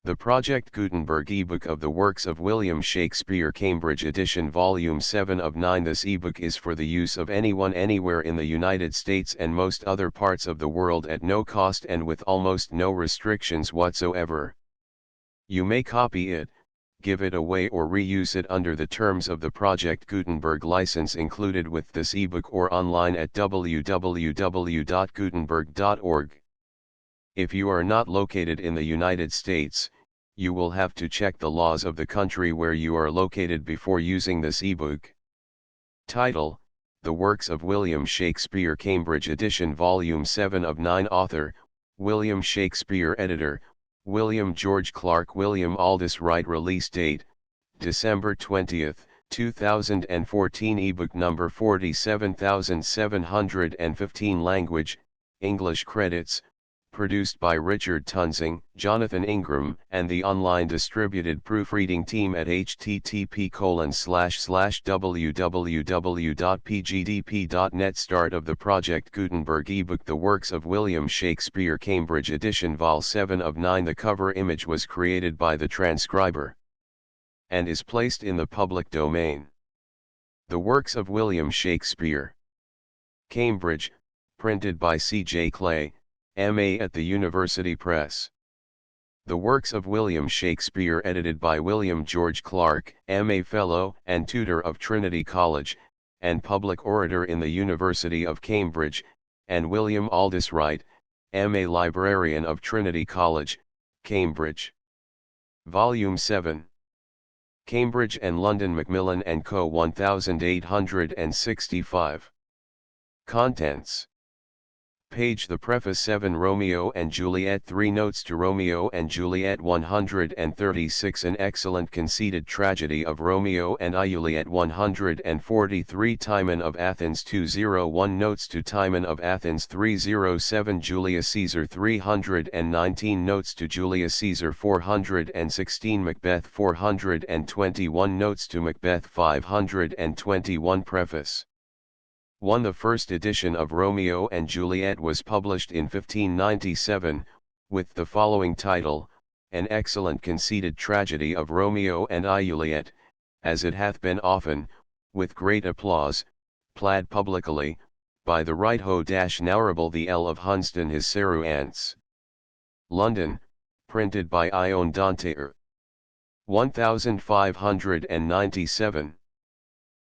The Project Gutenberg ebook of the works of William Shakespeare, Cambridge edition, volume 7 of 9. This ebook is for the use of anyone anywhere in the United States and most other parts of the world at no cost and with almost no restrictions whatsoever. You may copy it, give it away or reuse it under the terms of the Project Gutenberg license included with this ebook or online at www.gutenberg.org. If you are not located in the United States, you will have to check the laws of the country where you are located before using this ebook. Title: The Works of William Shakespeare, Cambridge edition, volume 7 of 9. Author: William Shakespeare. Editor: William George Clark. William Aldous Wright. Release date: December 20, 2014. Ebook number 47715. Language: English. Credits: produced by Richard Tunsing, Jonathan Ingram, and the online distributed proofreading team at http://www.pgdp.net. Start of the Project Gutenberg ebook, The Works of William Shakespeare, Cambridge edition, vol 7 of 9. The cover image was created by the transcriber and is placed in the public domain. The Works of William Shakespeare, Cambridge, printed by C.J. Clay, M.A. at the University Press. The Works of William Shakespeare, edited by William George Clark, M.A. Fellow and Tutor of Trinity College, and Public Orator in the University of Cambridge, and William Aldous Wright, M.A. Librarian of Trinity College, Cambridge. Volume 7. Cambridge and London, Macmillan & Co. 1865. Contents. Page: The Preface. 7. Romeo and Juliet. 3 Notes to Romeo and Juliet. 136. An excellent conceited tragedy of Romeo and Juliet. 143. Timon of Athens. 201. Notes to Timon of Athens. 307. Julius Caesar. 319. Notes to Julius Caesar. 416. Macbeth. 421. Notes to Macbeth. 521. Preface. 1. The first edition of Romeo and Juliet was published in 1597, with the following title: An excellent conceited tragedy of Romeo and Juliet, as it hath been often, with great applause, plaid publicly, by the right Honorable the L. of Hunsdon his Seruants. London, printed by Ione Dantaire. 1597.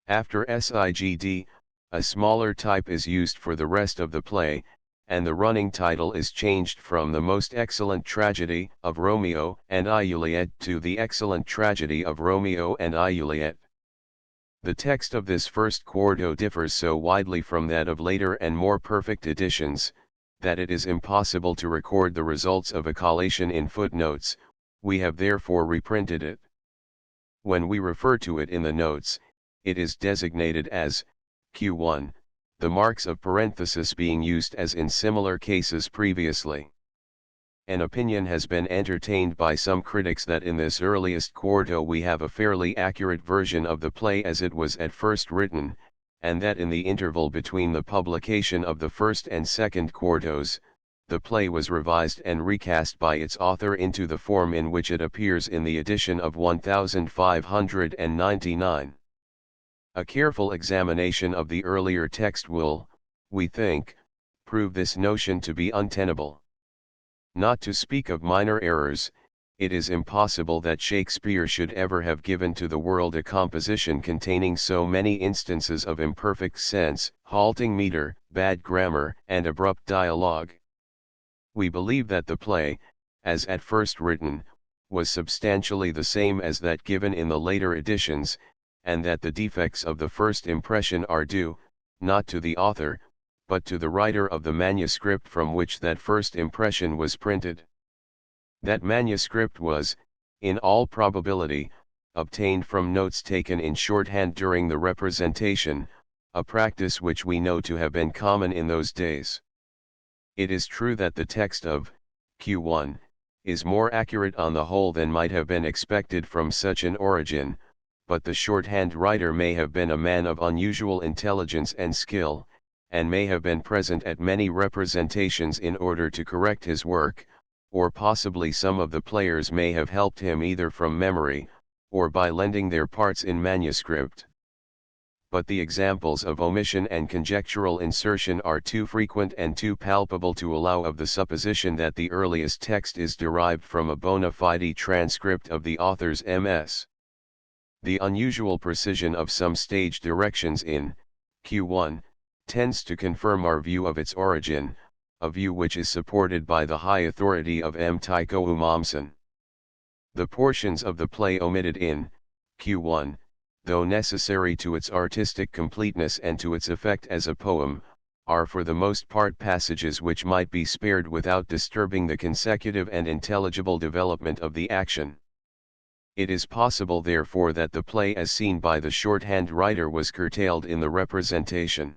After SIGD, a smaller type is used for the rest of the play, and the running title is changed from The Most Excellent Tragedy of Romeo and Juliet to The Excellent Tragedy of Romeo and Juliet. The text of this first quarto differs so widely from that of later and more perfect editions, that it is impossible to record the results of a collation in footnotes. We have therefore reprinted it. When we refer to it in the notes, it is designated as Q1, the marks of parenthesis being used as in similar cases previously. An opinion has been entertained by some critics that in this earliest quarto we have a fairly accurate version of the play as it was at first written, and that in the interval between the publication of the first and second quartos, the play was revised and recast by its author into the form in which it appears in the edition of 1599. A careful examination of the earlier text will, we think, prove this notion to be untenable. Not to speak of minor errors, it is impossible that Shakespeare should ever have given to the world a composition containing so many instances of imperfect sense, halting meter, bad grammar, and abrupt dialogue. We believe that the play, as at first written, was substantially the same as that given in the later editions, and that the defects of the first impression are due, not to the author, but to the writer of the manuscript from which that first impression was printed. That manuscript was, in all probability, obtained from notes taken in shorthand during the representation, a practice which we know to have been common in those days. It is true that the text of Q1 is more accurate on the whole than might have been expected from such an origin, but the shorthand writer may have been a man of unusual intelligence and skill, and may have been present at many representations in order to correct his work, or possibly some of the players may have helped him either from memory, or by lending their parts in manuscript. But the examples of omission and conjectural insertion are too frequent and too palpable to allow of the supposition that the earliest text is derived from a bona fide transcript of the author's MS. The unusual precision of some stage directions in Q1 tends to confirm our view of its origin, a view which is supported by the high authority of M. Tycho Umamsen. The portions of the play omitted in Q1, though necessary to its artistic completeness and to its effect as a poem, are for the most part passages which might be spared without disturbing the consecutive and intelligible development of the action. It is possible therefore that the play as seen by the shorthand writer was curtailed in the representation.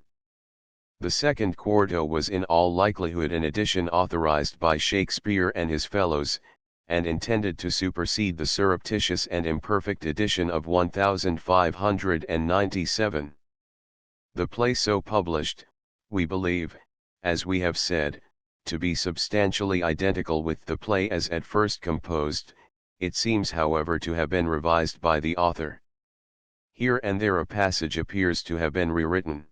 The second quarto was in all likelihood an edition authorized by Shakespeare and his fellows, and intended to supersede the surreptitious and imperfect edition of 1597. The play so published, we believe, as we have said, to be substantially identical with the play as at first composed. It seems however to have been revised by the author. Here and there a passage appears to have been rewritten.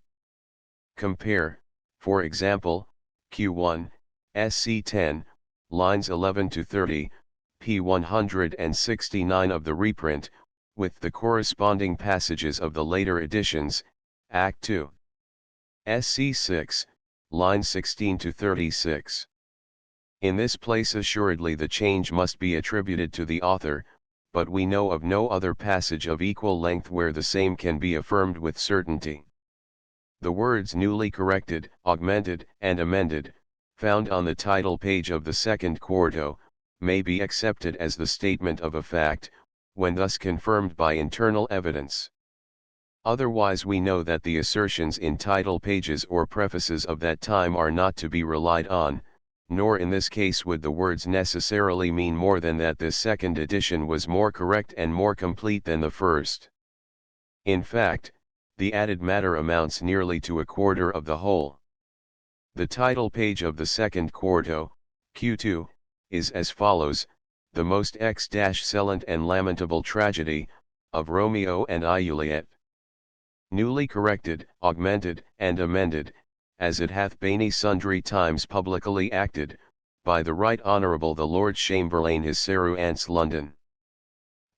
Compare, for example, Q1, SC 10, lines 11 to 30, p. 169 of the reprint, with the corresponding passages of the later editions, Act 2. SC 6, lines 16 to 36. In this place assuredly the change must be attributed to the author, but we know of no other passage of equal length where the same can be affirmed with certainty. The words newly corrected, augmented, and amended, found on the title page of the second quarto, may be accepted as the statement of a fact, when thus confirmed by internal evidence. Otherwise we know that the assertions in title pages or prefaces of that time are not to be relied on, nor in this case would the words necessarily mean more than that this second edition was more correct and more complete than the first. In fact, the added matter amounts nearly to a quarter of the whole. The title page of the second quarto, Q2, is as follows: the most excellent and lamentable tragedy, of Romeo and Juliet. Newly corrected, augmented, and amended, as it hath been sundry times publicly acted, by the Right Honourable the Lord Chamberlain his Servants London.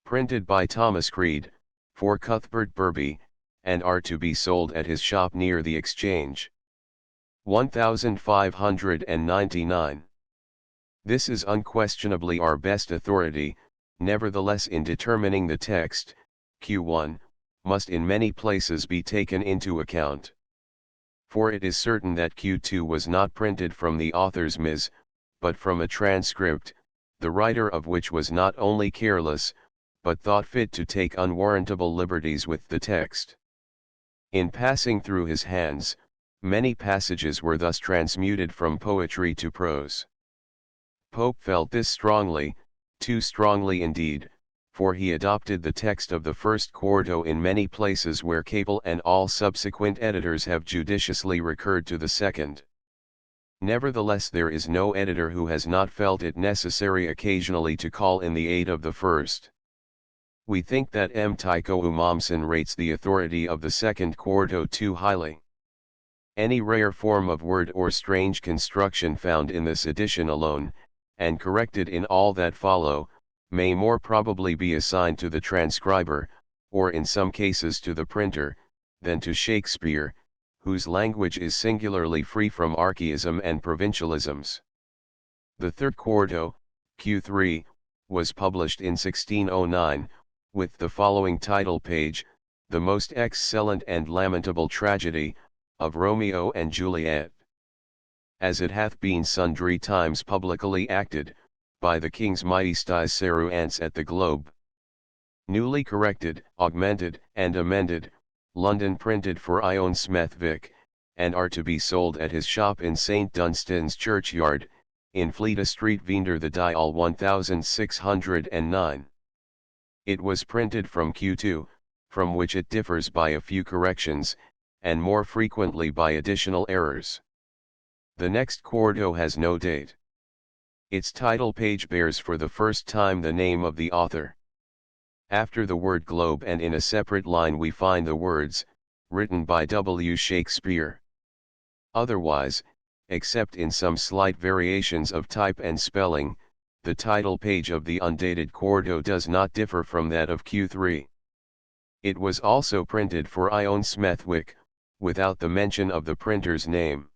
Printed by Thomas Creed, for Cuthbert Burby, and are to be sold at his shop near the Exchange. 1599. This is unquestionably our best authority, nevertheless in determining the text, Q1, must in many places be taken into account. For it is certain that Q2 was not printed from the author's MS, but from a transcript, the writer of which was not only careless, but thought fit to take unwarrantable liberties with the text. In passing through his hands, many passages were thus transmuted from poetry to prose. Pope felt this strongly, too strongly indeed, for he adopted the text of the first quarto in many places where Capel and all subsequent editors have judiciously recurred to the second. Nevertheless there is no editor who has not felt it necessary occasionally to call in the aid of the first. We think that M. Tycho Umamsen rates the authority of the second quarto too highly. Any rare form of word or strange construction found in this edition alone, and corrected in all that follow, may more probably be assigned to the transcriber, or in some cases to the printer, than to Shakespeare, whose language is singularly free from archaism and provincialisms. The third quarto, Q3, was published in 1609, with the following title page: the most excellent and lamentable tragedy, of Romeo and Juliet. As it hath been sundry times publicly acted, by the King's mighty Servants at the Globe. Newly corrected, augmented, and amended, London printed for Ion Smethwick, and are to be sold at his shop in St. Dunstan's Churchyard, in Fleta Street Vender the Dial 1609. It was printed from Q2, from which it differs by a few corrections, and more frequently by additional errors. The next quarto has no date. Its title page bears for the first time the name of the author. After the word globe and in a separate line we find the words, written by W. Shakespeare. Otherwise, except in some slight variations of type and spelling, the title page of the undated quarto does not differ from that of Q3. It was also printed for Ione Smethwick, without the mention of the printer's name.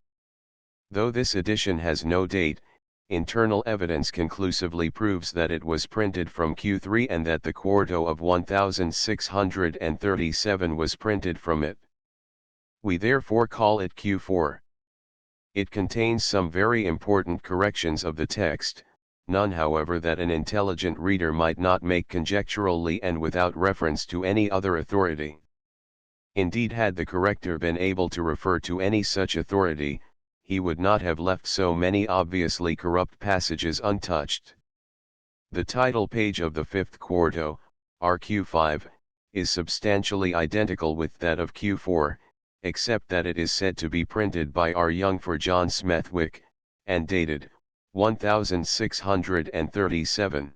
Though this edition has no date, internal evidence conclusively proves that it was printed from Q3 and that the quarto of 1637 was printed from it. We therefore call it Q4. It contains some very important corrections of the text, none however that an intelligent reader might not make conjecturally and without reference to any other authority. Indeed, had the corrector been able to refer to any such authority, he would not have left so many obviously corrupt passages untouched. The title page of the fifth quarto, RQ5, is substantially identical with that of Q4, except that it is said to be printed by R. Young for John Smethwick, and dated 1637.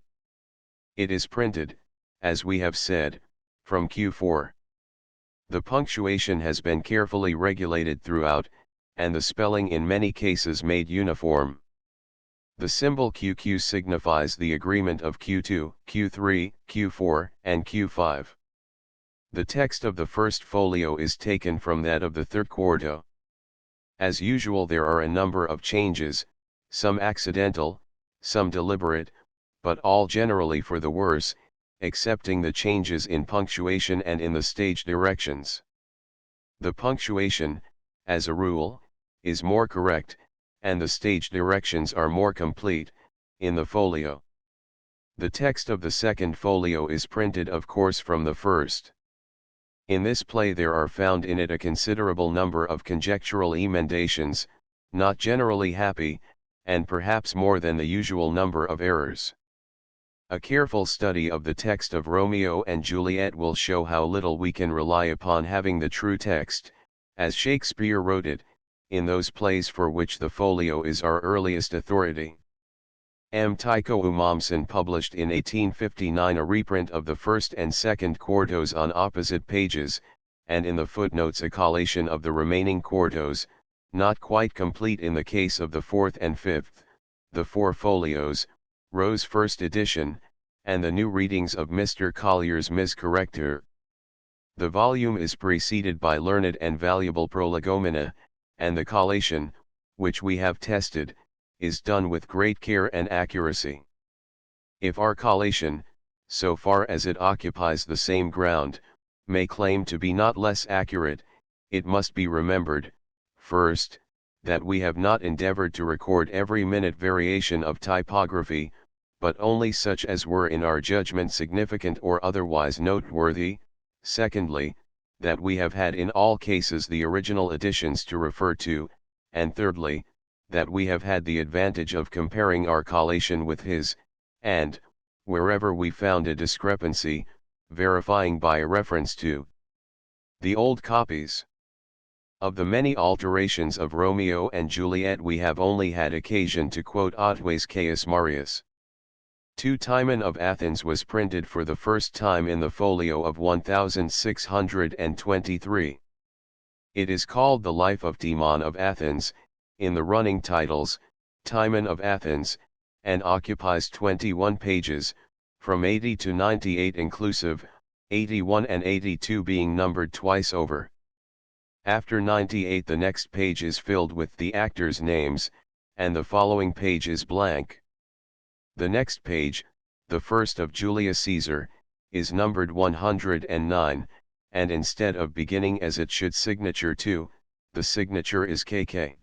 It is printed, as we have said, from Q4. The punctuation has been carefully regulated throughout, and the spelling in many cases made uniform. The symbol QQ signifies the agreement of Q2, Q3, Q4, and Q5. The text of the first folio is taken from that of the third quarto. As usual, there are a number of changes, some accidental, some deliberate, but all generally for the worse, excepting the changes in punctuation and in the stage directions. The punctuation, as a rule, is more correct, and the stage directions are more complete, in the folio. The text of the second folio is printed of course from the first. In this play there are found in it a considerable number of conjectural emendations, not generally happy, and perhaps more than the usual number of errors. A careful study of the text of Romeo and Juliet will show how little we can rely upon having the true text, as Shakespeare wrote it, in those plays for which the folio is our earliest authority. M. Tycho Umamson published in 1859 a reprint of the first and second quartos on opposite pages, and in the footnotes a collation of the remaining quartos, not quite complete in the case of the fourth and fifth, the four folios, Rowe's first edition, and the new readings of Mr. Collier's Ms. Corrector. The volume is preceded by learned and valuable prolegomena, and the collation, which we have tested, is done with great care and accuracy. If our collation, so far as it occupies the same ground, may claim to be not less accurate, it must be remembered, first, that we have not endeavored to record every minute variation of typography, but only such as were in our judgment significant or otherwise noteworthy, secondly, that we have had in all cases the original editions to refer to, and thirdly, that we have had the advantage of comparing our collation with his, and, wherever we found a discrepancy, verifying by reference to the old copies. Of the many alterations of Romeo and Juliet we have only had occasion to quote Otway's Caius Marius. 2 Timon of Athens was printed for the first time in the folio of 1623. It is called The Life of Timon of Athens, in the running titles, Timon of Athens, and occupies 21 pages, from 80 to 98 inclusive, 81 and 82 being numbered twice over. After 98 the next page is filled with the actors' names, and the following page is blank. The next page, the first of Julius Caesar, is numbered 109, and instead of beginning as it should signature 2, the signature is KK.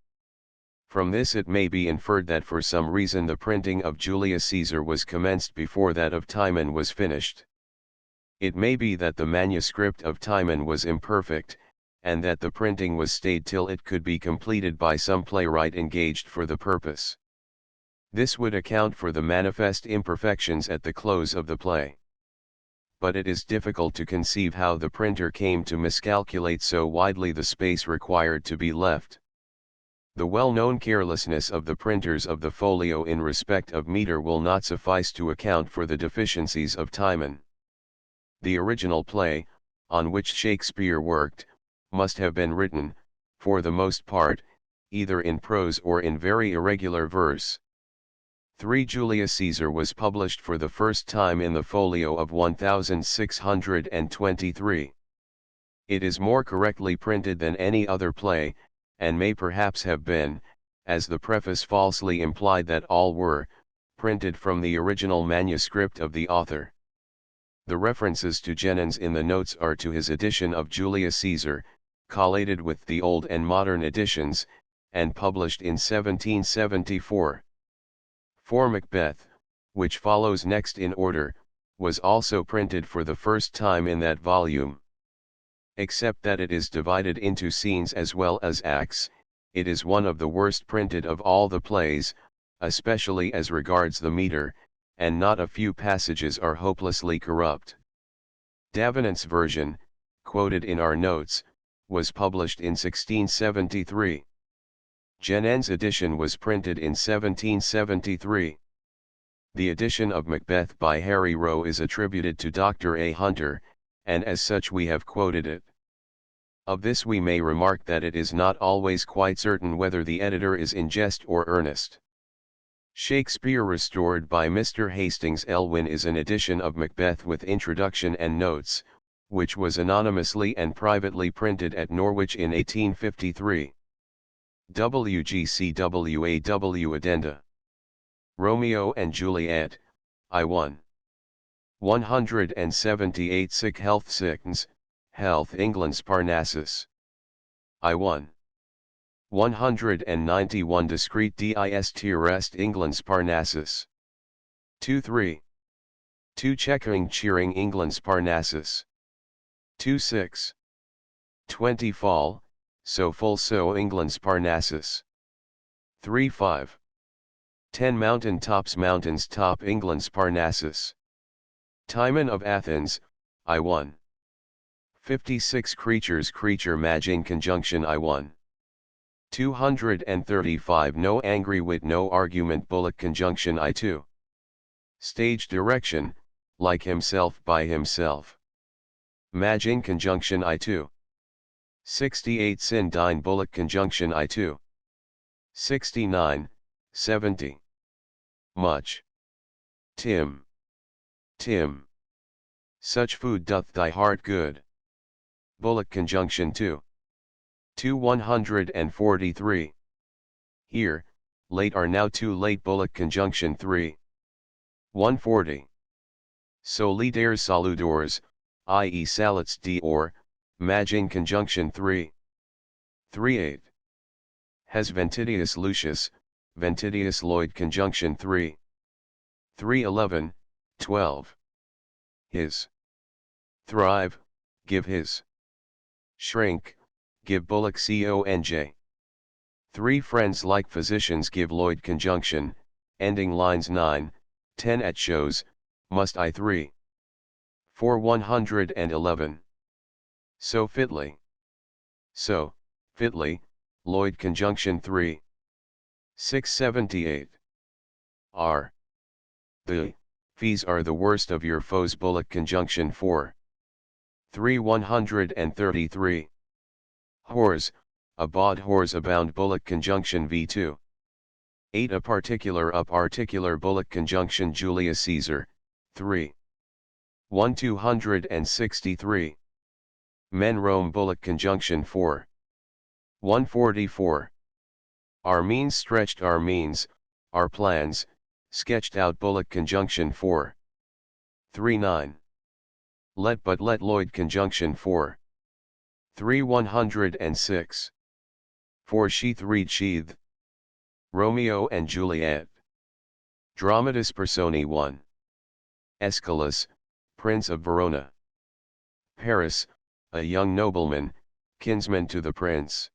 From this it may be inferred that for some reason the printing of Julius Caesar was commenced before that of Timon was finished. It may be that the manuscript of Timon was imperfect, and that the printing was stayed till it could be completed by some playwright engaged for the purpose. This would account for the manifest imperfections at the close of the play. But it is difficult to conceive how the printer came to miscalculate so widely the space required to be left. The well-known carelessness of the printers of the folio in respect of meter will not suffice to account for the deficiencies of Timon. The original play, on which Shakespeare worked, must have been written, for the most part, either in prose or in very irregular verse. 3 Julius Caesar was published for the first time in the folio of 1623. It is more correctly printed than any other play, and may perhaps have been, as the preface falsely implied that all were, printed from the original manuscript of the author. The references to Jennens in the notes are to his edition of Julius Caesar, collated with the old and modern editions, and published in 1774. For Macbeth, which follows next in order, was also printed for the first time in that volume. Except that it is divided into scenes as well as acts, it is one of the worst printed of all the plays, especially as regards the meter, and not a few passages are hopelessly corrupt. Davenant's version, quoted in our notes, was published in 1673. Jennens' edition was printed in 1773. The edition of Macbeth by Harry Rowe is attributed to Dr. A. Hunter, and as such we have quoted it. Of this we may remark that it is not always quite certain whether the editor is in jest or earnest. Shakespeare restored by Mr. Hastings Elwyn is an edition of Macbeth with introduction and notes, which was anonymously and privately printed at Norwich in 1853. WGCWAW Addenda. Romeo and Juliet, I1. 178 Sick Health Sickns, Health England's Parnassus. I1. 191 Discreet Dist Rest England's Parnassus. 2-3. 2 Checking Cheering England's Parnassus. 2-6. 20 Fall, So Full So England's Parnassus. 3-5. 10 Mountain Tops Mountains Top England's Parnassus. Timon of Athens, I1. 56 Creatures Creature Maging Conjunction I1. 235 No Angry Wit No Argument Bullock Conjunction I2. Stage Direction, Like Himself by Himself. Maging Conjunction I2. 68 Sindine Bullock Conjunction I2. 69, 70. Much. Tim. Tim. Such food doth thy heart good. Bullock Conjunction 2. 143. Here, late are now too late Bullock Conjunction 3. 140. Solidaires saludors, i.e. salets d'or, Maging Conjunction 3. 38. Has Ventidius Lucius, Ventidius Lloyd Conjunction 3. 311, 12. His. Thrive, give his. Shrink, give Bullock conj. 3 Friends like physicians give Lloyd Conjunction, ending lines 9, 10 at shows, must I 3. 4 111. So fitly. So, fitly, Lloyd Conjunction 3. 678. R. The fees are the worst of your foes Bullock Conjunction 4. 3 133. Whores, abod whores abound Bullock Conjunction V2. 8 A particular Bullock Conjunction Julius Caesar, 3. 1 263. Men Rome Bullock Conjunction 4. 144. Our means stretched our means, our plans, sketched out Bullock Conjunction 4. 3-9. Let Lloyd Conjunction 4. 3 106. 4 Sheath reed sheathed. Romeo and Juliet. Dramatis Personae 1. Aeschylus, Prince of Verona. Paris, a young nobleman, kinsman to the prince.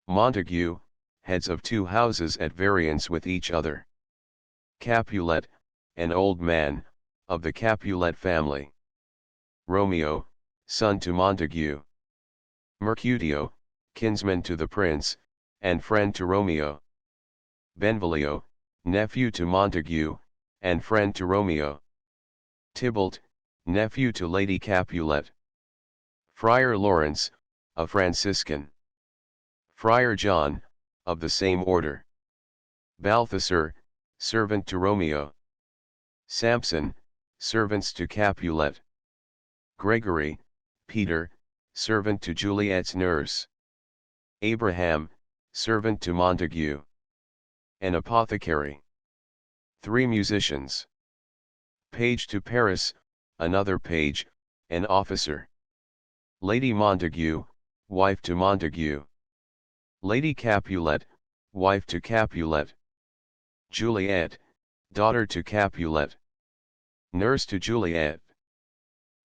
Montague, heads of 2 houses at variance with each other. Capulet, an old man, of the Capulet family. Romeo, son to Montague. Mercutio, kinsman to the prince, and friend to Romeo. Benvolio, nephew to Montague, and friend to Romeo. Tybalt, nephew to Lady Capulet. Friar Lawrence, a Franciscan. Friar John, of the same order. Balthasar, servant to Romeo. Samson, servants to Capulet. Gregory, Peter, servant to Juliet's nurse. Abraham, servant to Montague. An apothecary. 3 musicians. Page to Paris, another page, an officer. Lady Montague, wife to Montague. Lady Capulet, wife to Capulet. Juliet, daughter to Capulet. Nurse to Juliet.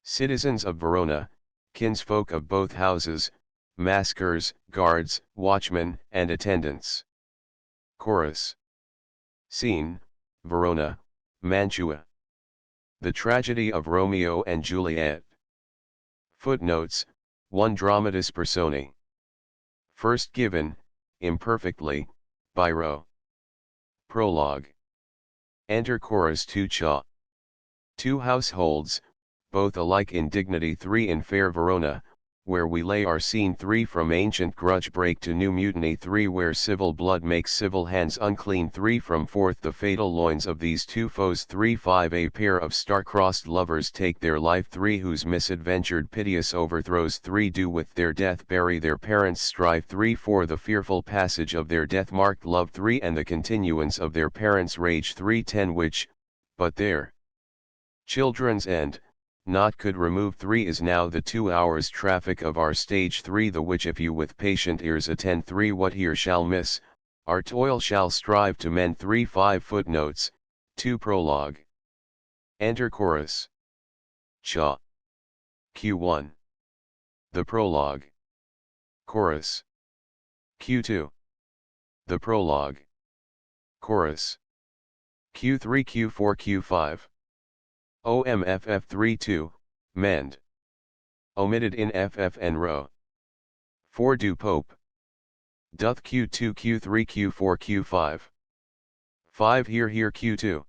Citizens of Verona, kinsfolk of both houses, maskers, guards, watchmen, and attendants. Chorus. Scene, Verona, Mantua. The Tragedy of Romeo and Juliet. Footnotes, 1 Dramatis Personae. First given, imperfectly, by Rowe. Prologue. Enter chorus 2 Cha. 2 households, both alike in dignity, 3 in fair Verona, where we lay our scene, 3 from ancient grudge break to new mutiny, 3 where civil blood makes civil hands unclean, 3 from forth the fatal loins of these 2 foes, 3 5 a pair of star-crossed lovers take their life, 3 whose misadventured piteous overthrows, 3 do with their death bury their parents' strife, 3 for the fearful passage of their death-marked love, 3 and the continuance of their parents' rage, 3 10 which, but their children's end, not could remove, 3 is now the 2 hours traffic of our stage, 3 the which if you with patient ears attend, 3 what here shall miss, our toil shall strive to mend, 3 5 footnotes, 2 prologue. Enter chorus. Cha. Q1. The prologue. Chorus. Q2. The prologue. Chorus. Q3 Q4 Q5. OMFF32, mend. Omitted in FF and row. 4 do Pope. Doth Q2 Q3 Q4 Q5. 5 here Q2.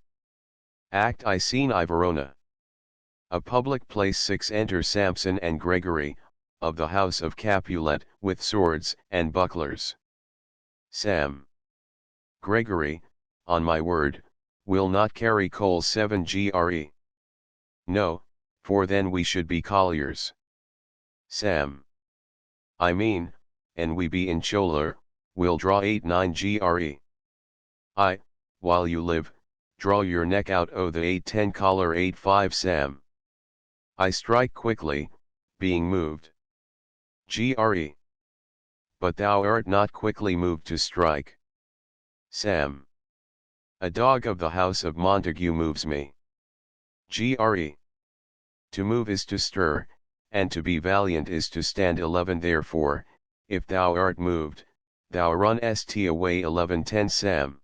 Act I Scene I Verona. A public place. 6 enter Samson and Gregory, of the house of Capulet, with swords and bucklers. Sam. Gregory, on my word, will not carry coals 7 GRE. No, for then we should be colliers. Sam. I mean, and we be in choler, we'll draw 8-9 GRE. I, while you live, draw your neck out o' the 8-10 collar 8-5 Sam. I strike quickly, being moved. GRE. But thou art not quickly moved to strike. Sam. A dog of the house of Montague moves me. GRE. To move is to stir, and to be valiant is to stand. 11 Therefore, if thou art moved, thou run st away. 11-10 Sam.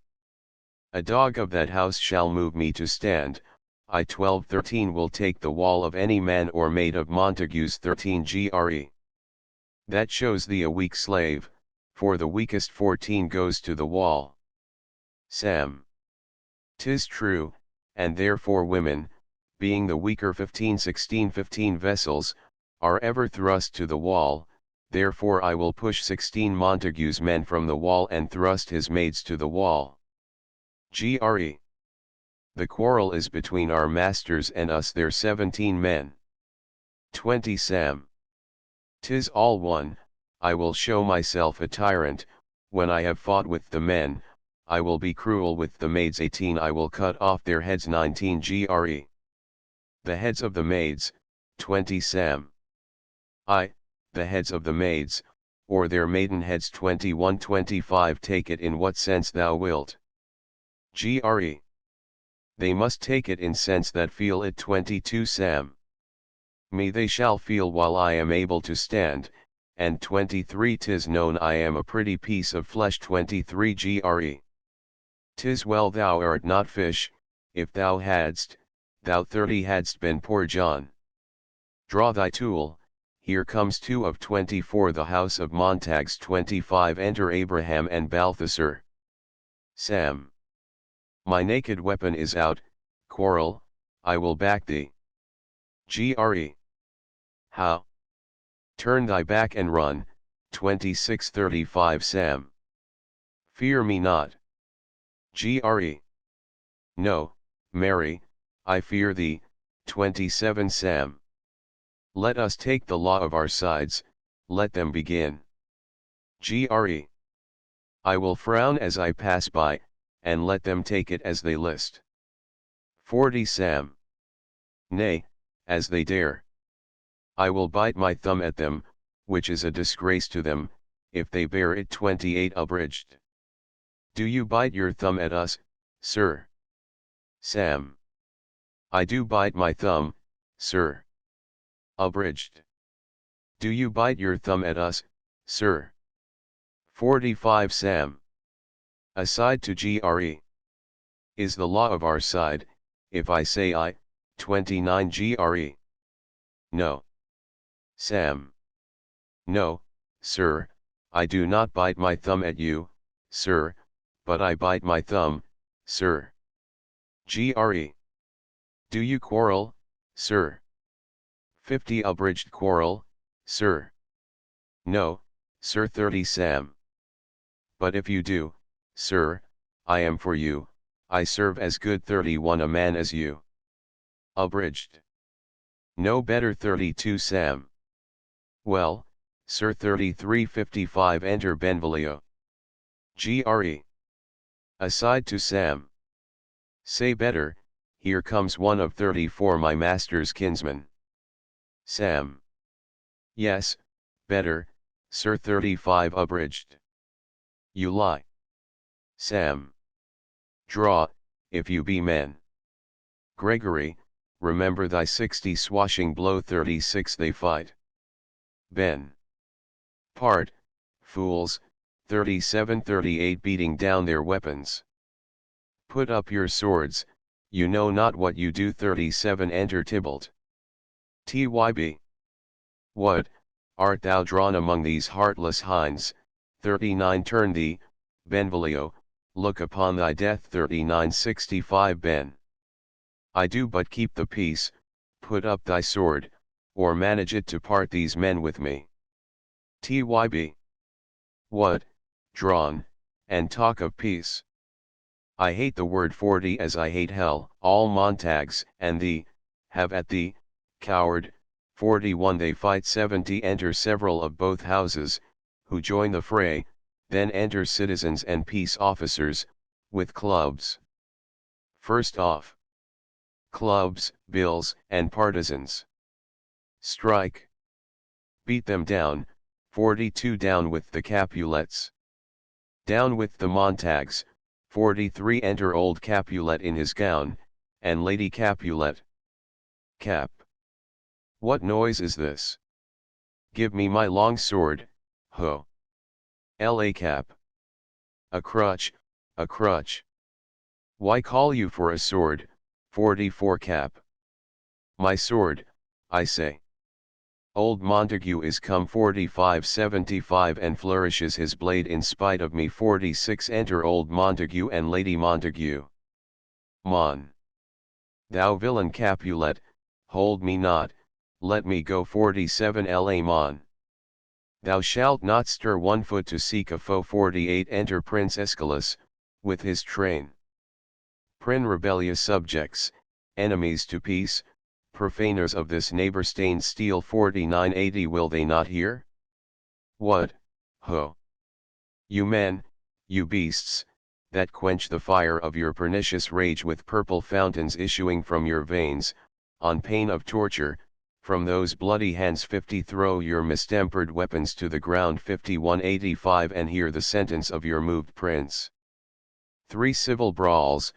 A dog of that house shall move me to stand. I 12-13 will take the wall of any man or maid of Montague's. 13 GRE. That shows thee a weak slave, for the weakest 14 goes to the wall. Sam. 'Tis true, and therefore women, being the weaker 15 vessels, are ever thrust to the wall, therefore I will push 16 Montague's men from the wall and thrust his maids to the wall. GRE. The quarrel is between our masters and us, their 17 men. 20 Sam. 'Tis all one, I will show myself a tyrant, when I have fought with the men, I will be cruel with the maids. 18 I will cut off their heads. 19 GRE. The heads of the maids, 20 Sam. I, the heads of the maids, or their maiden heads. 21-25 Take it in what sense thou wilt. GRE. They must take it in sense that feel it. 22 Sam. Me they shall feel while I am able to stand, and 23 'Tis known I am a pretty piece of flesh. 23 GRE. 'Tis well thou art not fish, if thou hadst, thou 30 hadst been poor John. Draw thy tool, here comes 2 of 24 the house of Montagues 25 enter Abraham and Balthasar. Sam. My naked weapon is out, quarrel, I will back thee. Gre. How? Turn thy back and run, 2635 Sam. Fear me not. Gre. No, Mary, I fear thee, 27 Sam. Let us take the law of our sides, let them begin. Gre. I will frown as I pass by, and let them take it as they list. 40 Sam. Nay, as they dare. I will bite my thumb at them, which is a disgrace to them, if they bear it. 28 Abridged. Do you bite your thumb at us, sir? Sam. I do bite my thumb, sir. Abridged. Do you bite your thumb at us, sir? 45 Sam. Aside to Gre. Is the law of our side, if I say I, 29 Gre. No. Sam. No, sir, I do not bite my thumb at you, sir, but I bite my thumb, sir. Gre. Do you quarrel, sir? 50 Abridged quarrel, sir? No, sir. 30 Sam. But if you do, sir, I am for you, I serve as good. 31 A man as you. Abridged. No better. 32 Sam. Well, sir. 33 55 enter Benvolio. Gre. Aside to Sam. Say better, here comes one of 34 my master's kinsman. Sam. Yes, better, sir. 35 Abridged. You lie. Sam. Draw, if you be men. Gregory, remember thy 60 swashing blow. 36 They fight. Ben. Part, fools, 37 38 Beating down their weapons. Put up your swords, you know not what you do. 37 Enter Tybalt. Tyb. What, art thou drawn among these heartless hinds? 39 Turn thee, Benvolio, look upon thy death. 39 65 Ben. I do but keep the peace, put up thy sword, or manage it to part these men with me. Tyb. What, drawn, and talk of peace? I hate the word 40 as I hate hell. All Montagues and thee, have at thee, coward. 41 They fight. 70 Enter several of both houses, who join the fray, then enter citizens and peace officers, with clubs. First off. Clubs, bills, and partisans. Strike. Beat them down. 42 Down with the Capulets. Down with the Montagues. 43 Enter old Capulet in his gown, and Lady Capulet. Cap. What noise is this? Give me my long sword, ho. La Cap. A crutch, a crutch. Why call you for a sword? 44 Cap. My sword, I say. Old Montague is come. 45 75 and flourishes his blade in spite of me. 46 Enter old Montague and Lady Montague. Mon. Thou villain Capulet, hold me not, let me go. 47 La Mon. Thou shalt not stir 1 foot to seek a foe. 48 Enter Prince Aeschylus, with his train. Prin rebellious subjects, enemies to peace, profaners of this neighbor-stained steel. 49 80 Will they not hear? What, ho! You men, you beasts, that quench the fire of your pernicious rage with purple fountains issuing from your veins, on pain of torture, from those bloody hands. 50 Throw your mistempered weapons to the ground. 51 85 And hear the sentence of your moved prince. 3 Civil brawls,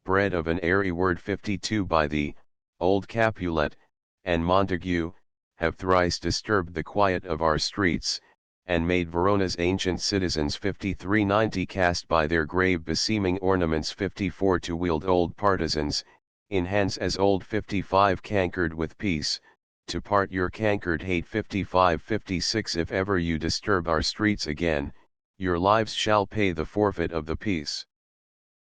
bred of an airy word. 52 By thee, old Capulet, and Montague, have thrice disturbed the quiet of our streets, and made Verona's ancient citizens. 53 90 Cast by their grave beseeming ornaments. 54 To wield old partisans, in hands as old. 55 Cankered with peace, to part your cankered hate. 55-56 If ever you disturb our streets again, your lives shall pay the forfeit of the peace.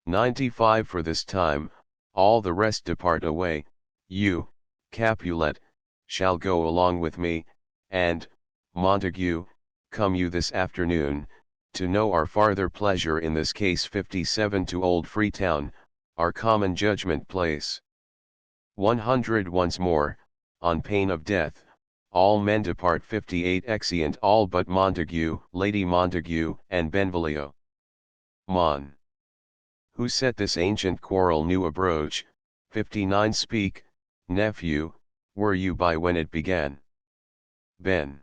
95 For this time, all the rest depart away, you, Capulet, shall go along with me, and, Montague, come you this afternoon, to know our farther pleasure in this case. 57 To Old Freetown, our common judgment place. 100 Once more, on pain of death, all men depart. 58 Exeunt all but Montague, Lady Montague, and Benvolio. Mon. Who set this ancient quarrel new abroach? 59 Speak, nephew, were you by when it began? Ben.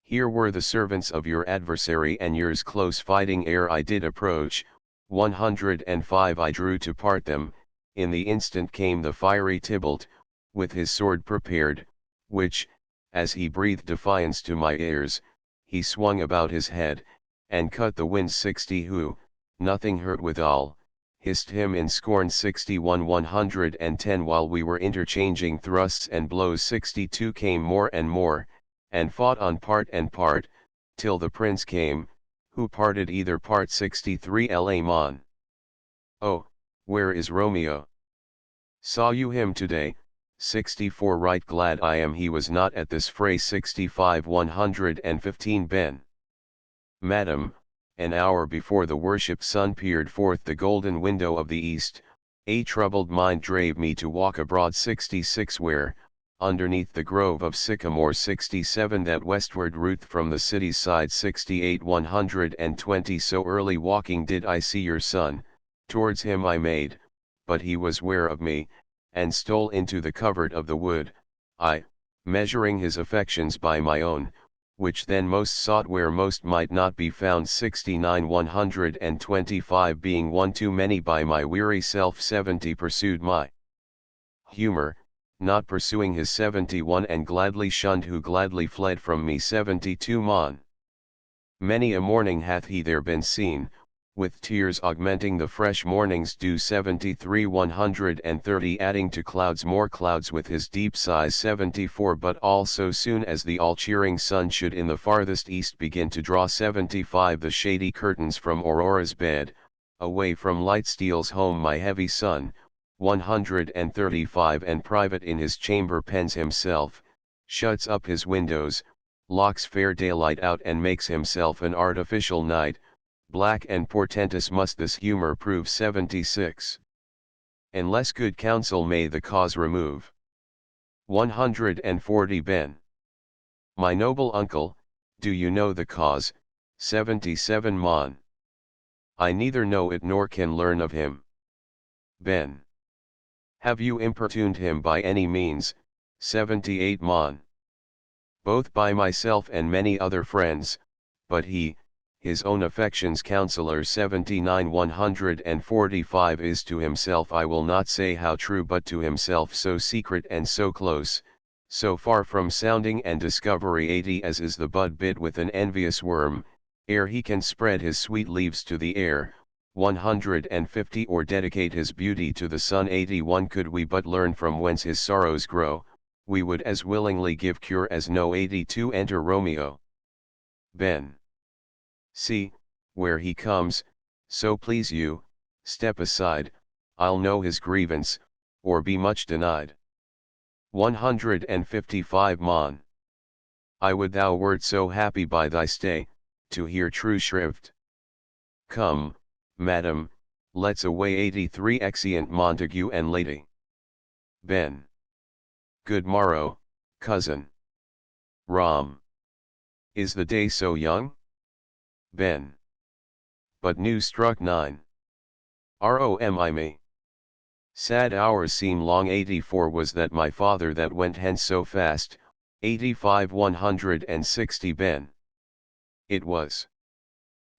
Here were the servants of your adversary and yours close fighting ere I did approach. 105 I drew to part them, in the instant came the fiery Tybalt, with his sword prepared, which, as he breathed defiance to my ears, he swung about his head, and cut the wind. 60 Who, nothing hurt withal, hissed him in scorn. 61 110 While we were interchanging thrusts and blows 62 Came more and more, and fought on part and part, till the prince came, who parted either part. 63 Mon. Oh, where is Romeo? Saw you him today? 64 Right glad I am he was not at this fray. 65 115 Ben. Madam, an hour before the worship sun peered forth the golden window of the east, a troubled mind drave me to walk abroad. 66 Where, underneath the grove of sycamore. 67 That westward route from the city's side. 68 120 So early walking did I see your son, towards him I made, but he was ware of me, and stole into the covert of the wood, I, measuring his affections by my own, which then most sought where most might not be found. 69 125 Being one too many by my weary self. 70 Pursued my humor, not pursuing his. 71 And gladly shunned who gladly fled from me. 72 Mon. Many a morning hath he there been seen, with tears augmenting the fresh morning's dew. 73 130 Adding to clouds more clouds with his deep sighs. 74 But all so soon as the all-cheering sun should in the farthest east begin to draw. 75 The shady curtains from Aurora's bed, away from light steals home my heavy son. 135 And private in his chamber pens himself, shuts up his windows, locks fair daylight out and makes himself an artificial night. Black and portentous must this humor prove. 76 Unless good counsel may the cause remove. 140 Ben. My noble uncle, do you know the cause? 77 Mon. I neither know it nor can learn of him. Ben. Have you importuned him by any means? 78 Mon. Both by myself and many other friends, but he, his own affections counselor. 79 145 Is to himself I will not say how true but to himself so secret and so close, so far from sounding and discovery. 80 As is the bud bit with an envious worm, ere he can spread his sweet leaves to the air. 150 Or dedicate his beauty to the sun. 81 Could we but learn from whence his sorrows grow, we would as willingly give cure as know. 82 Enter Romeo. Ben. See, where he comes, so please you, step aside, I'll know his grievance, or be much denied. 155 Mon. I would thou wert so happy by thy stay, to hear true shrift. Come, madam, let's away. 83 Exeunt Montague and Lady. Ben. Good morrow, cousin. Rom. Is the day so young? Ben. But new struck 9. Rom me. Sad hours seem long. 84 Was that my father that went hence so fast? 85 160 Ben. It was.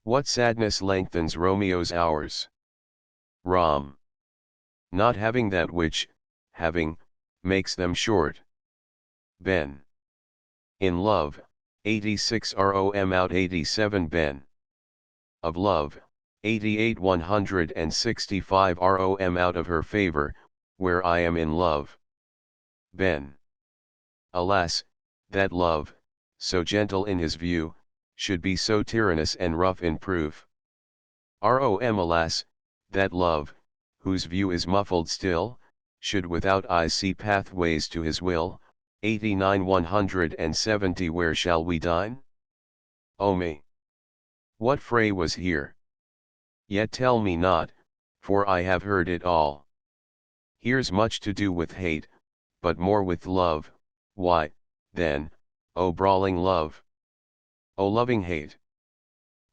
What sadness lengthens Romeo's hours? Rom. Not having that which, having, makes them short. Ben. In love, 86 Rom out. 87 Ben. Of love, 88 165 Rom out of her favor, where I am in love. Ben. Alas, that love, so gentle in his view, should be so tyrannous and rough in proof. Rom alas, that love, whose view is muffled still, should without eyes see pathways to his will. 89 170 Where shall we dine? O me! What fray was here? Yet tell me not, for I have heard it all. Here's much to do with hate, but more with love. Why, then, O brawling love! O loving hate!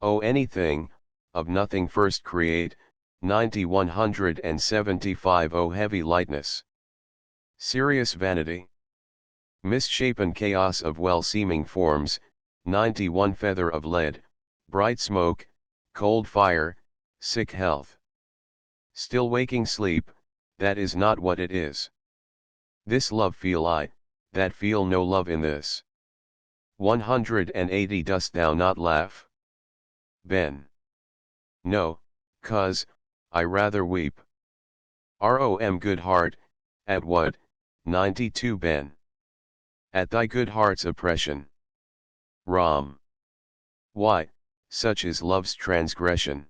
O anything, of nothing first create. 90 175 O heavy lightness! Serious vanity! Misshapen chaos of well-seeming forms. 91 Feather of lead, bright smoke, cold fire, sick health. Still waking sleep, that is not what it is. This love feel I, that feel no love in this. 180 Dost thou not laugh? Ben. No, 'cause, I rather weep. Rom good heart, at what? 92 Ben. At thy good heart's oppression. Rom. Why, such is love's transgression.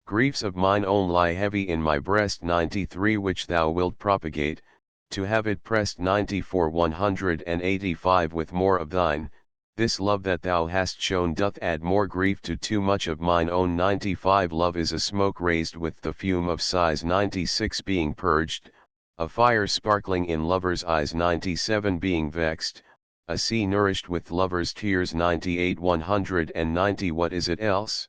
Griefs of mine own lie heavy in my breast. 93 Which thou wilt propagate, to have it pressed. 94 185 With more of thine, this love that thou hast shown doth add more grief to too much of mine own. 95 Love is a smoke raised with the fume of sighs. 96 Being purged, a fire sparkling in lovers' eyes. 97 Being vexed, a sea nourished with lovers' tears. 98 190 What is it else?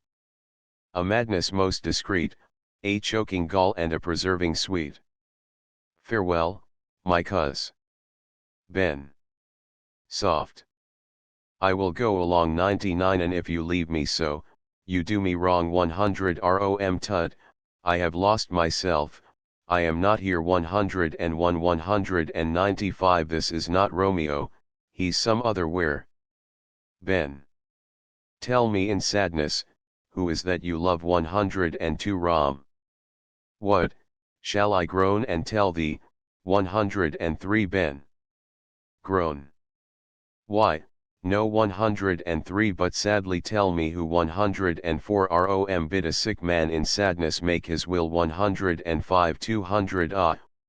A madness most discreet, a choking gall and a preserving sweet. Farewell, my cuz. Ben. Soft. I will go along. 99 And if you leave me so, you do me wrong. 100 Rom Tud, I have lost myself, I am not here. 101 195 This is not Romeo, he's some other where. Ben. Tell me in sadness, who is that you love? 102 Rom. What, shall I groan and tell thee? 103 Ben. Groan. Why, no. 103 But sadly tell me who. 104 Rom Bid a sick man in sadness make his will. 105 200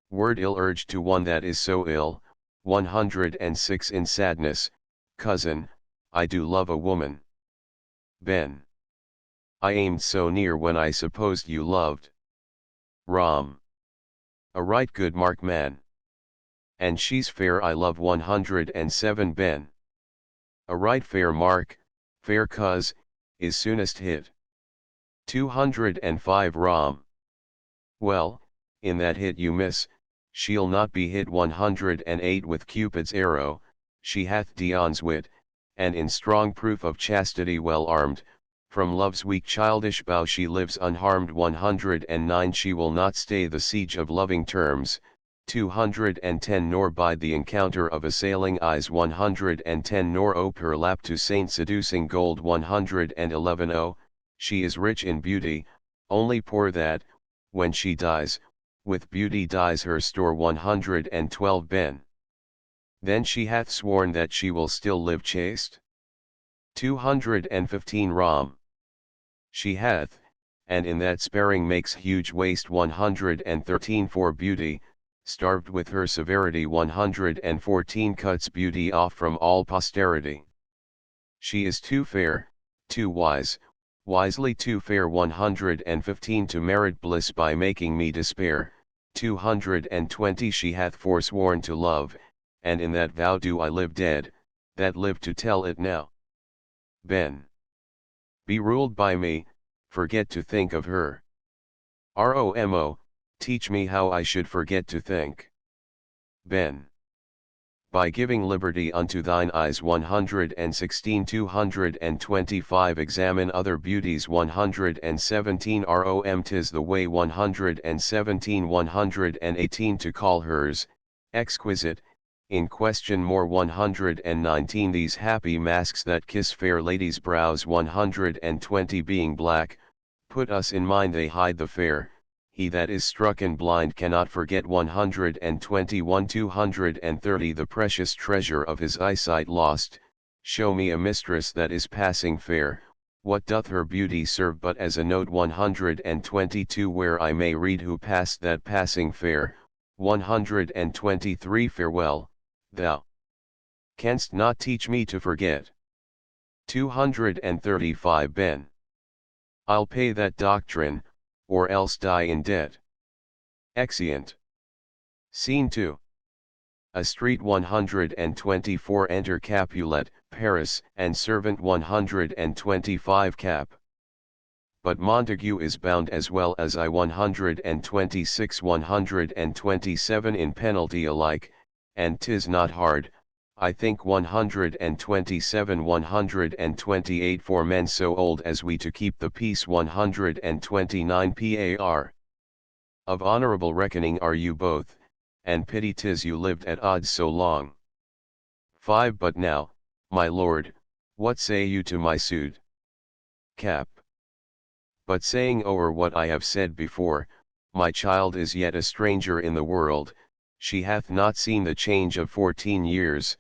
Word ill urged to one that is so ill. 106 In sadness, cousin, I do love a woman. Ben. I aimed so near when I supposed you loved. Rom. A right good mark man. And she's fair I love. 107 Ben. A right fair mark, fair cuz, is soonest hit. 205 Rom. Well, in that hit you miss, she'll not be hit. 108 With Cupid's arrow, she hath Dion's wit, and in strong proof of chastity well armed, from love's weak childish bow she lives unharmed. 109 She will not stay the siege of loving terms. 210 Nor bide the encounter of assailing eyes. 110 Nor ope her lap to saint seducing gold. 111 Oh, she is rich in beauty, only poor that, when she dies, with beauty dies her store. 112 Ben. Then she hath sworn that she will still live chaste. 215 Rom. She hath, and in that sparing makes huge waste. 113 For beauty, starved with her severity. 114 Cuts beauty off from all posterity. She is too fair, too wise, wisely too fair. 115 To merit bliss by making me despair. 220 She hath forsworn to love, and in that vow do I live dead, that live to tell it now. Ben. Be ruled by me, forget to think of her. Romo, teach me how I should forget to think. Ben. By giving liberty unto thine eyes. 116 225 Examine other beauties. 117 Rom 'Tis the way. 117 118 To call hers, exquisite, in question more. 119 These happy masks that kiss fair ladies' brows. 120 Being black, put us in mind they hide the fair, he that is struck and blind cannot forget 121 230 the precious treasure of his eyesight lost, show me a mistress that is passing fair, what doth her beauty serve but as a note 122 where I may read who passed that passing fair, 123 farewell, thou canst not teach me to forget. 235 Ben. I'll pay that doctrine, or else die in debt. Exeunt. Scene 2. A street 124 enter Capulet, Paris, and servant 125 Cap. But Montague is bound as well as I 126 127 in penalty alike, and 'tis not hard, I think 127 128 for men so old as we to keep the peace 129 par. Of honorable reckoning are you both, and pity 'tis you lived at odds so long. 5 But now, my lord, what say you to my suit? Cap. But saying o'er what I have said before, my child is yet a stranger in the world, she hath not seen the change of 14 years,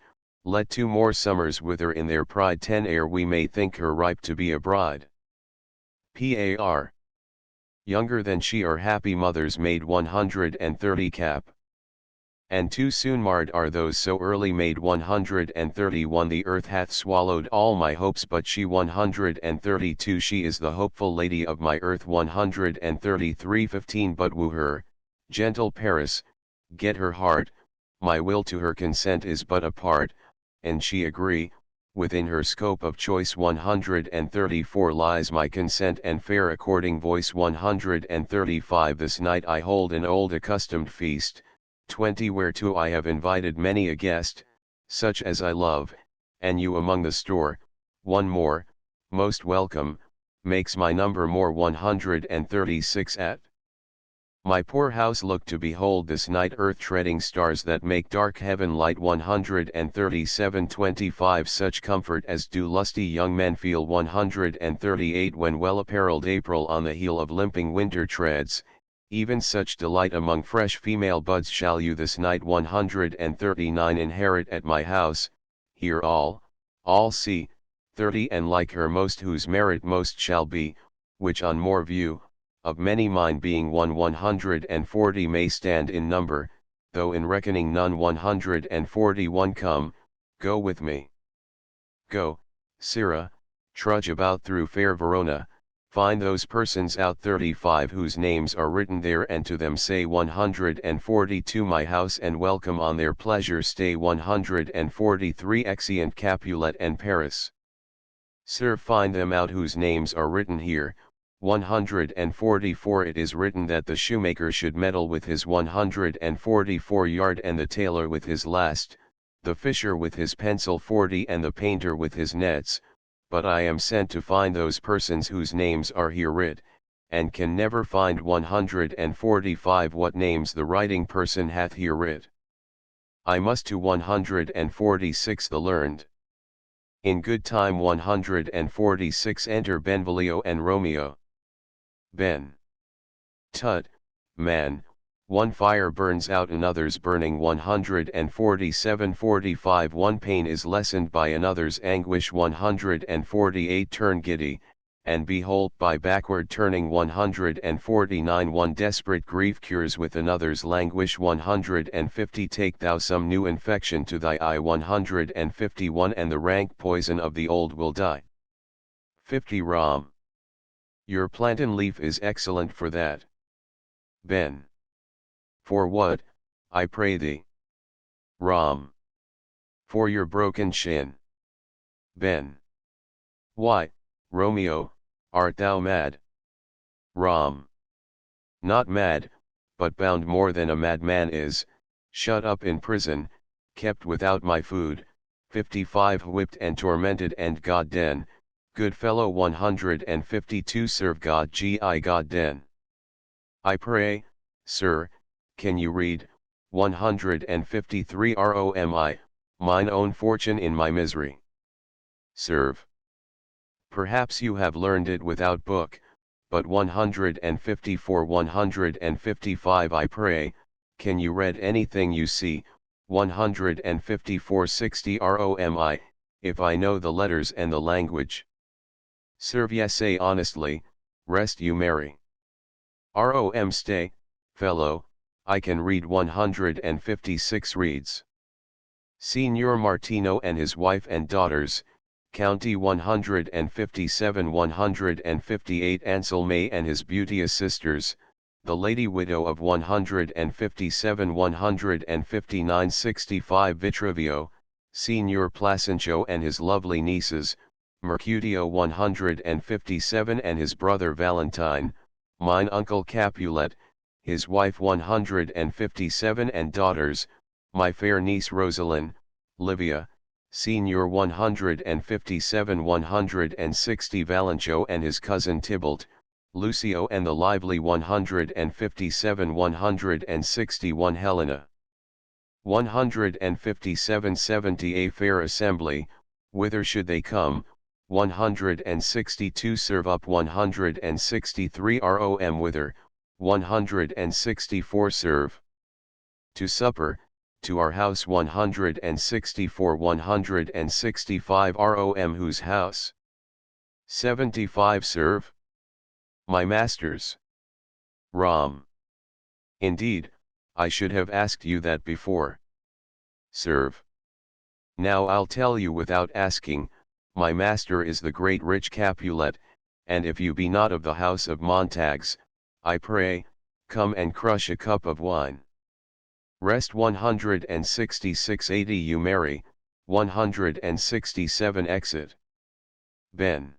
let 2 more summers wither in their pride 10 ere we may think her ripe to be a bride. Par. Younger than she are happy mothers made 130 Cap. And too soon marred are those so early made 131 the earth hath swallowed all my hopes but she 132 she is the hopeful lady of my earth 133 15 But woo her, gentle Paris, get her heart, my will to her consent is but a part, and she agree, within her scope of choice 134 lies my consent and fair according voice 135 This night I hold an old accustomed feast, 20 whereto I have invited many a guest, such as I love, and you among the store, one more, most welcome, makes my number more 136 at. My poor house look to behold this night earth treading stars that make dark heaven light 137 25 Such comfort as do lusty young men feel 138 When well apparelled April on the heel of limping winter treads, even such delight among fresh female buds shall you this night 139 inherit at my house, hear all see, 30 And like her most whose merit most shall be, which on more view, of many mine being 140 may stand in number, though in reckoning none 141 come, go with me. Go, Sirrah, trudge about through fair Verona, find those persons out 35 whose names are written there and to them say 142 my house and welcome on their pleasure stay 143 Exeunt Capulet and Paris. Sir, find them out whose names are written here, 144 It is written that the shoemaker should meddle with his 144 yard and the tailor with his last, the fisher with his pencil 40 and the painter with his nets, but I am sent to find those persons whose names are here writ, and can never find 145 what names the writing person hath here writ. I must to 146 the learned. In good time 146 enter Benvolio and Romeo. Ben. Tut, man, one fire burns out another's burning 147 45 One pain is lessened by another's anguish 148 Turn giddy, and behold by backward turning 149 One desperate grief cures with another's languish 150 Take thou some new infection to thy eye 151 And the rank poison of the old will die. 50 Ram. Your plantain leaf is excellent for that. Ben. For what, I pray thee? Ram. For your broken shin. Ben. Why, Romeo, art thou mad? Ram. Not mad, but bound more than a madman is, shut up in prison, kept without my food, 55 Whipped and tormented and God den, good fellow 152 Serve God God den. I pray, sir, can you read, 153 ROMI, mine own fortune in my misery. Serve. Perhaps you have learned it without book, but 154 155 I pray, can you read anything you see, 154 60 ROMI, if I know the letters and the language. Serve ye say honestly, rest you merry. ROM stay, fellow, I can read 156 reads. Signor Martino and his wife and daughters, County 157 158 Ansel May and his beauteous sisters, the lady widow of 157 159 65 Vitruvio, Signor Placencio and his lovely nieces, Mercutio 157 and his brother Valentine, mine uncle Capulet, his wife 157 and daughters, my fair niece Rosalind, Livia, Senior 157 160 Valencio and his cousin Tybalt, Lucio and the lively 157 161 Helena. 157 70 A fair assembly, whither should they come, 162 serve up 163 ROM whither, 164 serve. To supper, to our house 164 165 ROM whose house? 75 serve. My masters. Rom. Indeed, I should have asked you that before. Serve. Now I'll tell you without asking, my master is the great rich Capulet, and if you be not of the house of Montagues, I pray, come and crush a cup of wine. Rest 166 80 you marry, 167 exit. Ben.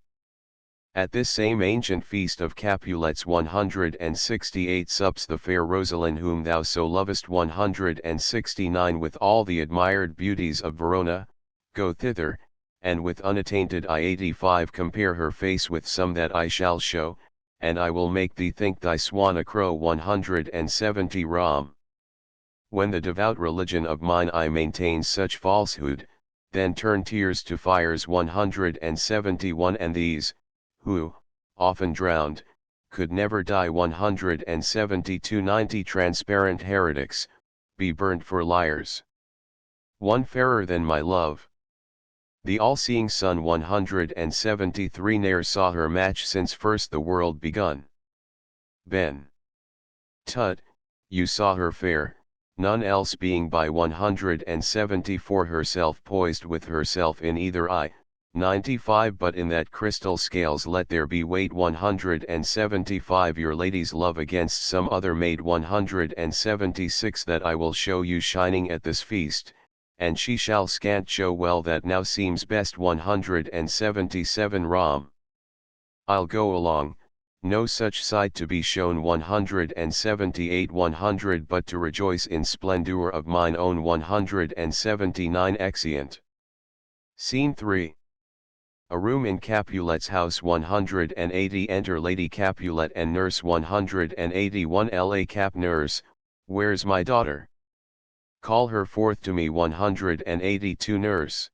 At this same ancient feast of Capulets 168 sups the fair Rosalind whom thou so lovest 169 with all the admired beauties of Verona, go thither, and with unattainted I 85 compare her face with some that I shall show, and I will make thee think thy swan a crow 170 Rom. When the devout religion of mine I maintains such falsehood, then turn tears to fires 171 and these, who, often drowned, could never die 172 90 transparent heretics, be burnt for liars. One fairer than my love. The all-seeing sun 173 ne'er saw her match since first the world begun. Ben. Tut, you saw her fair, none else being by 174 herself poised with herself in either eye, 95 but in that crystal scales let there be weight 175 your lady's love against some other maid 176 that I will show you shining at this feast, and she shall scant show well that now seems best 177 Rom. I'll go along, no such sight to be shown 178 100 but to rejoice in splendor of mine own 179 Exeunt. Scene 3. A room in Capulet's house 180 enter Lady Capulet and nurse 181 La Cap nurse, where's my daughter? Call her forth to me 182 nurse.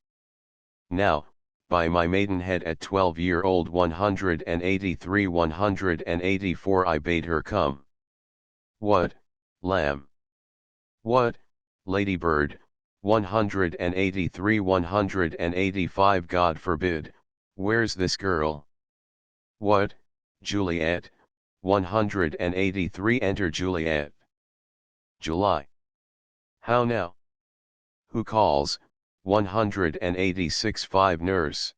Now, by my maidenhead at 12-year-old 183 184 I bade her come. What, lamb? What, ladybird, 183 185 God forbid, where's this girl? What, Juliet, 183 enter Juliet. July. How now? Who calls? 186 5 nurse.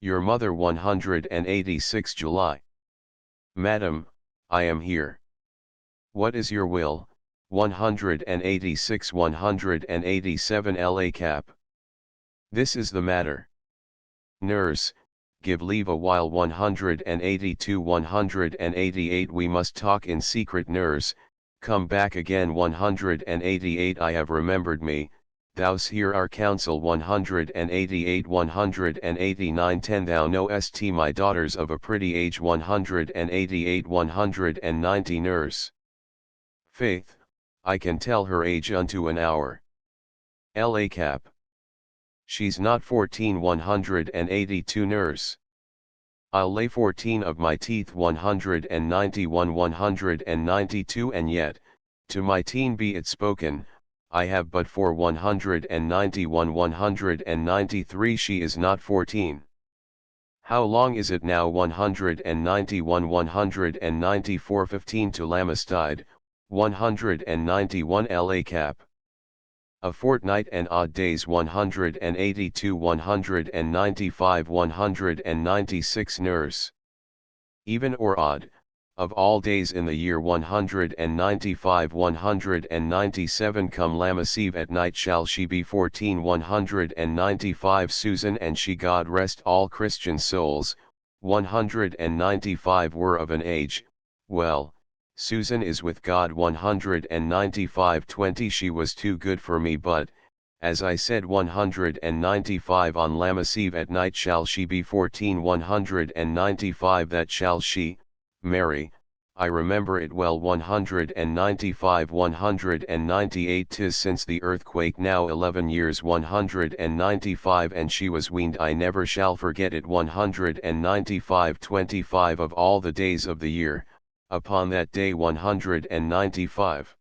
Your mother 186 July. Madam, I am here. What is your will? 186 187 La Cap. This is the matter. Nurse, give leave a while 182 188 we must talk in secret nurse, come back again 188 I have remembered me. Thou's hear our counsel 188 189 10 Thou knowest my daughters of a pretty age 188 190 nurse. Faith, I can tell her age unto an hour. La Cap. She's not 14 182 nurse. I'll lay 14 of my teeth 191 192 and yet, to my teen be it spoken, I have but for 191 193 she is not 14. How long is it now 191 194 15 to Lamastide, 191 La Cap. A fortnight and odd days 182 195 196 nurse. Even or odd, of all days in the year 195 197 come Lamasive at night shall she be 14 195 Susan and she God rest all Christian souls, 195 were of an age, well, Susan is with God 195 20 she was too good for me but, as I said 195 on Lamasive at night shall she be 14 195 that shall she, Mary, I remember it well 195 198 'tis since the earthquake now 11 years 195 and she was weaned I never shall forget it 195 25 of all the days of the year, upon that day 195.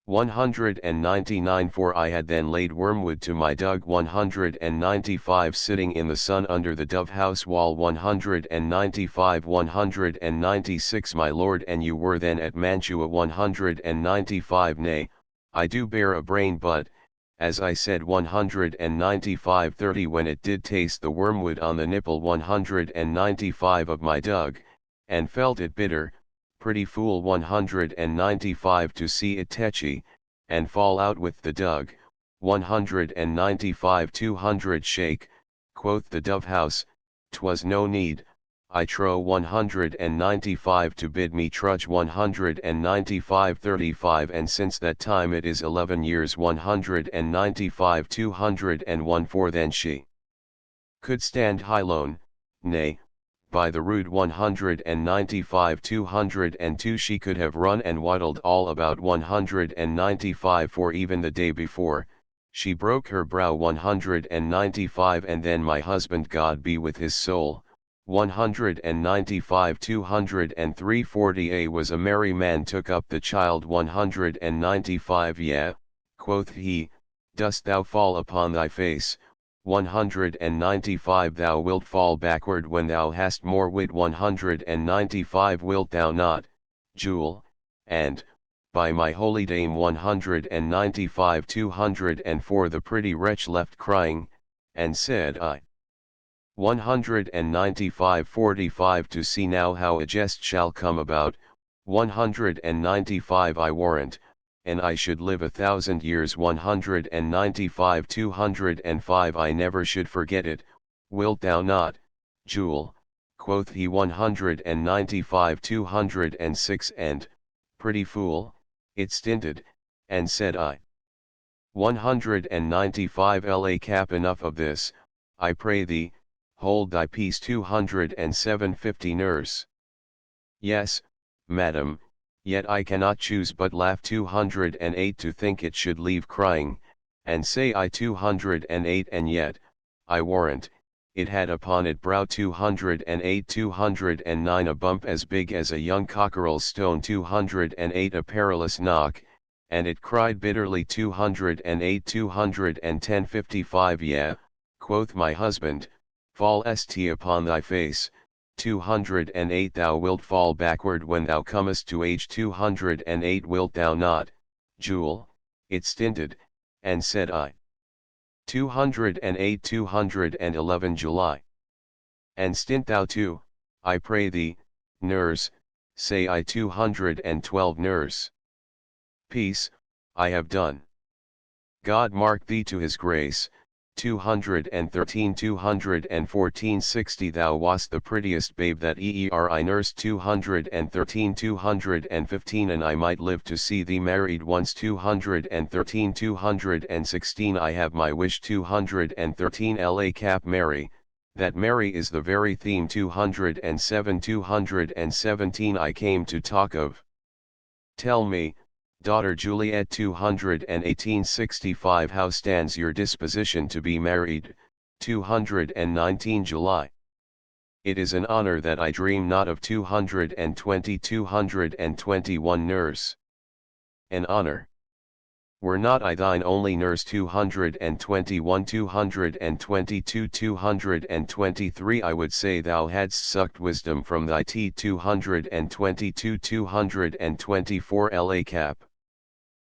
199 for I had then laid wormwood to my dug 195 sitting in the sun under the dove house wall 195 196 my lord and you were then at Mantua 195 nay, I do bear a brain but, as I said 195 30 when it did taste the wormwood on the nipple 195 of my dug, and felt it bitter, pretty fool 195 to see it tetchy, and fall out with the dug, 195 200 shake, quoth the dove house, 'twas no need, I trow 195 to bid me trudge 195 35 and since that time it is 11 years 195 201 for then she could stand high lone, nay, by the rude 195 202 she could have run and waddled all about 195 for even the day before, she broke her brow 195 and then my husband God be with his soul, 195 203 40 was a merry man took up the child 195 yeah, quoth he, dost thou fall upon thy face, 195 thou wilt fall backward when thou hast more wit 195 wilt thou not, Jewel, and, by my holy dame 195 204 the pretty wretch left crying, and said I. 195 45 to see now how a jest shall come about, 195 I warrant, and I should live 1,000 years 195 205 I never should forget it, wilt thou not, Jewel, quoth he 195 206 and, pretty fool, it stinted, and said I. 195 La Cap enough of this, I pray thee, hold thy peace 207 50 nurse. Yes, madam, yet I cannot choose but laugh 208 to think it should leave crying, and say I 208 and yet, I warrant, it had upon it brow 208 209 a bump as big as a young cockerel's stone 208 a perilous knock, and it cried bitterly 208 210 55 yeah, quoth my husband, fall st upon thy face, 208 thou wilt fall backward when thou comest to age 208 wilt thou not, Jewel, it stinted, and said I. 208 211 July. And stint thou too, I pray thee, nurse, say I 212 nurse. Peace, I have done. God mark thee to his grace, 213 214 60 thou wast the prettiest babe that I nursed 213 215 and I might live to see thee married once 213 216 I have my wish 213 La Cap Mary, that Mary is the very theme 207 217 I came to talk of. Tell me, daughter Juliet 218-65 how stands your disposition to be married, 219 July. it is an honor that I dream not of 221 nurse. An honor. Were not I thine only nurse 221 222 223 I would say thou hadst sucked wisdom from thy teat 222 224 la cap.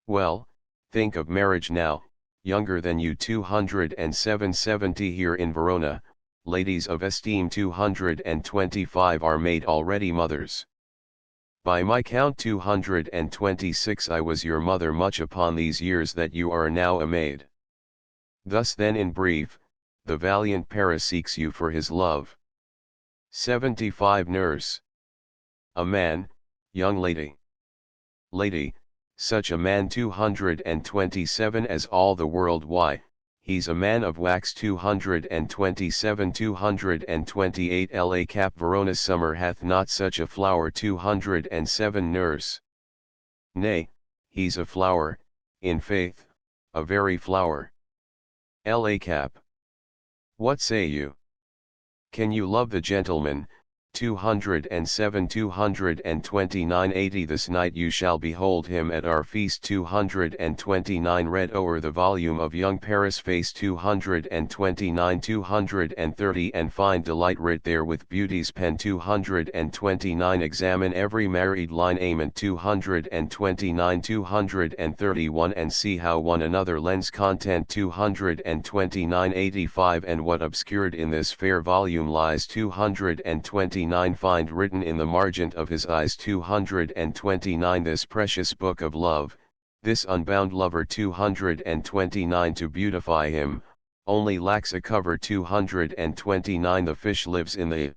Well, think of marriage now, younger than you 270 here in Verona, ladies of esteem 225 are made already mothers. By my count 226 I was your mother much upon these years that you are now a maid. Thus then in brief, the valiant Paris seeks you for his love. 75 nurse. A man, young lady. Lady, such a man 227 as all the world why, he's a man of wax 227 228 la cap Verona summer hath not such a flower 207 nurse. Nay, he's a flower, in faith, a very flower. La cap. What say you? Can you love the gentleman? 207 229 80 This night you shall behold him at our feast 229 Read o'er the volume of young Paris face 229 230 and find delight writ there with beauty's pen 229 Examine every married lineament 229 231 and see how one another lends content 229 85 And what obscured in this fair volume lies 229 Find written in the margent of his eyes 229 This precious book of love, this unbound lover 229 To beautify him, only lacks a cover 229 The fish lives in the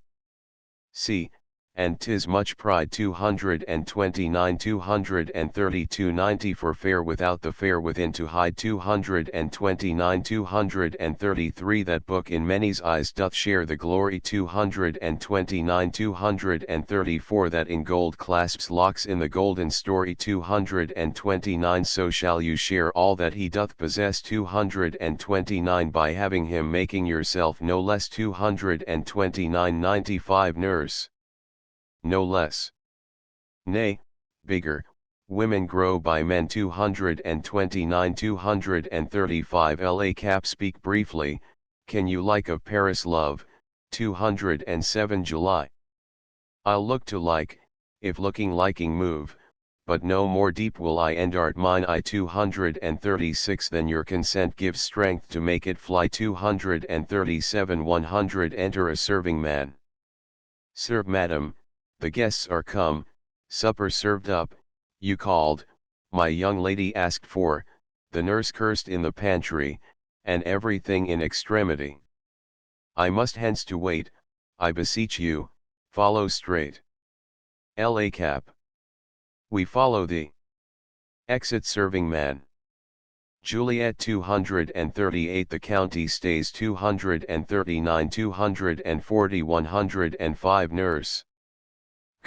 sea, and 'tis much pride 229 232 90 For fair without the fair within to hide 229 233 That book in many's eyes doth share the glory 229 234 That in gold clasps locks in the golden story 229 So shall you share all that he doth possess 229 By having him making yourself no less 229 95 Nurse. No less. Nay, bigger, women grow by men 229 235 La cap Speak briefly, can you like of Paris love, 207 July. I'll look to like, if looking liking move, but no more deep will I endart mine eye 236 Than your consent gives strength to make it fly 237 100 Enter a serving man. Serve madam, the guests are come, supper served up, you called, my young lady asked for, the nurse cursed in the pantry, and everything in extremity. I must hence to wait, I beseech you, follow straight. La cap. We follow thee. Exit serving man. Juliet 238 The county stays 239 240 105 Nurse.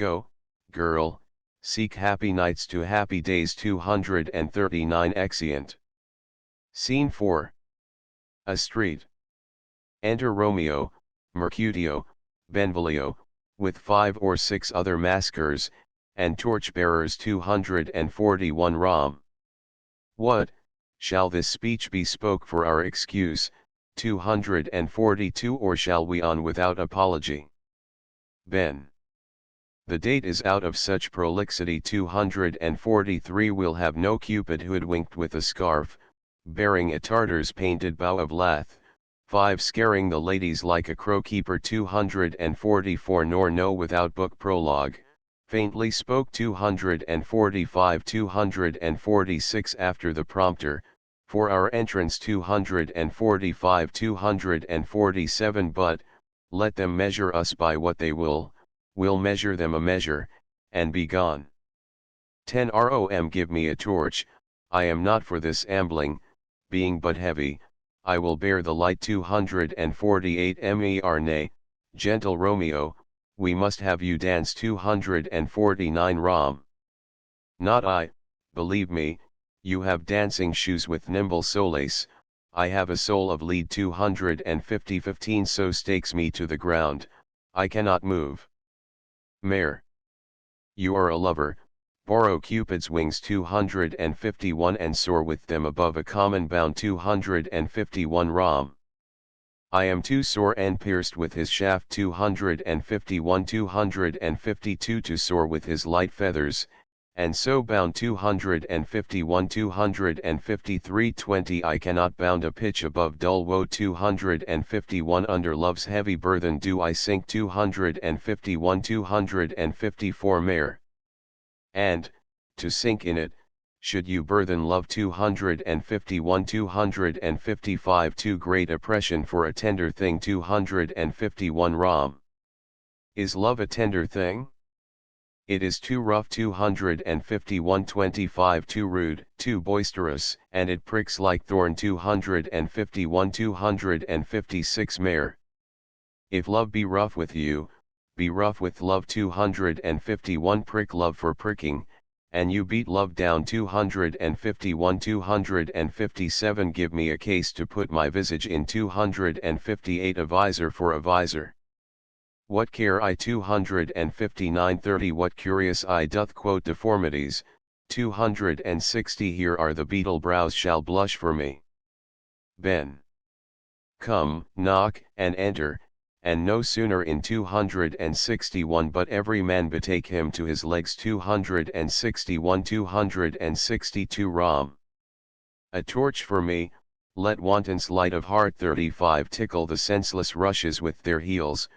Go, girl, seek happy nights to happy days 239 Exeunt. Scene 4. A street. Enter Romeo, Mercutio, Benvolio, with 5 or 6 other maskers, and torch-bearers 241 Rom. What, shall this speech be spoke for our excuse, 242 or shall we on without apology? Ben. The date is out of such prolixity 243 We'll have no Cupid hoodwinked with a scarf, bearing a Tartar's painted bow of lath, 5 scaring the ladies like a crow-keeper 244 Nor no without book prologue, faintly spoke 245 246 After the prompter, for our entrance 245 247 But, let them measure us by what they will, we'll measure them a measure, and be gone. 10 Rom Give me a torch, I am not for this ambling, being but heavy, I will bear the light 248 Mer Nay, gentle Romeo, we must have you dance 249 Rom. Not I, believe me, you have dancing shoes with nimble solace, I have a soul of lead 250 15 So stakes me to the ground, I cannot move. Mare. You are a lover, borrow Cupid's wings 251 and soar with them above a common bound 251 rom. I am too sore and pierced with his shaft 251 252 to soar with his light feathers, and so bound 251 253 20 I cannot bound a pitch above dull woe 251 under love's heavy burthen do I sink 251 254 mare. And, to sink in it, should you burthen love 251 255 too great oppression for a tender thing 251 rom. Is love a tender thing? It is too rough 251 25 too rude, too boisterous, and it pricks like thorn 251 256 mare. If love be rough with you, be rough with love 251 prick love for pricking, and you beat love down 251 257 give me a case to put my visage in 258 a visor for a visor. What care I 259 30 what curious eye doth quote deformities, 260 here are the beetle brows shall blush for me. Ben. Come, knock, and enter, and no sooner in 261 but every man betake him to his legs 261 262 rom. A torch for me, let wantons light of heart 35 tickle the senseless rushes with their heels,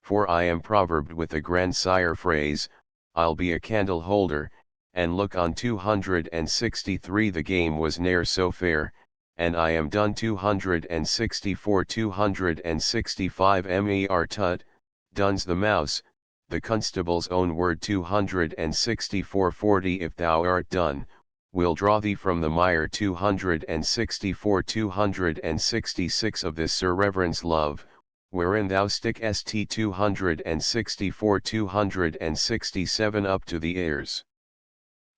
for I am proverbed with a grandsire phrase, I'll be a candle holder, and look on 263 the game was ne'er so fair, and I am done 264 265 mer tut, duns the mouse, the constable's own word 264 40 if thou art done, will draw thee from the mire 264 266 of this Sir Reverend's love, wherein thou stick st 264 267 up to the ears.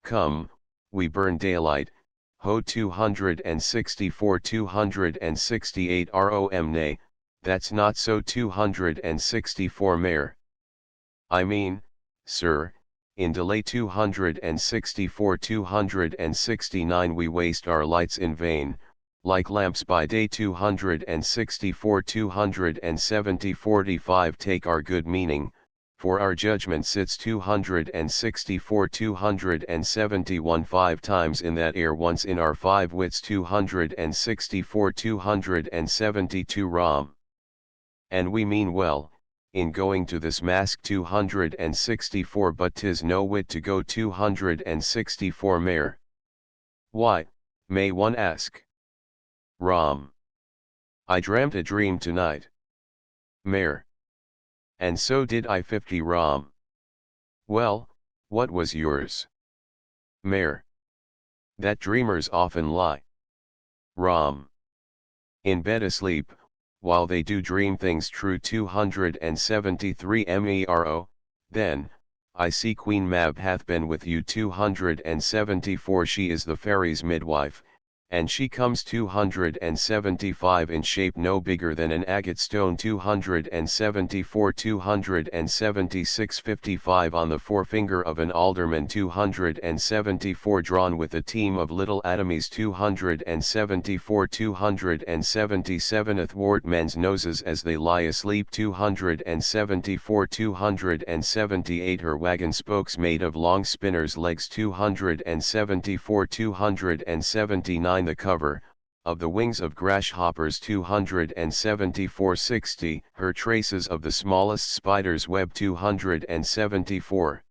Come, we burn daylight, ho 264 268 rom nay, that's not so 264 mare. I mean, sir, in delay 264 269 we waste our lights in vain, like lamps by day 264 270 45 take our good meaning, for our judgment sits 264 271 5 times in that air once in our 5 wits 264 272 rom. And we mean well, in going to this mask 264 but 'tis no wit to go 264 mare. Why, may one ask? Rom. I dreamt a dream tonight. Mare. And so did I 50 rom. Well, what was yours? Mare. That dreamers often lie. Rom. In bed asleep, while they do dream things true 273 mero, then, I see Queen Mab hath been with you 274 she is the fairy's midwife, and she comes 275 in shape no bigger than an agate stone 274 276 55 on the forefinger of an alderman 274 drawn with a team of little atomies 274 277 athwart men's noses as they lie asleep 274 278 her wagon spokes made of long spinners legs 274 279 the cover, of the wings of grasshoppers 274 60 her traces of the smallest spider's web 274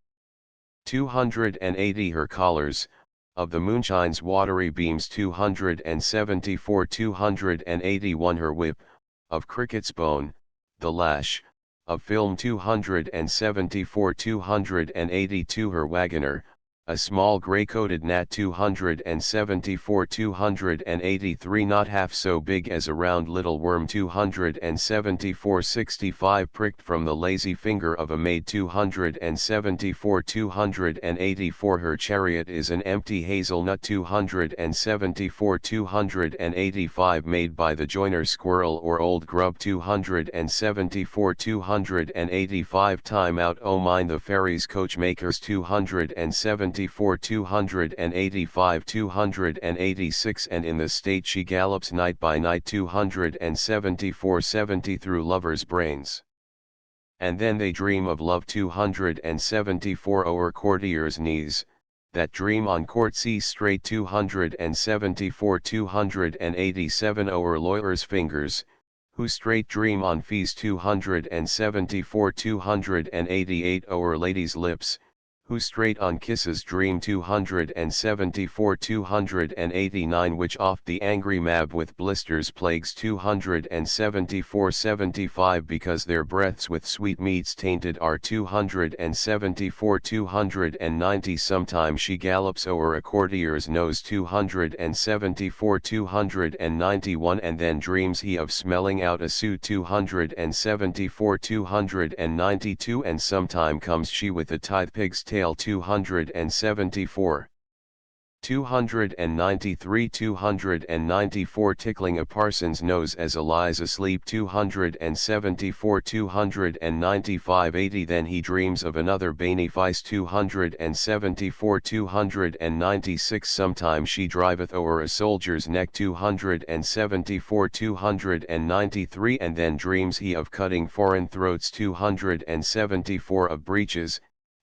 280 her collars, of the moonshine's watery beams 274 281 her whip, of cricket's bone, the lash, of film 274 282 her wagoner, a small gray-coated gnat 274 283 not half so big as a round little worm 274 65 pricked from the lazy finger of a maid 274 284 her chariot is an empty hazelnut 274 285 made by the joiner squirrel or old grub 274 285 time out oh mind the fairies coachmakers 274 285 286 and in the state she gallops night by night 274 70 through lovers' brains. And then they dream of love 274 o'er courtiers' knees, that dream on court see straight 274 287 o'er lawyers' fingers, who straight dream on fees 274 288 o'er ladies' lips, who straight on kisses dream 274 289 which oft the angry mab with blisters plagues 274 75 because their breaths with sweet meats tainted are 274 290 sometime she gallops o'er a courtier's nose 274 291 and then dreams he of smelling out a suit 274 292 and sometime comes she with a tithe pig's tail 274 293 294 tickling a parson's nose as a lies asleep 274 295 80 then he dreams of another benefice 274 296 sometime she driveth o'er a soldier's neck 274 293 and then dreams he of cutting foreign throats 274 of breeches,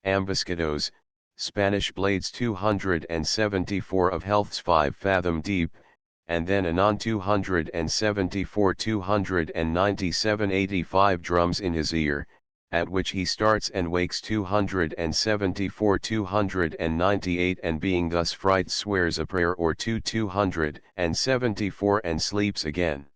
ambuscados, Spanish blades 274 of healths 5 fathom deep, and then anon 274 297 85 drums in his ear, at which he starts and wakes 274 298 and being thus fright swears a prayer or two 274 and sleeps again.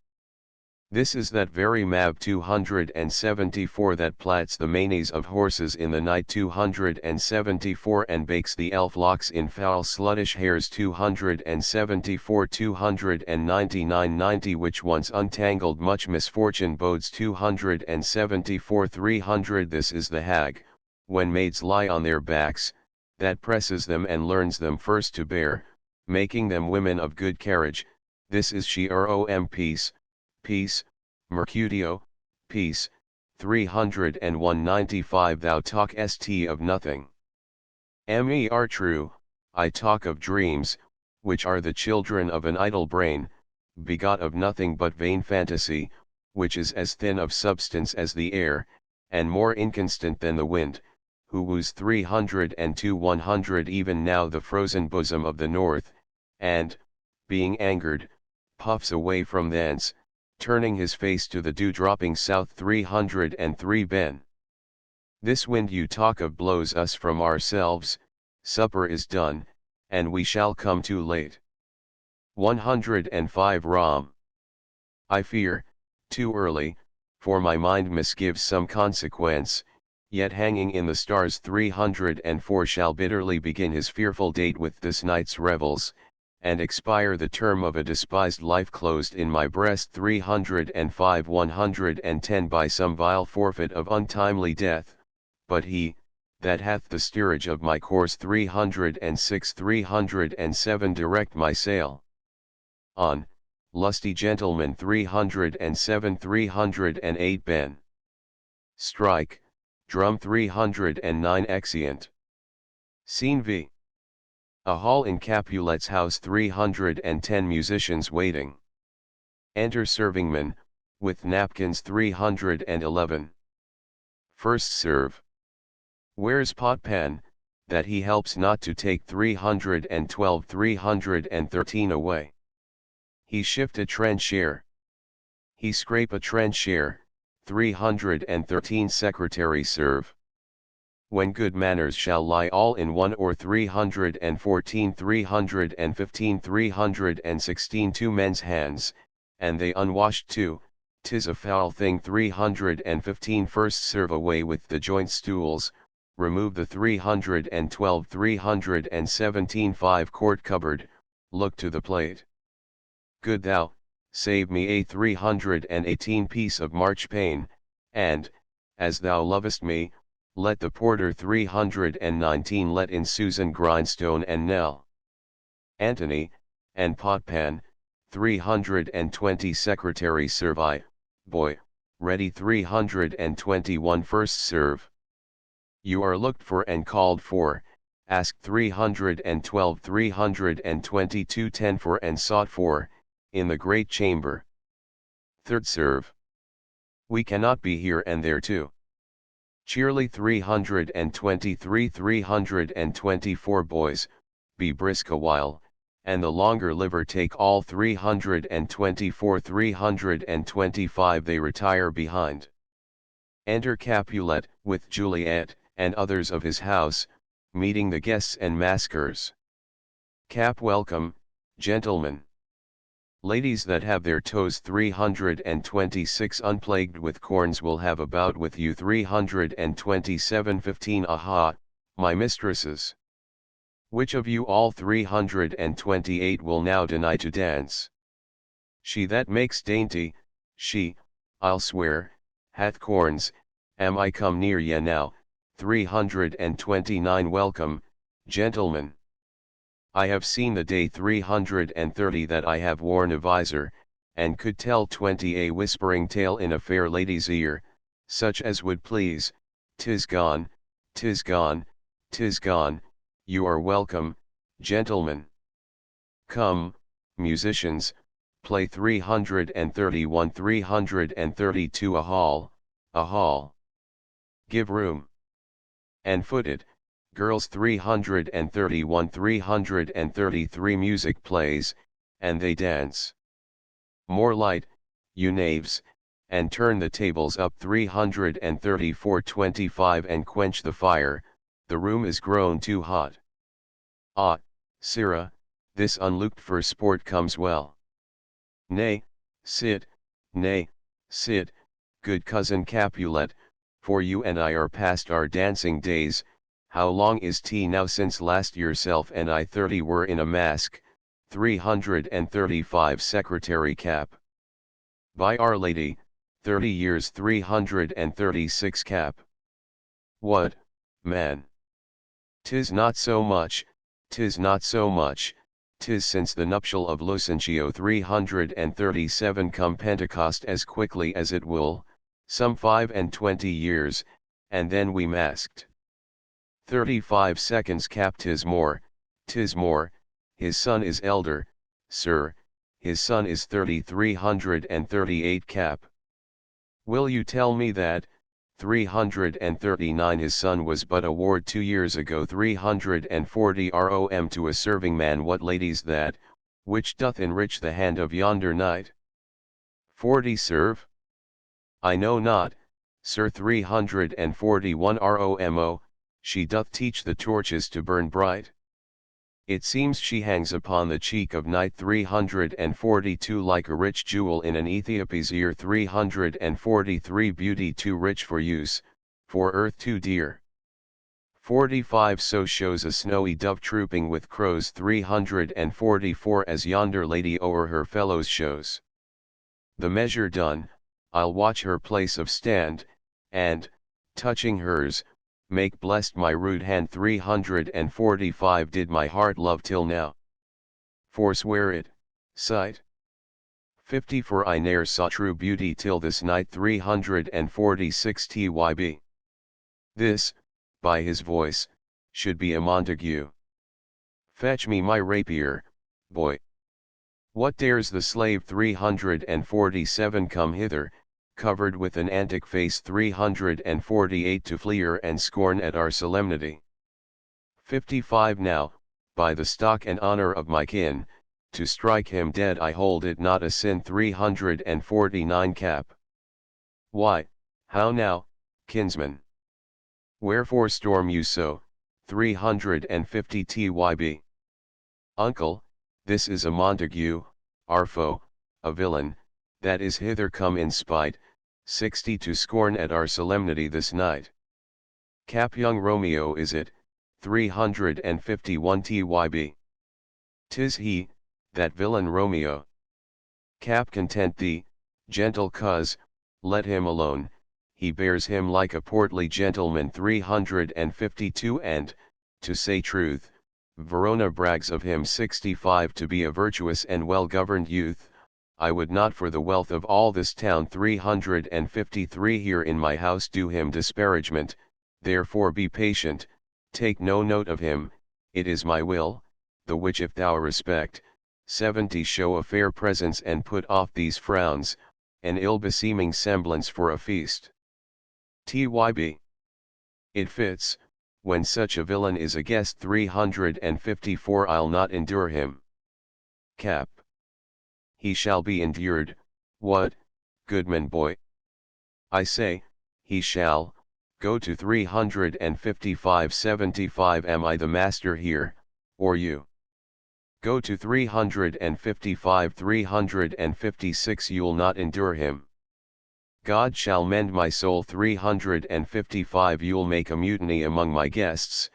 This is that very mab 274 that plats the manes of horses in the night 274 and bakes the elf locks in foul sluttish hairs 274 299 90 which once untangled much misfortune bodes 274 300 this is the hag, when maids lie on their backs, that presses them and learns them first to bear, making them women of good carriage, this is she rom peace. Peace, Mercutio, peace, 301 thou talk st of nothing. Mer true, I talk of dreams, which are the children of an idle brain, begot of nothing but vain fantasy, which is as thin of substance as the air, and more inconstant than the wind, who woos 302 100 even now the frozen bosom of the north, and, being angered, puffs away from thence, turning his face to the dew-dropping south 303 Ben. This wind you talk of blows us from ourselves, supper is done, and we shall come too late. 105 Ram. I fear, too early, for my mind misgives some consequence, yet hanging in the stars 304 shall bitterly begin his fearful date with this night's revels, and expire the term of a despised life closed in my breast 305 110 by some vile forfeit of untimely death, but he, that hath the steerage of my course 306 307 direct my sail. On, lusty gentleman 307 308 Ben. Strike, drum 309 exeunt. Scene V. A hall in Capulet's house 310 musicians waiting. Enter servingman, with napkins 311. First serve. Where's Potpan, that he helps not to take 312 313 away? He shift a trencher. He scrape a trencher, 313 secretary serve. When good manners shall lie all in one or 314 315 316 two men's hands, and they unwashed too, 'tis a foul thing 315 first serve away with the joint stools, remove the 312 317 5-quart cupboard, look to the plate. Good thou, save me a 318 piece of marchpane, and, as thou lovest me, let the porter 319 let in Susan Grindstone and Nell Antony, and Potpan, 320 secretary servi, boy, ready 321 first serve. You are looked for and called for, asked 312 322 10 for and sought for, in the great chamber. Third serve. We cannot be here and there too. Cheerly 323 324 boys, be brisk a while, and the longer liver take all 324 325 they retire behind. Enter Capulet, with Juliet, and others of his house, meeting the guests and maskers. Cap welcome, gentlemen. Ladies that have their toes 326 unplagued with corns will have a bout with you 327 15 aha, my mistresses. Which of you all 328 will now deny to dance? She that makes dainty, she, I'll swear, hath corns, am I come near ye now, 329 welcome, gentlemen. I have seen the day 330 that I have worn a visor, and could tell 20 a whispering tale in a fair lady's ear, such as would please. 'Tis gone, 'tis gone, 'tis gone, you are welcome, gentlemen. Come, musicians, play 331 332 a hall, a hall. Give room. And footed, girls 331 333 music plays, and they dance. More light, you knaves, and turn the tables up 334 25 and quench the fire, the room is grown too hot. Ah, sirrah, this unlooked for sport comes well. Nay, sit, good cousin Capulet, for you and I are past our dancing days. How long is 't now since last yourself and I 30 were in a mask, 335 secretary cap. By Our Lady, 30 years 336 cap. What, man? 'Tis not so much, 'tis not so much, 'tis since the nuptial of Lucentio 337 come Pentecost as quickly as it will, some 25 years, and then we masked. 35 seconds cap 'tis more, his son is elder, sir, his son is 338 cap. Will you tell me that, 339 his son was but a ward 2 years ago 340 rom to a serving man what lady's that, which doth enrich the hand of yonder knight? 40 serve? I know not, sir 341 romo, she doth teach the torches to burn bright. It seems she hangs upon the cheek of knight 342 like a rich jewel in an Ethiop's ear 343 beauty too rich for use, for earth too dear. 45 so shows a snowy dove trooping with crows 344 as yonder lady o'er her fellows shows. The measure done, I'll watch her place of stand, and, touching hers, make blessed my rude hand 345 did my heart love till now. Forswear it, sight. 50 for I ne'er saw true beauty till this night 346 tyb. This, by his voice, should be a Montague. Fetch me my rapier, boy. What dares the slave 347 come hither, covered with an antic face 348 to fleer and scorn at our solemnity. 55 now, by the stock and honor of my kin, to strike him dead I hold it not a sin 349 cap. Why, how now, kinsman? Wherefore storm you so, 350 tyb. Uncle, this is a Montague, our foe, a villain, that is hither come in spite, 60 to scorn at our solemnity this night. Cap young Romeo is it, 351 TYB. 'Tis he, that villain Romeo. Cap content thee, gentle cuz, let him alone, he bears him like a portly gentleman 352 and, to say truth, Verona brags of him 65 to be a virtuous and well-governed youth. I would not for the wealth of all this town 353 here in my house do him disparagement, therefore be patient, take no note of him, it is my will, the which if thou respect, 70 show a fair presence and put off these frowns, an ill-beseeming semblance for a feast. TYB. It fits, when such a villain is a guest 354 I'll not endure him. Cap. He shall be endured, what, goodman boy? I say, he shall, go to 355-75 am I the master here, or you? Go to 355-356 you'll not endure him. God shall mend my soul 355 you'll make a mutiny among my guests,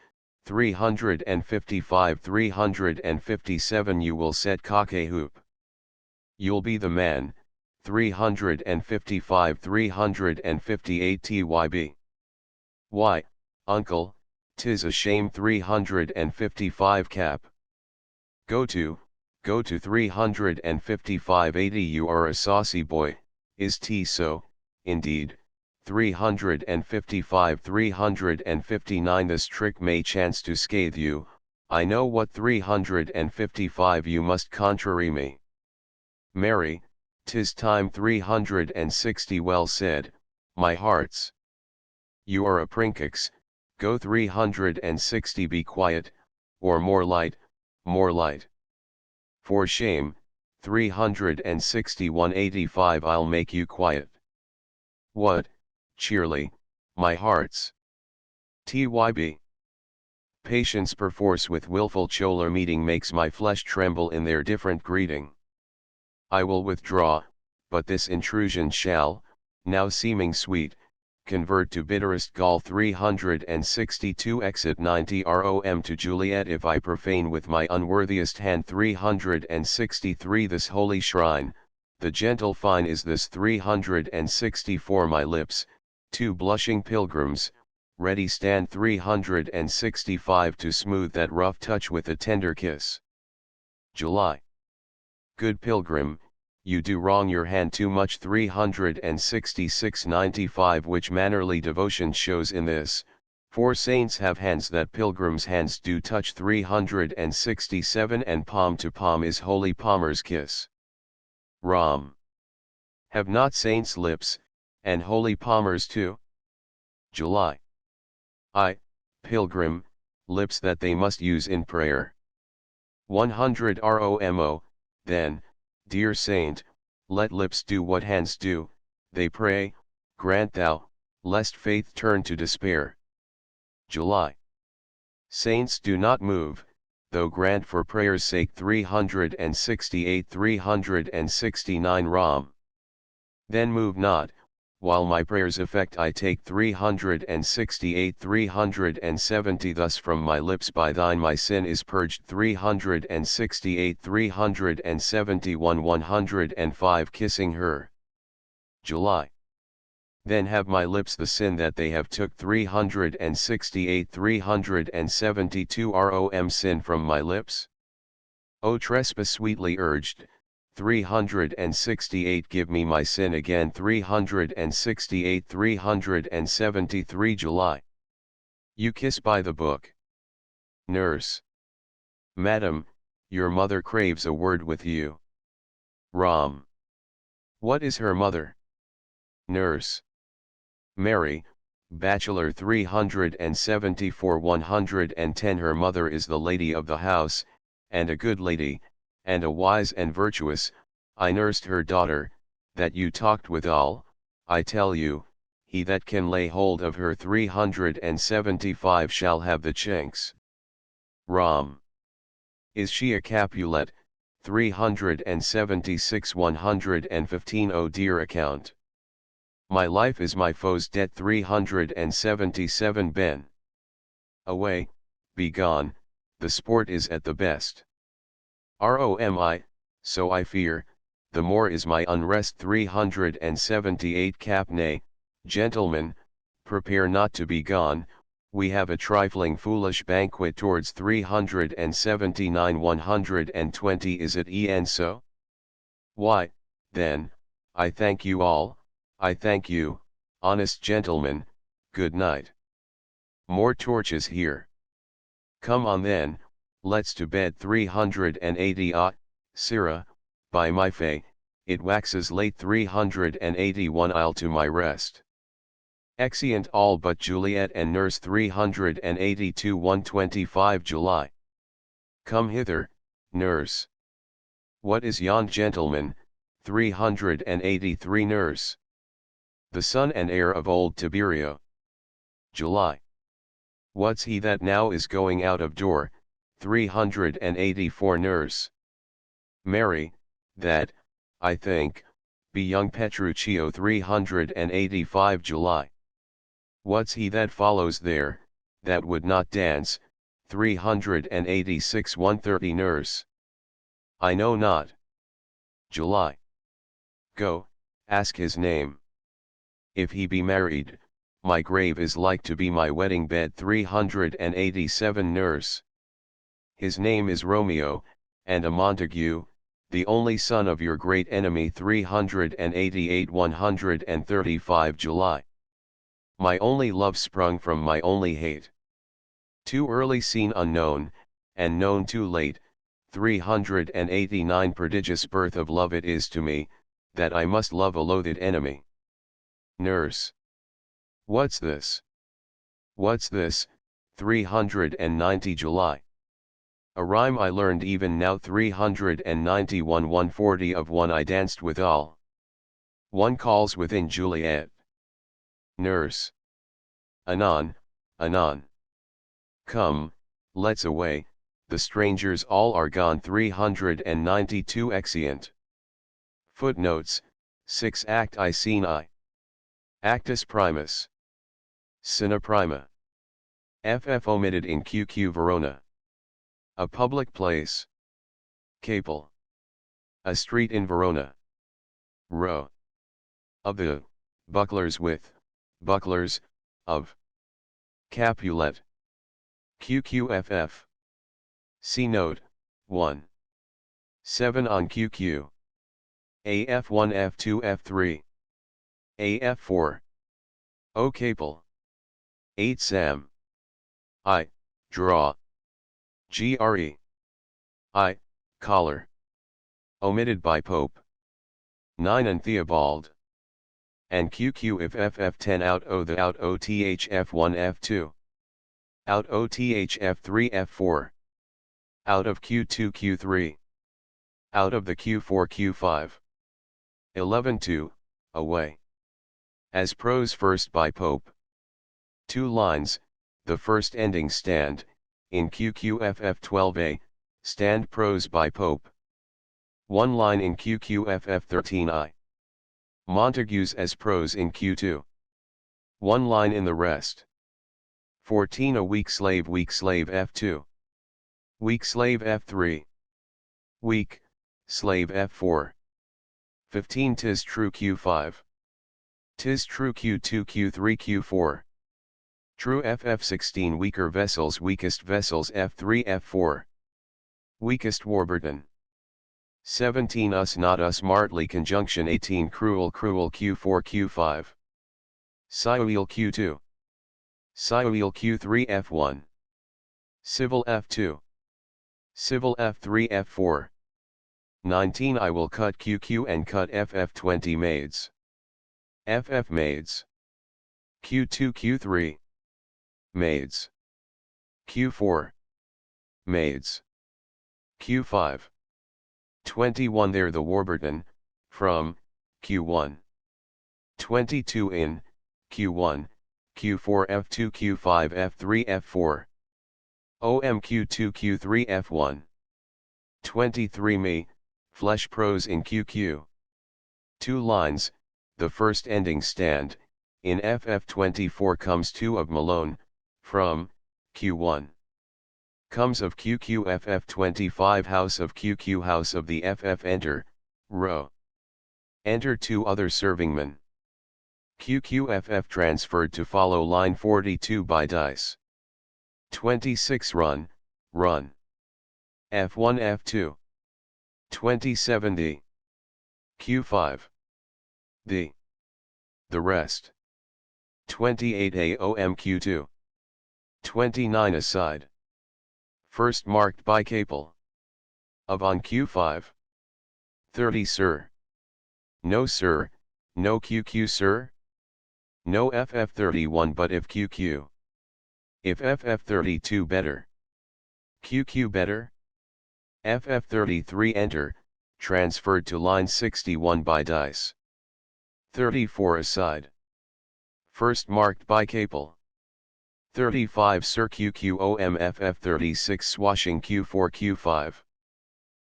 355-357 you will set cock a hoop. You'll be the man, 355-358 TYB. Why, uncle, 'tis a shame 355 cap. Go to 355-80 you are a saucy boy, is 't so, indeed, 355-359 this trick may chance to scathe you, I know what 355 you must contrary me. Marry, 'tis time 360 well said, my hearts. You are a princeps, go 360 be quiet, or more light, more light. For shame, 361-85 I'll make you quiet. What, cheerly, my hearts. TYB. Patience perforce with wilful choler meeting makes my flesh tremble in their different greeting. I will withdraw, but this intrusion shall, now seeming sweet, convert to bitterest gall 362 exit 90 ROM to Juliet if I profane with my unworthiest hand 363 this holy shrine, the gentle fine is this 364 my lips, two blushing pilgrims, ready stand 365 to smooth that rough touch with a tender kiss. July. Good pilgrim, you do wrong your hand too much 366-95 which mannerly devotion shows in this, for saints have hands that pilgrims' hands do touch 367 and palm to palm is holy palmer's kiss. Ram. Have not saints lips, and holy palmers too? July. I, pilgrim, lips that they must use in prayer. 100 ROMO, then, dear saint, let lips do what hands do, they pray, grant thou, lest faith turn to despair. July. Saints do not move, though grant for prayer's sake 368-369 Ram. Then move not, while my prayers effect I take 368-370 thus from my lips by thine my sin is purged 368-371 105 kissing her. July. Then have my lips the sin that they have took 368-372 ROM sin from my lips? O trespass sweetly urged, 368 give me my sin again 368-373 July. You kiss by the book. Nurse. Madam, your mother craves a word with you. Ram. What is her mother? Nurse. Mary, Bachelor 374 110 her mother is the lady of the house, and a good lady, and a wise and virtuous, I nursed her daughter, that you talked withal, I tell you, he that can lay hold of her 375 shall have the chinks. Ram. Is she a Capulet, 376 115 oh dear account. My life is my foe's debt 377 Ben. Away, be gone, the sport is at the best. ROMI, so I fear, the more is my unrest 378 Cap nay, gentlemen, prepare not to be gone, we have a trifling foolish banquet towards 379 120 is it en so? Why, then, I thank you all, I thank you, honest gentlemen, good night. More torches here. Come on then, let's to bed 380 Sirrah, by my fay, it waxes late 381 I'll to my rest. Exeunt all but Juliet and nurse 382 125 July. Come hither, nurse. What is yon gentleman, 383 nurse? The son and heir of old Tiberio. July. What's he that now is going out of door, 384 nurse? Mary, that, I think, be young Petruchio 385 July. What's he that follows there, that would not dance, 386 130 nurse? I know not. July. Go, ask his name. If he be married, my grave is like to be my wedding bed 387 nurse. His name is Romeo, and a Montague, the only son of your great enemy 388 135 July. My only love sprung from my only hate. Too early seen unknown, and known too late, 389 prodigious birth of love it is to me, that I must love a loathed enemy. Nurse. What's this? What's this, 390 July? A rhyme I learned even now 391 140 of one I danced withal. One calls within Juliet. Nurse. Anon, anon. Come, let's away, the strangers all are gone 392 Exeunt. Footnotes, 6 Act I Scene I. Actus Primus. Scena Prima. FF omitted in QQ Verona. A public place. Capel. A street in Verona. Row. Of the, bucklers with, bucklers, of. Capulet. QQFF. See note, 1. 7 on QQ. AF1 F2 F3. AF4. O Capel. 8 Sam. I, draw. GRE. I, collar. Omitted by Pope. 9 and Theobald. And QQ if FF10 out O the out OTH F1 F2. Out OTH F3 F4. Out of Q2 Q3. Out of the Q4 Q5. 11-2, away. As prose first by Pope. 2 lines, the first ending stand, in QQFF12a, stand prose by Pope. 1 line in QQFF13i. Montagues as prose in Q2. 1 line in the rest. 14 a weak slave F2. Weak slave F3. Weak, slave F4. 15 'tis true Q5. 'Tis true Q2 Q3 Q4. True FF16 weaker vessels weakest vessels F3 F4. Weakest Warburton. 17 us not us martly conjunction 18 cruel Q4 Q5. Cyoil Q2. Cyoil Q3 F1. Civil F2. Civil F3 F4. 19 I will cut QQ and cut FF20 maids. FF maids. Q2 Q3. Maids. Q4. Maids. Q5. 21 there the Warburton, from, Q1. 22 in, Q1, Q4 F2 Q5 F3 F4. OMQ2 Q3 F1. 23 me, flesh prose in QQ. 2 lines, the first ending stand, in FF24 comes 2 of Malone, from, Q1. Comes of QQ FF25 House of QQ House of the FF enter, row. Enter 2 other servingmen. QQFF transferred to follow line 42 by dice. 26 run, run. F1 F2. 27 D. Q5. D. The rest. 28 AOM Q2. 29 aside. First marked by Capel. Of on Q5. 30 sir. No sir, no QQ sir. No FF31 but if QQ. If FF32 better. QQ better. FF33 enter, transferred to line 61 by dice. 34 aside. First marked by Capel. 35 Sir QQOM FF36 swashing Q4 Q5.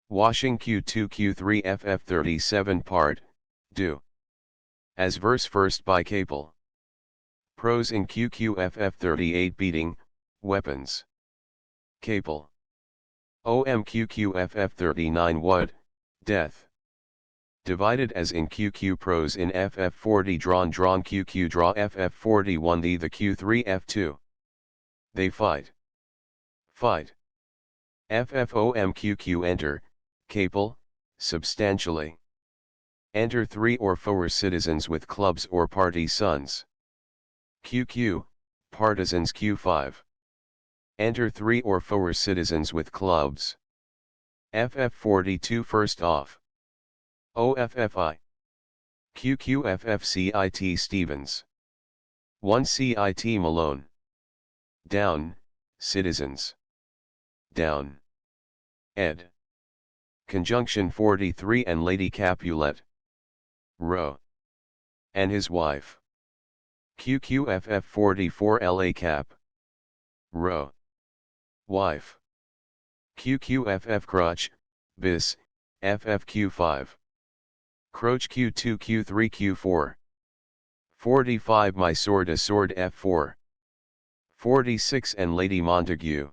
Washing Q2 Q3 FF37 part, do. As verse first by Capel. Pros in QQ FF38 beating, weapons. Capel. OMQQ FF39 what, death. Divided as in QQ pros in FF40 drawn QQ draw FF41 the Q3 F2. They fight. Fight. FFOMQQ enter, Capel, substantially. Enter 3 or 4 citizens with clubs or party sons. QQ, partisans Q5. Enter 3 or 4 citizens with clubs. FF42 first off. OFFI. QQFFCIT Stevens. 1 CIT Malone. Down, citizens. Down. Ed. Conjunction 43 and Lady Capulet. Row. And his wife. QQFF44 LA Cap. Row. Wife. QQFF Crotch, bis, FFQ5. Croach Q2 Q3 Q4. 45 My Sword a Sword F4. 46 and Lady Montague.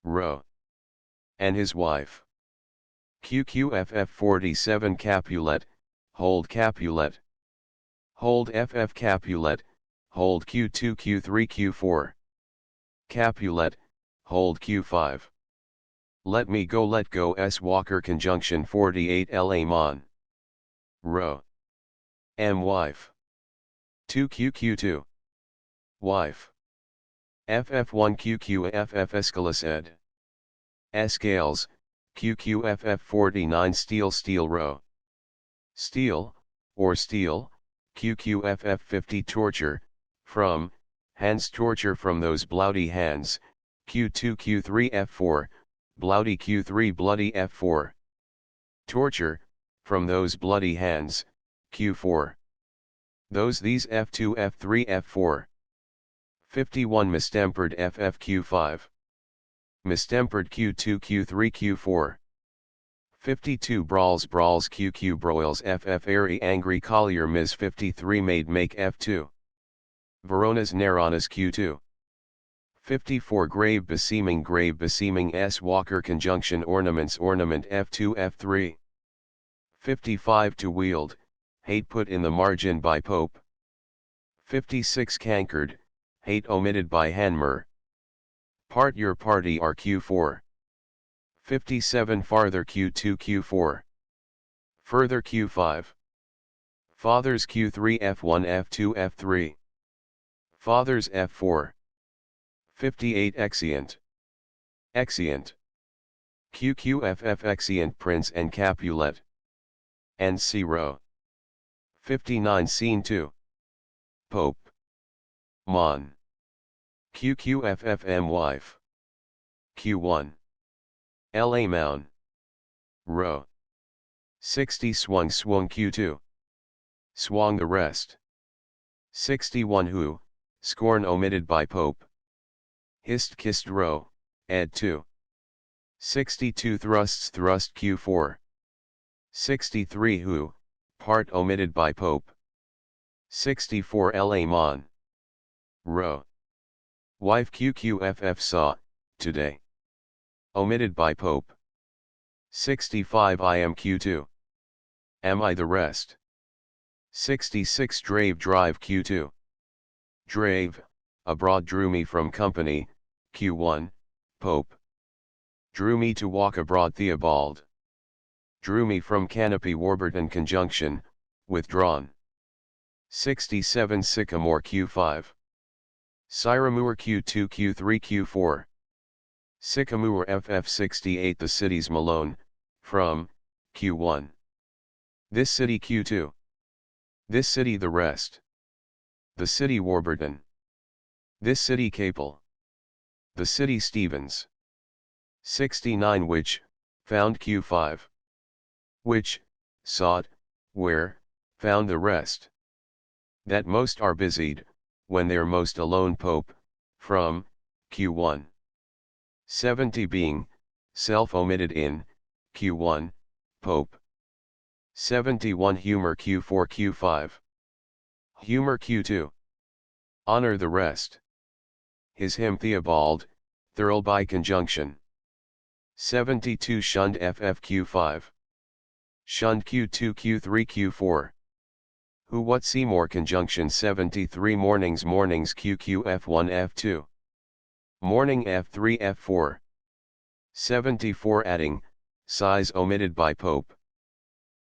Row. And his wife. QQFF47 Capulet, hold Capulet. Hold FF Capulet, hold Q2 Q3 Q4. Capulet, hold Q5. Let me go let go S Walker conjunction 48 LA Mon. Row. M wife. 2 QQ2. Wife. FF1 QQFF Escalus ed. Scales, QQFF49 Steel row. Steel, or steel, QQFF50 torture, from, hands torture from those bloody hands, Q2 Q3 F4, bloody Q3 bloody F4. Torture, from those bloody hands, Q4. These F2 F3 F4. 51 Mistempered FFQ5. Mistempered Q2 Q3 Q4. 52 Brawls QQ Broils FF Airy Angry Collier Ms 53 Made Make F2. Verona's Neronas Q2. 54 Grave Beseeming S Walker Conjunction Ornaments Ornament F2 F3. 55 To Wield, Hate put in the margin by Pope. 56 Cankered, Hate omitted by Hanmer. Part Your Party are Q4. 57 Farther Q2 Q4. Further Q5. Fathers Q3 F1 F2 F3. Fathers F4. 58 Exeunt. Exeunt. QQFF Exeunt Prince and Capulet. And C row. 59 Scene 2. Pope. Mon. QQFFM Wife. Q1. LA Mound. Row. 60 Swung Q2. Swung the rest. 61 Who, Scorn omitted by Pope. Hist Kissed row, ed 2. 62 Thrust Q4. 63 Who, part omitted by Pope. 64 La Mon. Rho. Wife QQFF saw, today. Omitted by Pope. 65 I am Q2. Am I the rest? 66 Drave drive Q2. Drave, abroad drew me from company, Q1, Pope. Drew me to walk abroad Theobald. Drew me from canopy Warburton conjunction, withdrawn. 67 Sycamore Q5. Syramur Q2 Q3 Q4. Sycamore FF 68 The city's Malone, from, Q1. This city Q2. This city the rest. The city Warburton. This city Capel. The city Stevens. 69 Which, found Q5. Which, sought, where, found the rest. That most are busied, when they're most alone Pope, from, Q1. 70 Being, self-omitted in, Q1, Pope. 71 Humor Q4 Q5. Humor Q2. Honor the rest. His hymn Theobald, Thirlby conjunction. 72 Shunned FF Q5. Shunned Q2 Q3 Q4. Who what Seymour conjunction 73 Mornings QQ F1 F2. Morning F3 F4. 74 Adding, size omitted by Pope.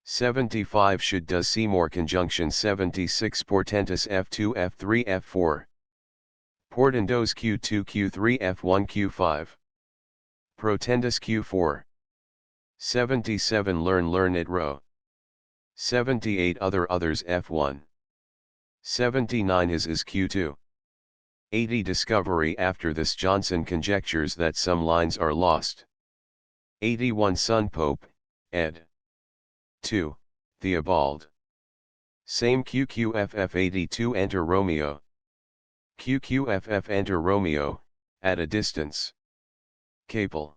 75 Should does Seymour conjunction 76 Portentous F2 F3 F4. Portendos Q2 Q3 F1 Q5. Protendus Q4. 77 Learn it row. 78 Others F1. 79 is Q2. 80 Discovery After this Johnson conjectures that some lines are lost. 81 Son Pope, ed. 2, Theobald. Same QQFF 82 Enter Romeo. QQFF Enter Romeo, at a distance. Capel.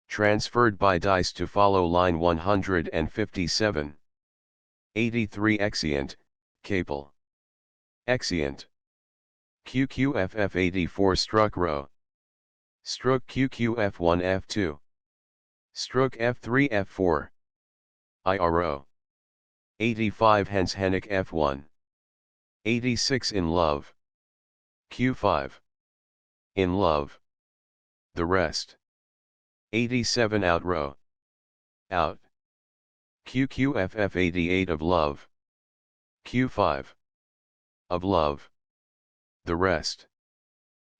Transferred by dice to follow line 157. 83 Exeunt, Capel. Exeunt. QQFF 84 Struck row. Struck QQF1 F2. Struck F3 F4. IRO. 85 Hence Hennick F1. 86 In Love. Q5. In Love. The rest. 87 Out row. Out. QQFF 88 Of Love. Q5. Of Love. The rest.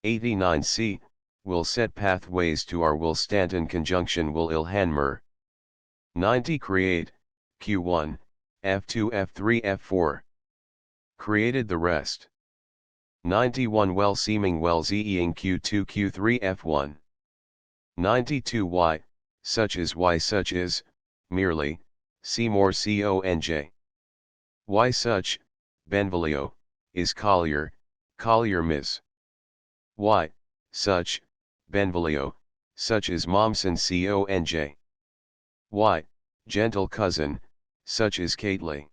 89 C, will set pathways to our will Stanton conjunction will Ilhanmer. 90 Create, Q1, F2 F3 F4. Created the rest. 91 Well seeming well zeeing Q2 Q3 F1. 92 Y such is, merely, Seymour CONJ. Y such, Benvolio, is Collier, Collier Miss. Y, such, Benvolio, such is Momsen CONJ. Y, gentle cousin, such is Cately.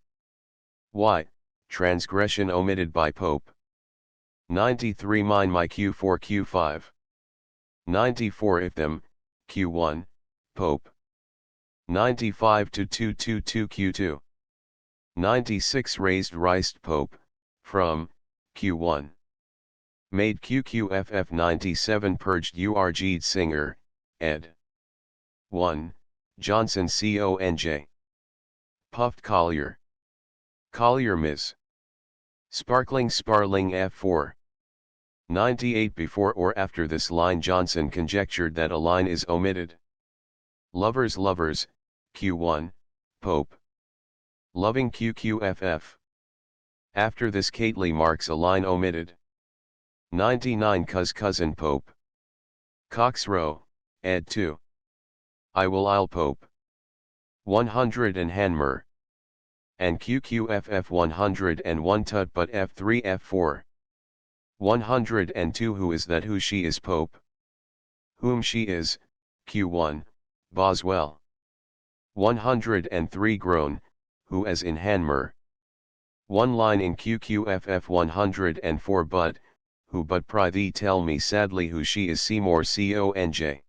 Y, transgression omitted by Pope. 93 Mine my Q4 Q5. 94 If them, Q1, Pope. 95 to 222 Q2. 96 Raised Riced Pope, from, Q1. Made QQFF 97 Purged Urged Singer, ed. 1, Johnson CONJ. Puffed Collier. Collier Miss. Sparkling Sparling F4. 98 Before or after this line Johnson conjectured that a line is omitted. Lovers Q1, Pope. Loving QQFF. After this Cately marks a line omitted. 99 Cousin Pope. Cox row, ed. 2. I'll Pope. 100 and Hanmer. And QQFF 101 Tut but F3 F4. 102 Who is that who she is Pope? Whom she is, Q1, Boswell. 103 Grown, who as in Hanmer. One line in QQFF 104 but, who but prithee tell me sadly who she is Seymour conj.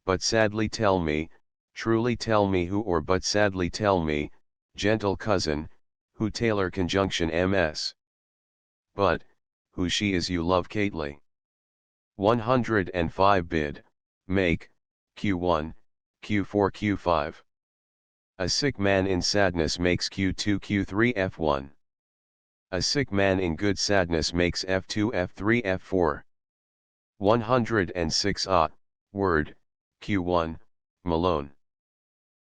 But sadly tell me, truly tell me who or but sadly tell me, gentle cousin, who Taylor conjunction ms. But, who she is you love Kately. 105 bid, make, Q1, Q4 Q5. A sick man in sadness makes Q2 Q3 F1. A sick man in good sadness makes F2 F3 F4. 106 word, Q1, Malone.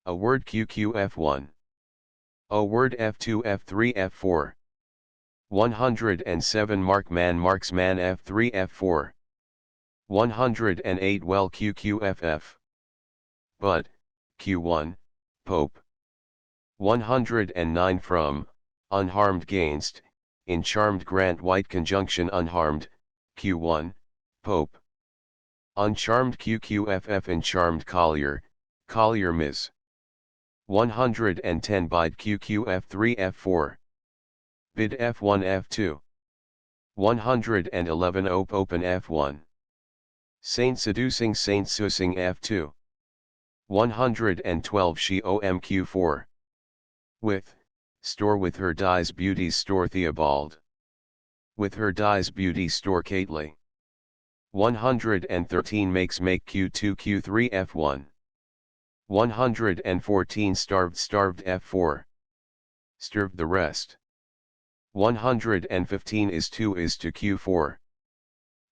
A word QQ F1. A word F2 F3 F4. 107 marksman F3 F4. 108 well QQFF. But, Q1, Pope. 109 from, unharmed gainst, in charmed Grant White conjunction unharmed, Q1, Pope. Uncharmed QQFF in charmed Collier, Collier Ms. 110 bide QQF3 F4. Bid F1 F2. 111 open F1. Saint seducing Saint susing F2. 112 she OMQ4. With, store with her dies beauties store Theobald. With her dies beauty store Kately. 113 make Q2 Q3 F1. 114 starved F4. Starved the rest. 115 is to Q4.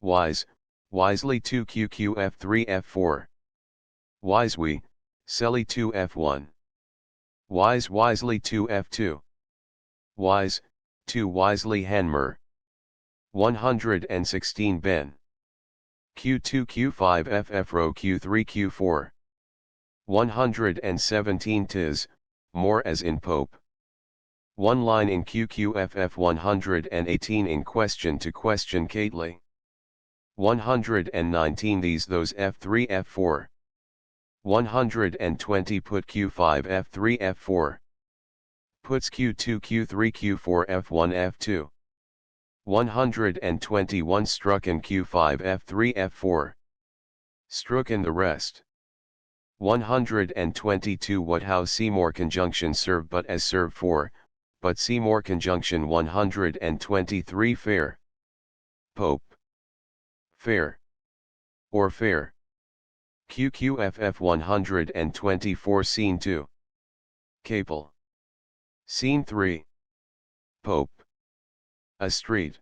Wise, wisely 2 QQF3 F4. Wise we, Selly 2 F1. Wise wisely 2 F2. Wise, 2 wisely Hanmer. 116 Ben. Q2 Q5 FF row Q3 Q4. 117 tis, more as in Pope. One line in QQFF 118 in question to question Kately. 119 these those F3 F4. 120 put Q5 F3 F4. Puts Q2 Q3 Q4 F1 F2. 121 struck in Q5 F3 F4. Struck in the rest. 122 what how Seymour conjunction serve but as serve for, but Seymour conjunction 123 fair. Pope. Fair. Or fair. QQFF 124 Scene 2. Capel. Scene 3. Pope. A street.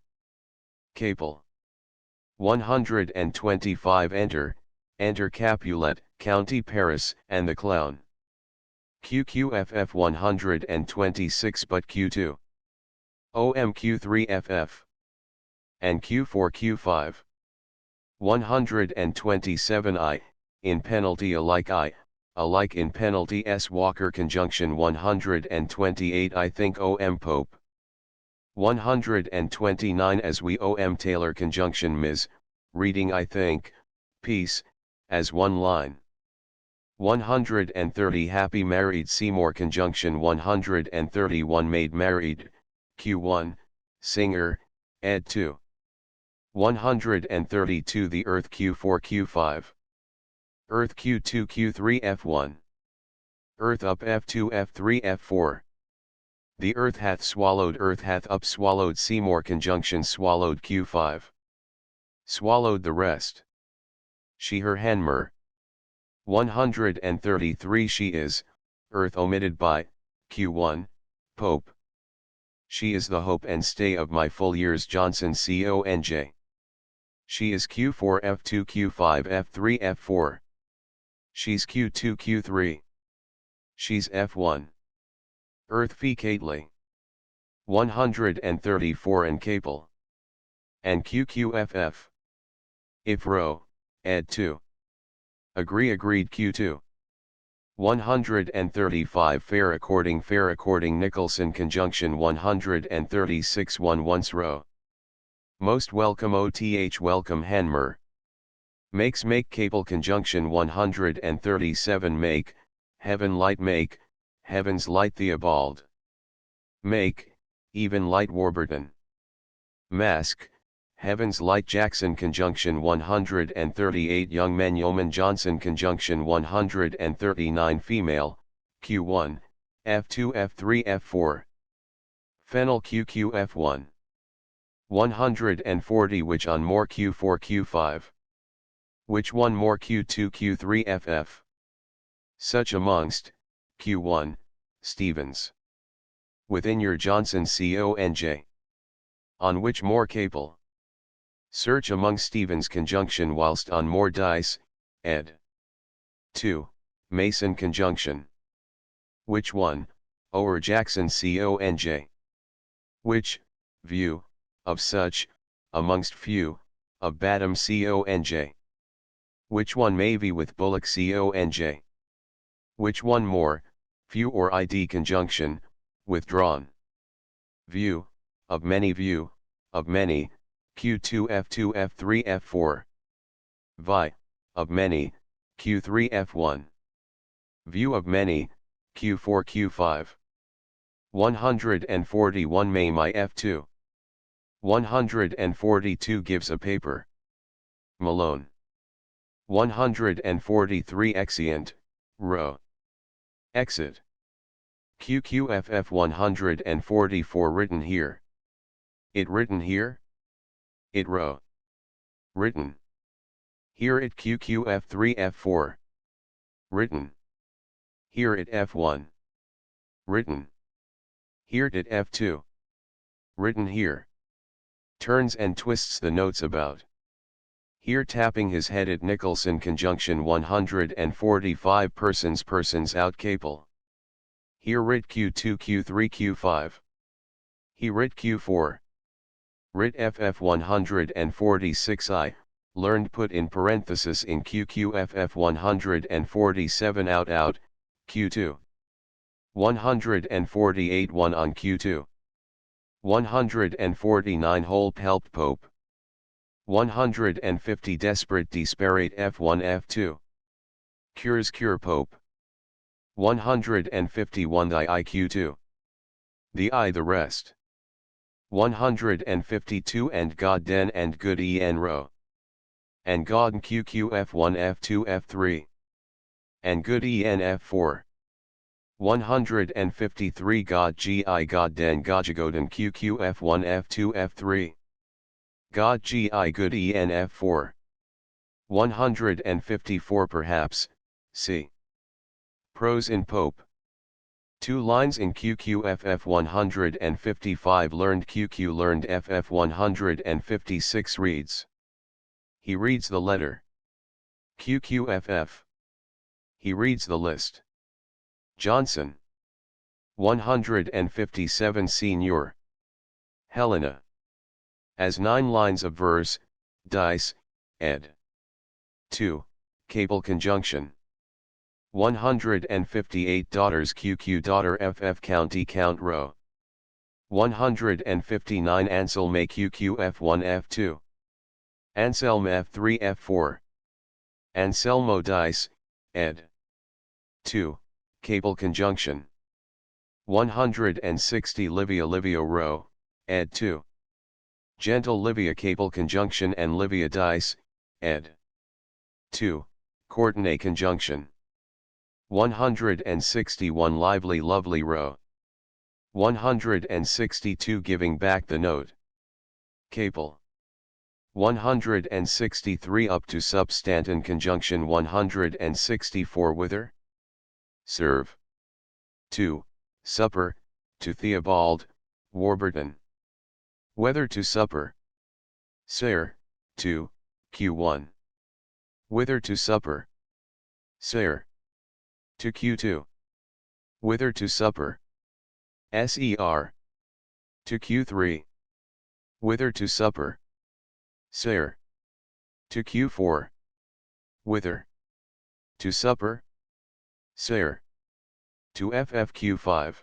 Capel. 125 enter Capulet, County Paris, and the clown. QQFF 126 but Q2. OMQ3FF. And Q4 Q5. 127 in penalty alike alike in penalty S Walker conjunction 128 I think OM Pope. 129 as we OM Taylor conjunction Ms, reading I think, peace, as one line. 130 happy married Seymour conjunction 131 made married, Q1, singer, ed 2. 132 the earth Q4 Q5. Earth Q2 Q3 F1. Earth up F2 F3 F4. The earth hath up swallowed Seymour conjunction swallowed Q5. Swallowed the rest. She her Hanmer. 133 she is, earth omitted by, Q1, Pope. She is the hope and stay of my full years Johnson conj. She is Q4 F2 Q5 F3 F4. She's Q2 Q3. She's F1. Earth fee Kately. 134 and Capel. And QQFF. If row, ed 2. Agreed Q2. 135 fair according Nicholson conjunction 136 1 once row. Most welcome OTH welcome Hanmer. Makes make Capel conjunction 137 make, heaven light make, heaven's light Theobald. Make, even light Warburton. Mask, Heaven's Light Jackson conjunction 138 young men Yeoman Johnson conjunction 139 female, Q1, F2 F3 F4. Fennel QQ F1. 140 which on more Q4 Q5. Which one more Q2 Q3 FF. Such amongst, Q1, Stevens. Within your Johnson CONJ. On which more capel. Search among Stevens conjunction whilst on more dice, ed. 2, Mason conjunction. Which one, o'er Jackson CONJ. Which, view, of such, amongst few, of Badham CONJ. Which one may be with Bullock CONJ. Which one more, few or id conjunction, withdrawn. View, of many, Q2 F2 F3 F4. Vi, of many, Q3 F1. View of many, Q4 Q5. 141 may my F2. 142 gives a paper. Malone. 143 exeunt, row. Exit. QQFF 144 written here. It written here? It row. Written. Here it QQF3 F4. Written. Here it F1. Written. Here it F2. Written here. Turns and twists the notes about. Here tapping his head at Nicholson conjunction 145 persons out capel. Here writ Q2 Q3 Q5. He writ Q4. Writ FF 146I, learned put in parenthesis in QQFF 147 out, Q2. 148 1 on Q2. 149 whole help Pope. 150 desperate disparate F1 F2. Cures cure Pope. 151 the IQ2. The I the rest. 152 and God den and good en row. And God QQ F1 F2 F3. And good en F4. 153 God GI God den Gojagoden QQ F1 F2 F3. God GI good en F4. 154 perhaps, c. Prose in Pope. 2 lines in QQFF 155 learned QQ learned FF 156 reads. He reads the letter. QQFF. He reads the list. Johnson. 157 Senior. Helena. As 9 lines of verse, dice, ed. 2, cable conjunction. 158 daughters QQ daughter FF county count row. 159 Anselm QQ F1 F2. Anselm F3 F4. Anselmo dice, ed. 2, cable conjunction. 160 Livia row, ed. 2. Gentle Livia cable conjunction and Livia dice, ed. 2, Courtenay conjunction. 161 Lively lovely row. 162 Giving back the note. Capel. 163 up to substanton conjunction 164 Whither? Serve. 2, Supper, to Theobald, Warburton. Whether to supper. Sir, 2, Q1. Whither to supper. Sir. To Q2. Whither to supper. Ser. To Q3. Whither to supper. Sir. To Q4. Whither. To supper. Sir. To FFQ5.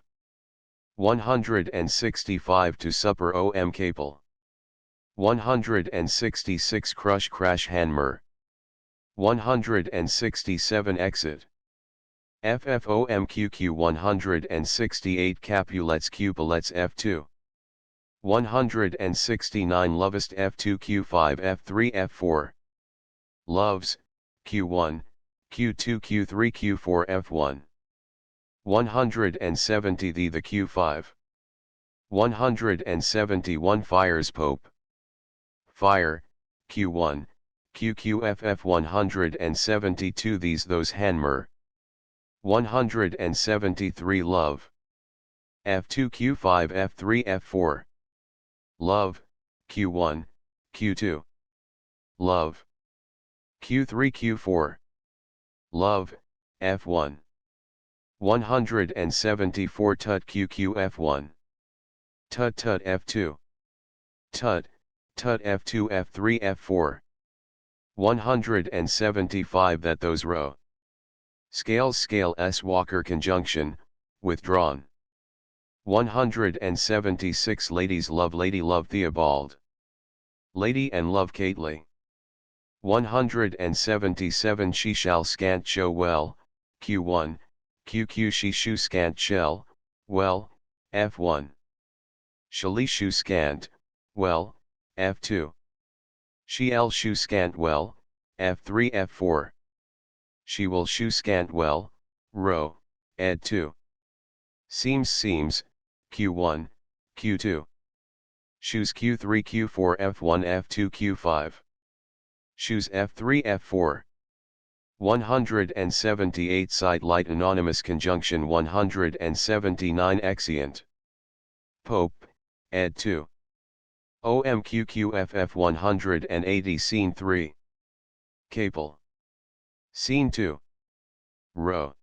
165 to supper om capel. 166 crash hanmer. 167 exit. FFOMQQ 168 Capulets Cupulets F2. 169 Lovest F2 Q5 F3 F4. Loves, Q1, Q2 Q3 Q4 F1. 170 the Q5. 171 Fires Pope. Fire, Q1, QQFF 172 these those Hanmer. 173 Love. F2 Q5 F3 F4. Love, Q1, Q2. Love. Q3 Q4. Love, F1. 174 Tut QQ F1. Tut Tut F2. Tut, Tut F2 F3 F4. 175 that those row. Scales scale S Walker conjunction, withdrawn. 176 Ladies love Lady love Theobald. Lady and love Cately. 177 She shall scant show well, Q1, QQ she shoe scant shell, well, F1. Shall shoe scant, well, F2. She L shoe scant well, F3 F4. She will shoe scant well, row, ed2. Seems, Q1, Q2. Shoes Q3 Q4 F1 F2 Q5. Shoes F3 F4. 178 Side light anonymous conjunction 179 Exeunt. Pope, ed2. OMQQFF 180 Scene 3. Capel. Scene 2. Row.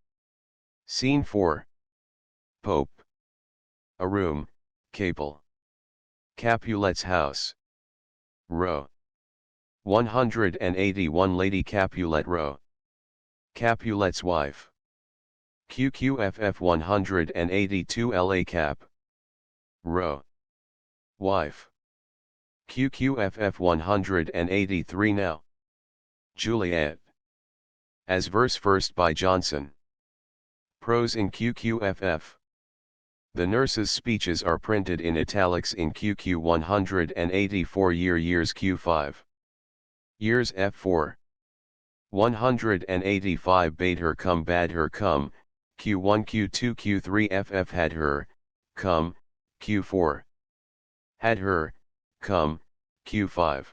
Scene 4. Pope. A room, Capel. Capulet's house. Row. 181 Lady Capulet row. Capulet's wife. QQFF 182 LA Cap. Row. Wife. QQFF 183 now. Juliet. As verse first by Johnson. Prose in QQFF. The nurse's speeches are printed in italics in QQ 184 years Q5. Years F4. 185 bade her come bade her come, Q1 Q2 Q3 FF had her, come, Q4. Had her, come, Q5.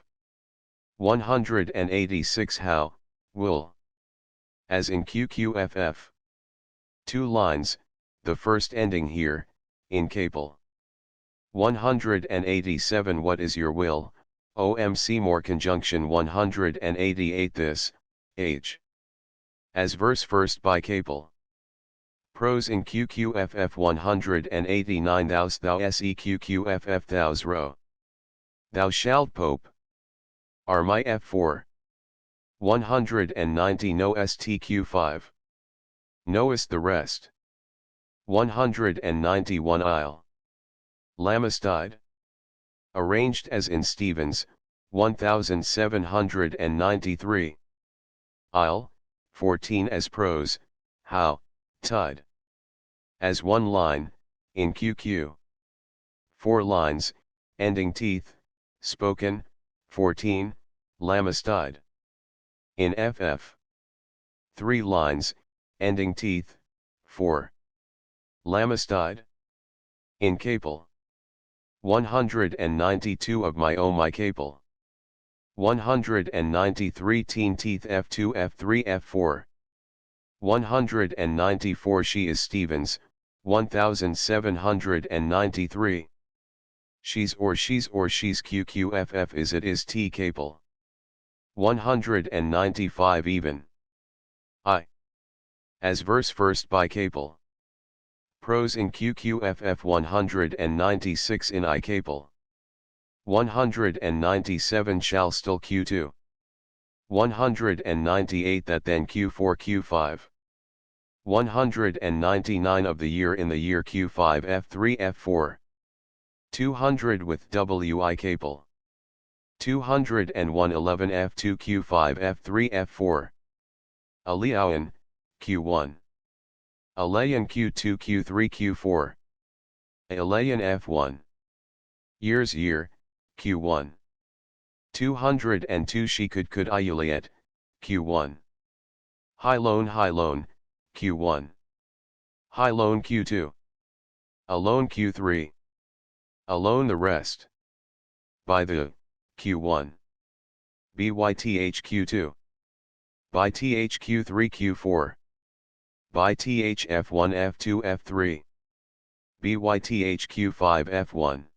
186 how, will. As in QQFF. 2 lines, the first ending here, in Capel. 187 What is your will, OM Seymour conjunction 188 This, H. As verse first by Capel. Prose in QQFF 189 Thous thou seqqff thous row. Thou shalt Pope. Are my F4. 190 No STQ5. Knowest the rest. 191 Isle. Lamistide. Arranged as in Stevens, 1793. Isle, 14 as prose, how, tide. As one line, in QQ. 4 lines, ending teeth, spoken, 14, Lamistide. In FF. 3 lines, ending teeth, 4. Lamistide. In Capel. 192 of my oh my Capel. 193 teen teeth F2 F3 F4. 194 She is Stevens, 1793. She's QQFF is it is T Capel. 195 Even. I. As verse first by Capel. Prose in QQFF 196 in I Capel. 197 Shall still Q2. 198 That then Q4 Q5. 199 Of the year in the year Q5 F3 F4. 200 with WI Capel. 201 11 F2 Q5 F3 F4. Aliawan, Q1. Alayan Q2 Q3 Q4. Alayan F1. Years year, Q1. 202 she could Iuliet, Q1. High loan, Q1. High loan Q2. Alone Q3. Alone the rest. By the, Q1. Byth Q2. By th Q3 Q4. By th F1 F2 F3. Byth Q5 F1.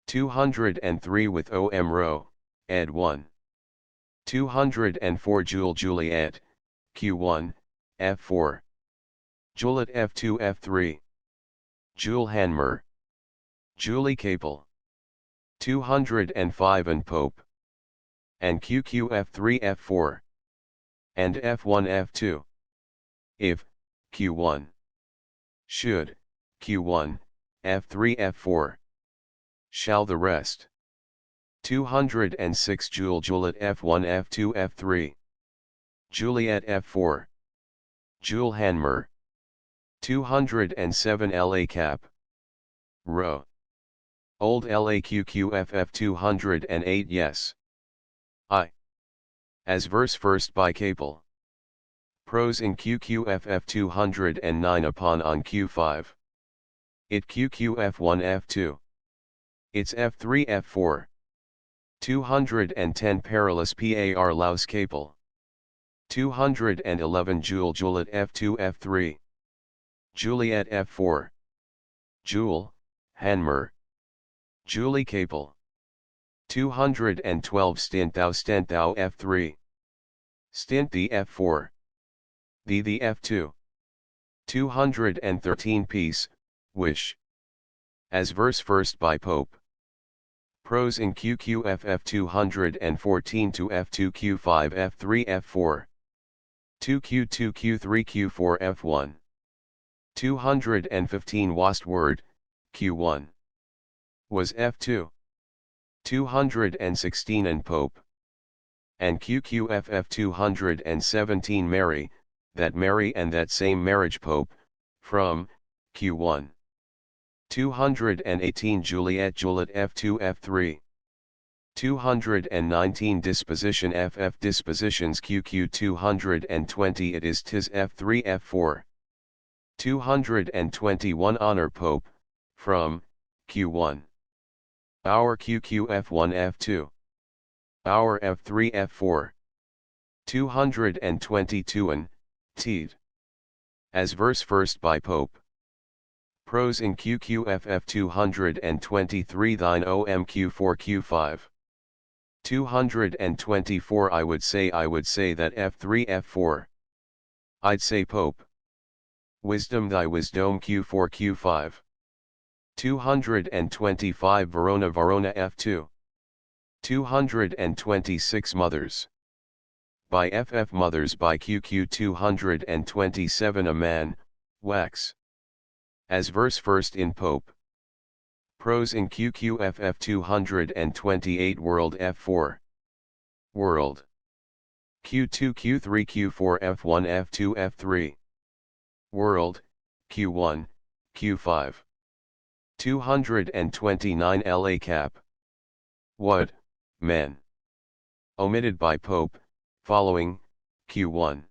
203 with OM row, ed 1. 204 Juliet, Q1, F4. Juliet F2 F3. Hanmer. Julie Capel. 205 and Pope. And QQ F3 F4. And F1 F2. If, Q1. Should, Q1, F3 F4. Shall the rest. 206 Juliet F1 F2 F3. Juliet F4. Hanmer. 207 LA Cap. Row. Old LAQQFF 208 yes. I. As verse first by Capel. Prose in QQFF 209 upon on Q5. It QQF1 F2. It's F3 F4. 210 Perilous Par Laus Capel. 211 Juliet F2 F3. Juliet F4. Hanmer. Julie Capel. 212 Stint thou F3. Stint the F4. The F2. 213 Peace, Wish. As verse first by Pope. Prose in QQFF 214 to F2 Q5 F3 F4. 2Q2 Q3 Q4 F1. 215 Wast word, Q1. Was F2. 216 and Pope. And QQFF 217 Mary, that Mary and that same marriage Pope, from, Q1. 218 Juliet F2 F3. 219 Disposition FF Dispositions QQ 220 it is tis F3 F4. 221 Honor Pope, from, Q1. Our QQ F1 F2. Our F3 F4. 222 an, Teed. As verse first by Pope. Prose in QQFF 223 thine OMQ4 Q5. 224 I would say that F3 F4. I'd say Pope. Wisdom thy wisdom Q4 Q5. 225 Verona F2. 226 Mothers. By FF Mothers by QQ 227 a man, wax. As verse first in Pope. Prose in QQFF 228 World F4. World. Q2 Q3 Q4 F1 F2 F3. World, Q1, Q5. 229 LA Cap. What, men. Omitted by Pope, following, Q1.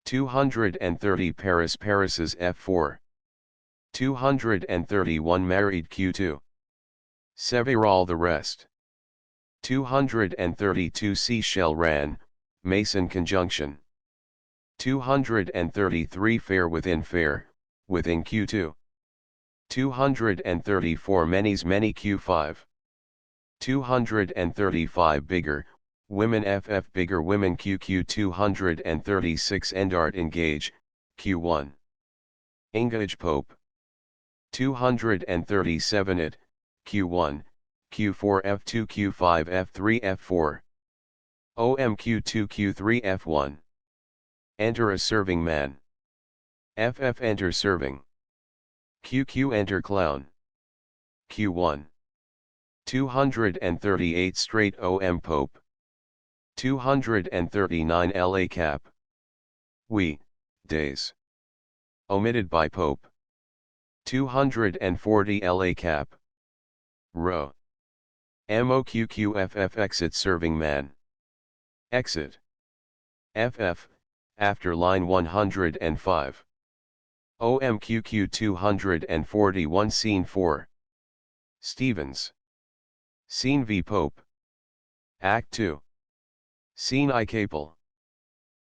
230 Paris's F4. 231 Married Q2. Several the rest. 232 Seashell ran, Mason conjunction. 233 Fair, within Q2. 234 Many Q5. 235 Bigger, Women FF Bigger Women QQ 236 Endart Engage, Q1. Engage Pope. 237 It, Q1, Q4 F2 Q5 F3 F4. OMQ2 Q3 F1. Enter a serving man. FF enter serving. QQ enter clown. Q1. 238 straight OM Pope. 239 LA Cap. We, days. Omitted by Pope. 240 LA Cap. row. MOQQFF exit serving man. Exit. FF, after line 105. OMQQ 241 Scene 4. Stevens. Scene V Pope. Act 2. Scene I Capel.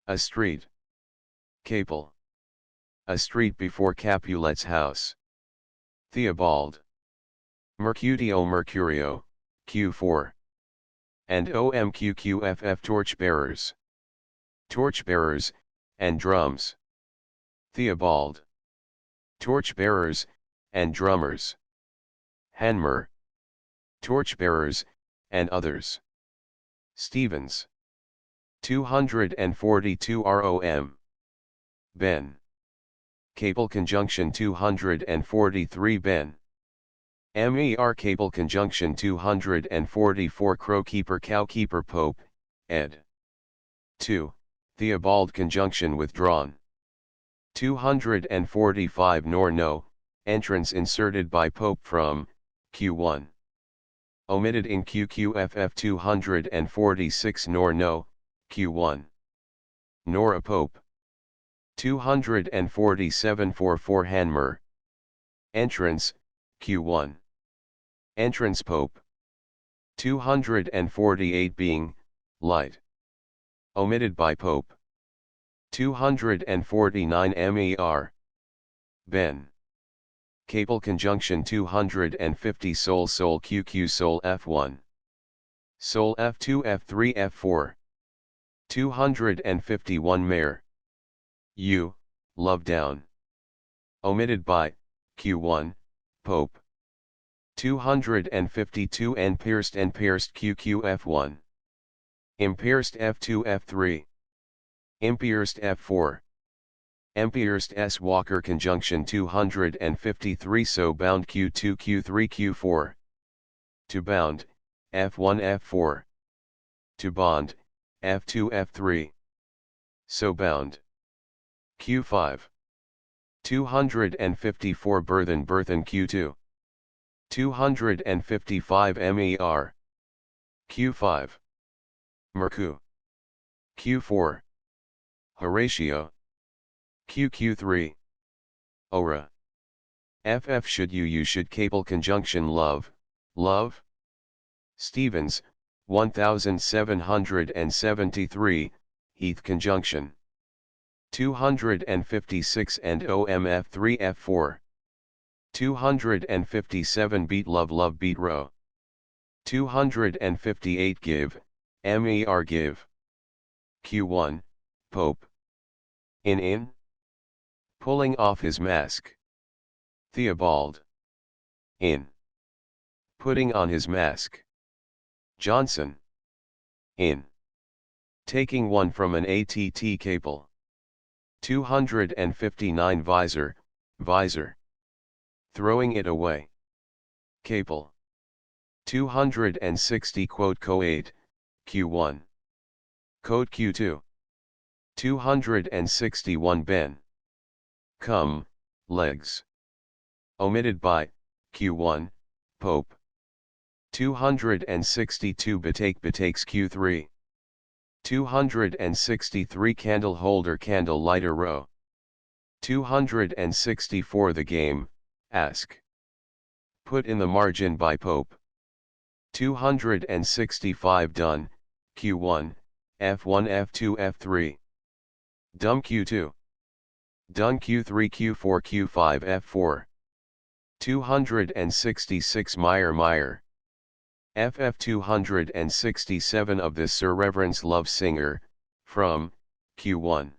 A street. Capel. A street before Capulet's house. Theobald. Mercutio Mercurio, Q4. And OMQQFF torchbearers. Torchbearers, and drums. Theobald. Torchbearers, and drummers. Hanmer. Torchbearers, and others. Stevens. 242 ROM. Ben. Capel conjunction 243 Ben. MER Capel conjunction 244 Crowkeeper Cowkeeper Pope, ed. 2. Theobald conjunction withdrawn. 245 nor no, entrance inserted by Pope from, Q1. Omitted in QQFF 246 nor no, Q1. Nor a Pope. 247 for Hanmer. Entrance, Q1. Entrance Pope. 248 being, light. Omitted by Pope. 249 MER. Ben. Capel conjunction 250 Sol QQ Sol F1. Sol F2 F3 F4. 251 Mare. U, love down. Omitted by, Q1, Pope. 252 N pierced QQ F1. Impierced F2 F3. Impierced F4. Impierced S Walker conjunction 253 So bound Q2 Q3 Q4. To bound, F1 F4. To bond, F2 F3. So bound. Q5. 254 Burthen Q2. 255 MER. Q5. Mercu. Q4. Horatio. QQ3. Ora. FF should you should Capel conjunction love, love? Stevens, 1773, Heath conjunction. 256 and OMF3 F4. 257 Beat love beat row. 258 Give, MER give. Q1, Pope. In. Pulling off his mask. Theobald. In. Putting on his mask. Johnson. In. Taking one from an ATT Capel. 259 Visor. Throwing it away. Capel. 260 Quote Co8, Q1. Code Q2. 261 Ben. Come, legs. Omitted by, Q1, Pope. 262 Betakes Q3. 263 Candle holder candle lighter row. 264 The game, ask. Put in the margin by Pope. 265 Done, Q1, F1 F2 F3. Dumb Q2. Done Q3 Q4 Q5 F4. 266 Meyer. FF 267 of this Sir Reverence Love Singer, from, Q1.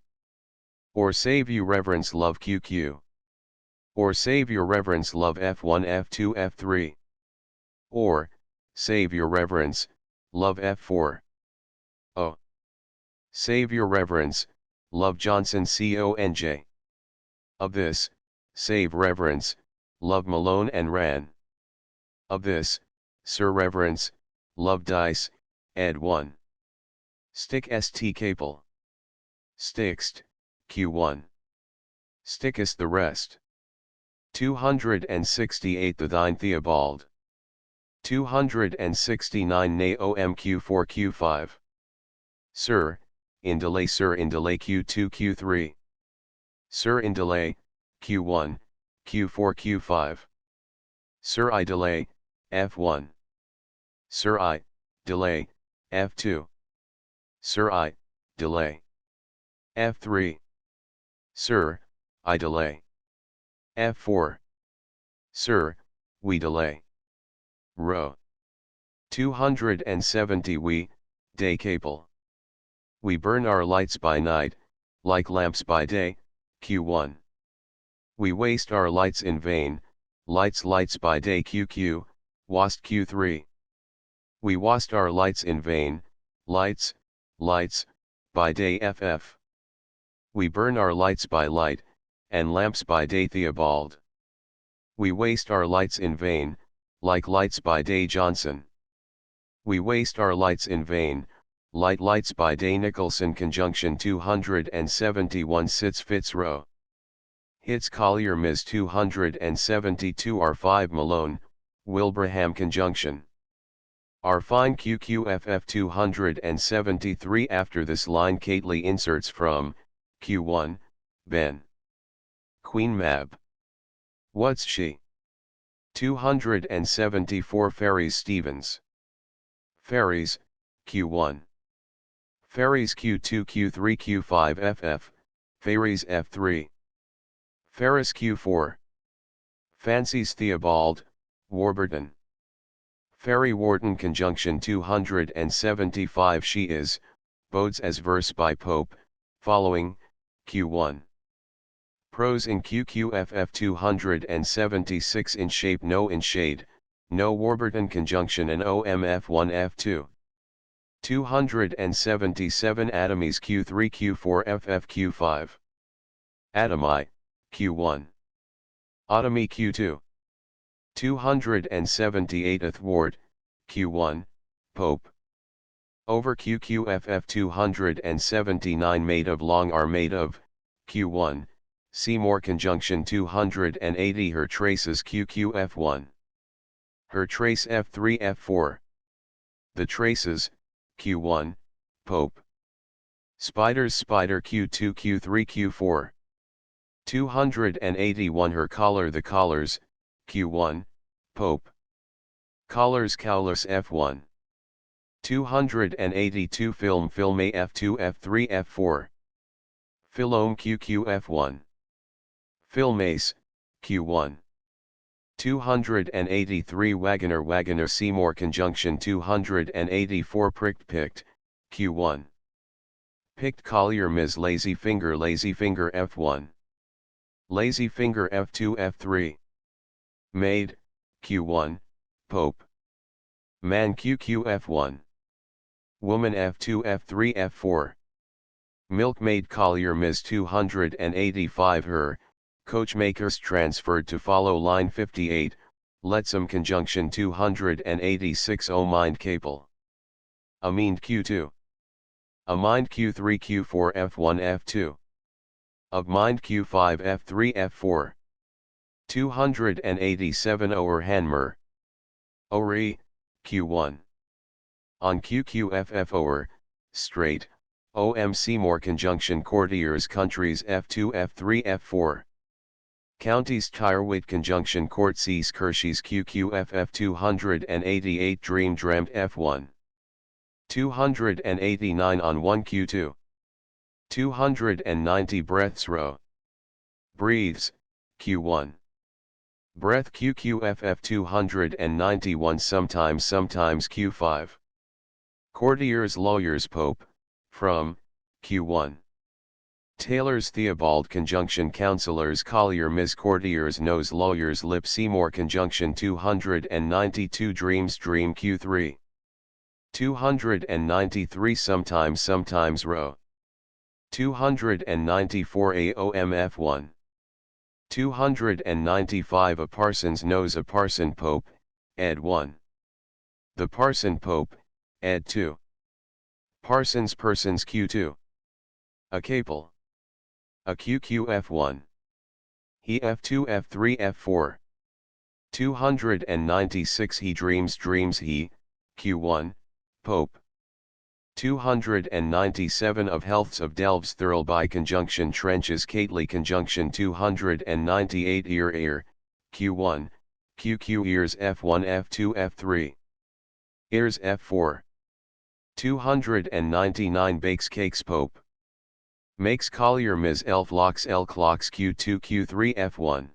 Or Save You Reverence Love QQ. Or Save Your Reverence Love F1 F2 F3. Or, Save Your Reverence, Love F4. O. Save Your Reverence, Love Johnson CONJ. Of this, Save Reverence, Love Malone and Ran. Of this, Sir Reverence, Love Dice, ed 1. Stick St Capel. Stickst, Q1. Stickest the rest. 268 The Thine Theobald. 269 Na OM Q4 Q5. Sir, in delay Q2 Q3. Sir in delay, Q1, Q4 Q5. Sir I delay, F1. Sir I, delay, F2. Sir I, delay. F3. Sir, I delay. F4. Sir, we delay. Row 270 We, day cable. We burn our lights by night, like lamps by day, Q1. We waste our lights in vain, lights by day QQ, wast Q3. We waste our lights in vain, lights, by day FF. We burn our lights by light, and lamps by day Theobald. We waste our lights in vain, like lights by day Johnson. We waste our lights in vain, lights by day Nicholson. Conjunction 271 Sits Fitzrow. Hits Collier Ms 272 R5 Malone, Wilbraham. Conjunction R fine QQFF 273. After this line Cately inserts from, Q1, Ben. Queen Mab. What's she? 274 Ferries Stevens. Ferries, Q1. Ferries Q2 Q3 Q5 FF, Ferries F3. Ferris Q4. Fancies Theobald, Warburton. Ferry Warden. Conjunction 275 She is, bodes as verse by Pope, following, Q1. Prose in QQFF 276 In shape no in shade, no Warburton. Conjunction and OMF1 F2. 277 Atomies Q3 Q4 FF Q5. Atomi, Q1. Atomy Q2. 278 Athwart, Q1, Pope. Over QQFF 279 Made of long are made of, Q1, Seymour. Conjunction 280 Her traces QQF1. Her trace F3 F4. The traces, Q1, Pope. Spiders Spider Q2 Q3 Q4. 281 Her collar The collars, Q1, Pope. Collars Cowlers F1. 282 Film A F2 F3 F4. Philome QQ F1. Filmace, Q1. 283 Wagoner Seymour. Conjunction 284 Picked, Q1. Picked Collier Ms Lazy Finger F1. Lazy Finger F2 F3. Maid, Q1, Pope. Man QQ F1. Woman F2 F3 F4. Milkmaid Collier Ms 285 Her, coachmakers transferred to follow line 58, Letsum. Conjunction 286 O Mind Cable. Amind Q2. Amind Q3 Q4 F1 F2. Of Mind Q5 F3 F4. 287 Ower Hanmer. Ori, Q1. On QQFF Ower, straight, OM Seymour. Conjunction Courtiers Countries F2 F3 F4. Counties Tireweight. Conjunction Courtseas Kersheys QQFF 288 Dream Dreamt F1. 289 On 1 Q2. 290 Breaths Row. Breathes, Q1. Breath QQFF 291 Sometimes Q5. Courtiers Lawyers Pope, from, Q1. Taylors Theobald. Conjunction Counselors Collier Ms Courtiers Nose Lawyers Lip Seymour. Conjunction 292 Dreams Dream Q3. 293 Sometimes Row. 294 AOMF1. 295 A Parson's Nose A Parson Pope, ed. 1. The Parson Pope, ed. 2. Parsons Persons Q2. A Capel. A QQF1. He F2 F3 F4. 296 He dreams he, Q1, Pope. 297 Of healths of delves thirlby conjunction trenches cately conjunction 298 ear, Q1, QQ ears F1 F2 F3. Ears F4. 299 Bakes cakes Pope. Makes collier Ms elf locks L clocks Q2 Q3 F1.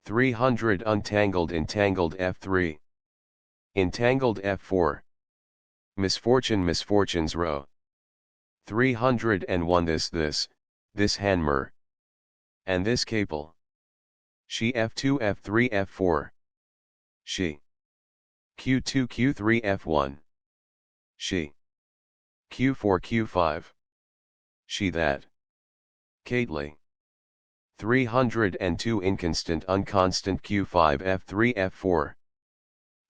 300 Untangled entangled F3. Entangled F4. Misfortunes row. 301 This Hanmer. And this Capel. She F2 F3 F4. She. Q2 Q3 F1. She. Q4 Q5. She that. Cately. 302 Inconstant unconstant Q5 F3 F4.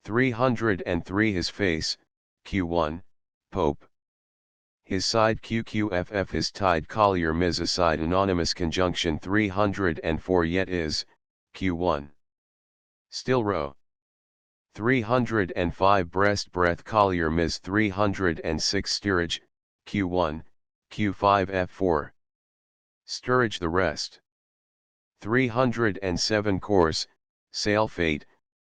303 His face, Q1, Pope. His side QQFF His tide collier Ms aside anonymous conjunction 304 Yet is, Q1. Still row. 305 Breast breath collier Ms 306 Steerage, Q1, Q5 F4. Sturridge the rest. 307 Course, sail fate,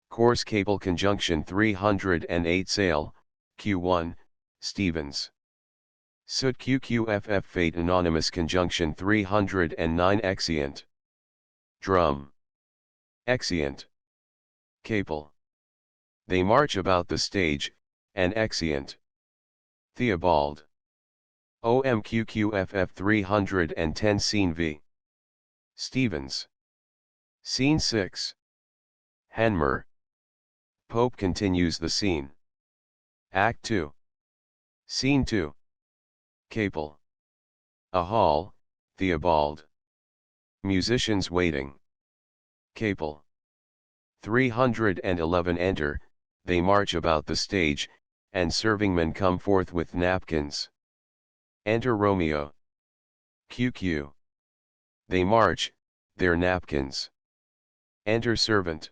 course cable conjunction 308 Sail, Q1, Stevens. Soot QQFF fate anonymous conjunction 309 Exeunt. Drum. Exeunt. Capel. They march about the stage, and exeunt. Theobald. OMQQFF 310 Scene V. Stevens. Scene 6. Hanmer. Pope continues the scene. Act 2. Scene 2. Capel. A hall, Theobald. Musicians waiting. Capel. 311 Enter, they march about the stage, and servingmen come forth with napkins. Enter Romeo. QQ. They march, their napkins. Enter servant.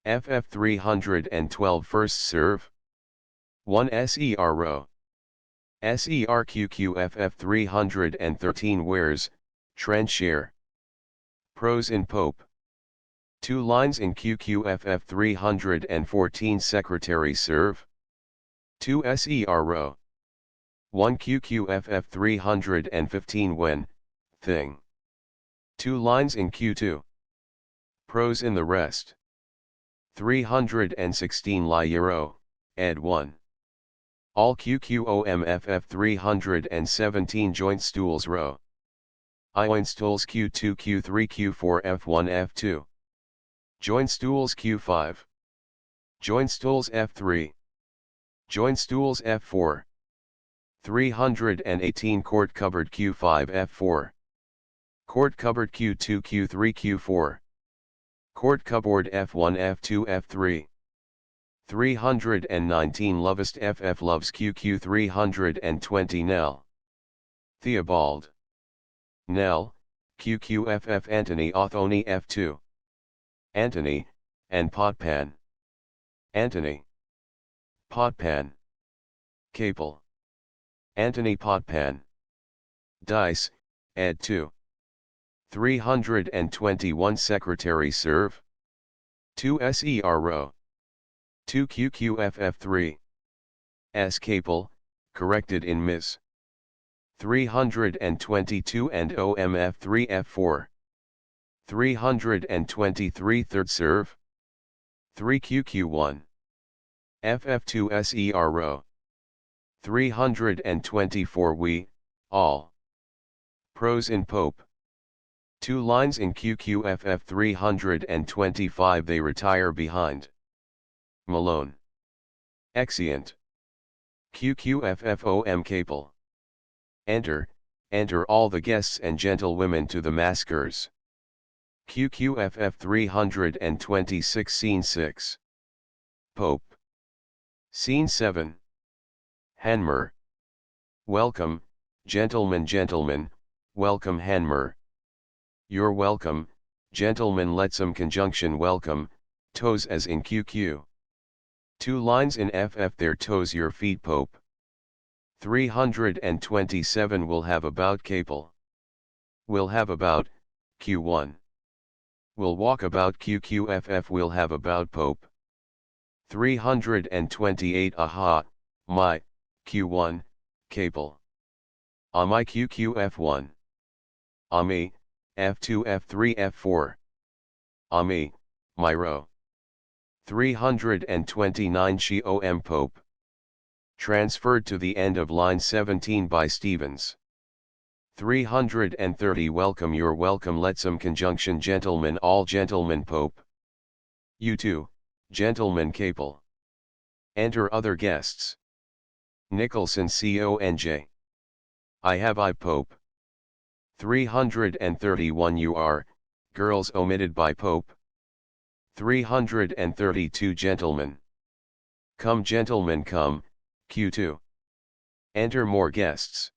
FF 312 First serve. 1 SER row. SERQQFF 313 Wares, Trenchshare. Prose in Pope. 2 lines in QQFF 314 Secretary serve. 2 SER row. 1 QQFF 315 When, thing. 2 lines in Q2. Prose in the rest. 316 La Euro, ed 1. All QQOMFF 317 Joint stools row. Joint stools Q2 Q3 Q4 F1 F2. Joint stools Q5. Joint stools F3. Joint stools F4. 318 Court cupboard Q5 F4. Court cupboard Q2 Q3 Q4. Court cupboard F1 F2 F3. 319 Lovest FF Loves QQ 320 Nell. Theobald. Nell, QQFF Antony Othoni F2. Antony, and Potpan. Antony. Potpan. Capel. Antony Potpan. Dice, ed 2. 321 Secretary serve. 2 SER row. 2 QQFF3. S Capel, corrected in Ms. 322 and OMF3 F4. 323 Third serve. 3 QQ1. FF2 SER row. 324 We, all. Prose in Pope. 2 lines in QQFF 325 They retire behind. Malone. Exeunt. QQFFOM Capel. Enter all the guests and gentlewomen to the maskers. QQFF 326 Scene 6. Pope. Scene 7. Hanmer. Welcome, gentlemen, welcome Hanmer. You're welcome, gentlemen Letsome conjunction welcome, toes as in QQ. 2 lines in FF their toes your feet Pope. 327 will have about Capel. Will have about, Q1. Will walk about QQFF will have about Pope. 328 aha, my, Q1, Capel. My QQF1. Me, F2 F3 F4. Me, my row. 329 Om Pope. Transferred to the end of line 17 by Stevens. 330 Welcome you're welcome Letsome conjunction Gentlemen all gentlemen Pope. You too, gentlemen Capel. Enter other guests. Nicholson Conj. I have I Pope. 331 You are, girls omitted by Pope. 332 Gentlemen. Come gentlemen come, Q2. Enter more guests.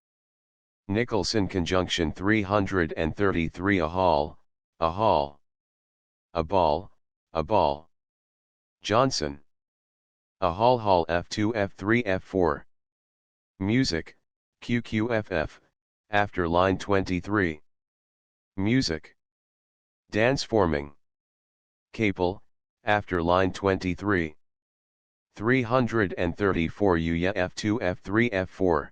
Nicholson conjunction 333 A hall, a hall. A ball, a ball. Johnson. A hall hall F2 F3 F4. Music, QQFF, after line 23. Music. Dance forming. Capel, after line 23. 334 Uya F2 F3 F4.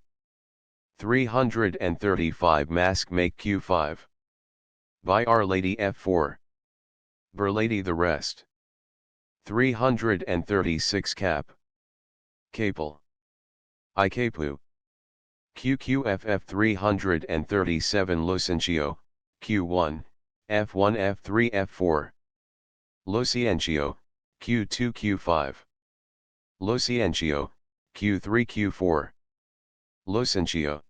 335 Mask make Q5. By Our Lady F4. Berlady the rest. 336 Cap. Capel. I Capu. QQFF 337 Lucencio, Q1, F1 F3 F4. Luciencio, Q2 Q5. Luciencio, Q3 Q4. Lucencio.